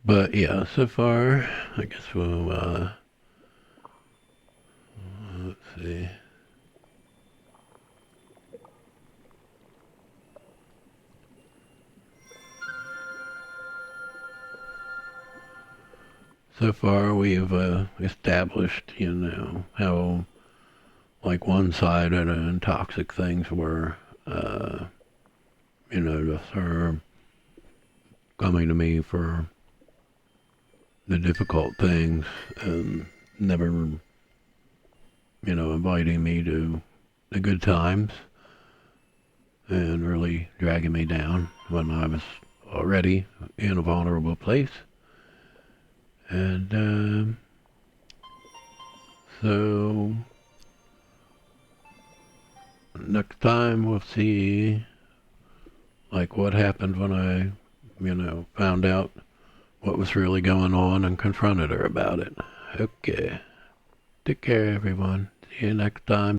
But yeah, so far, I guess we'll, let's see. So far, we've established, how like one-sided and toxic things were. Just her coming to me for the difficult things and never, inviting me to the good times and really dragging me down when I was already in a vulnerable place. And so next time we'll see like what happened when I, found out what was really going on and confronted her about it. Okay. Take care, everyone. See you next time.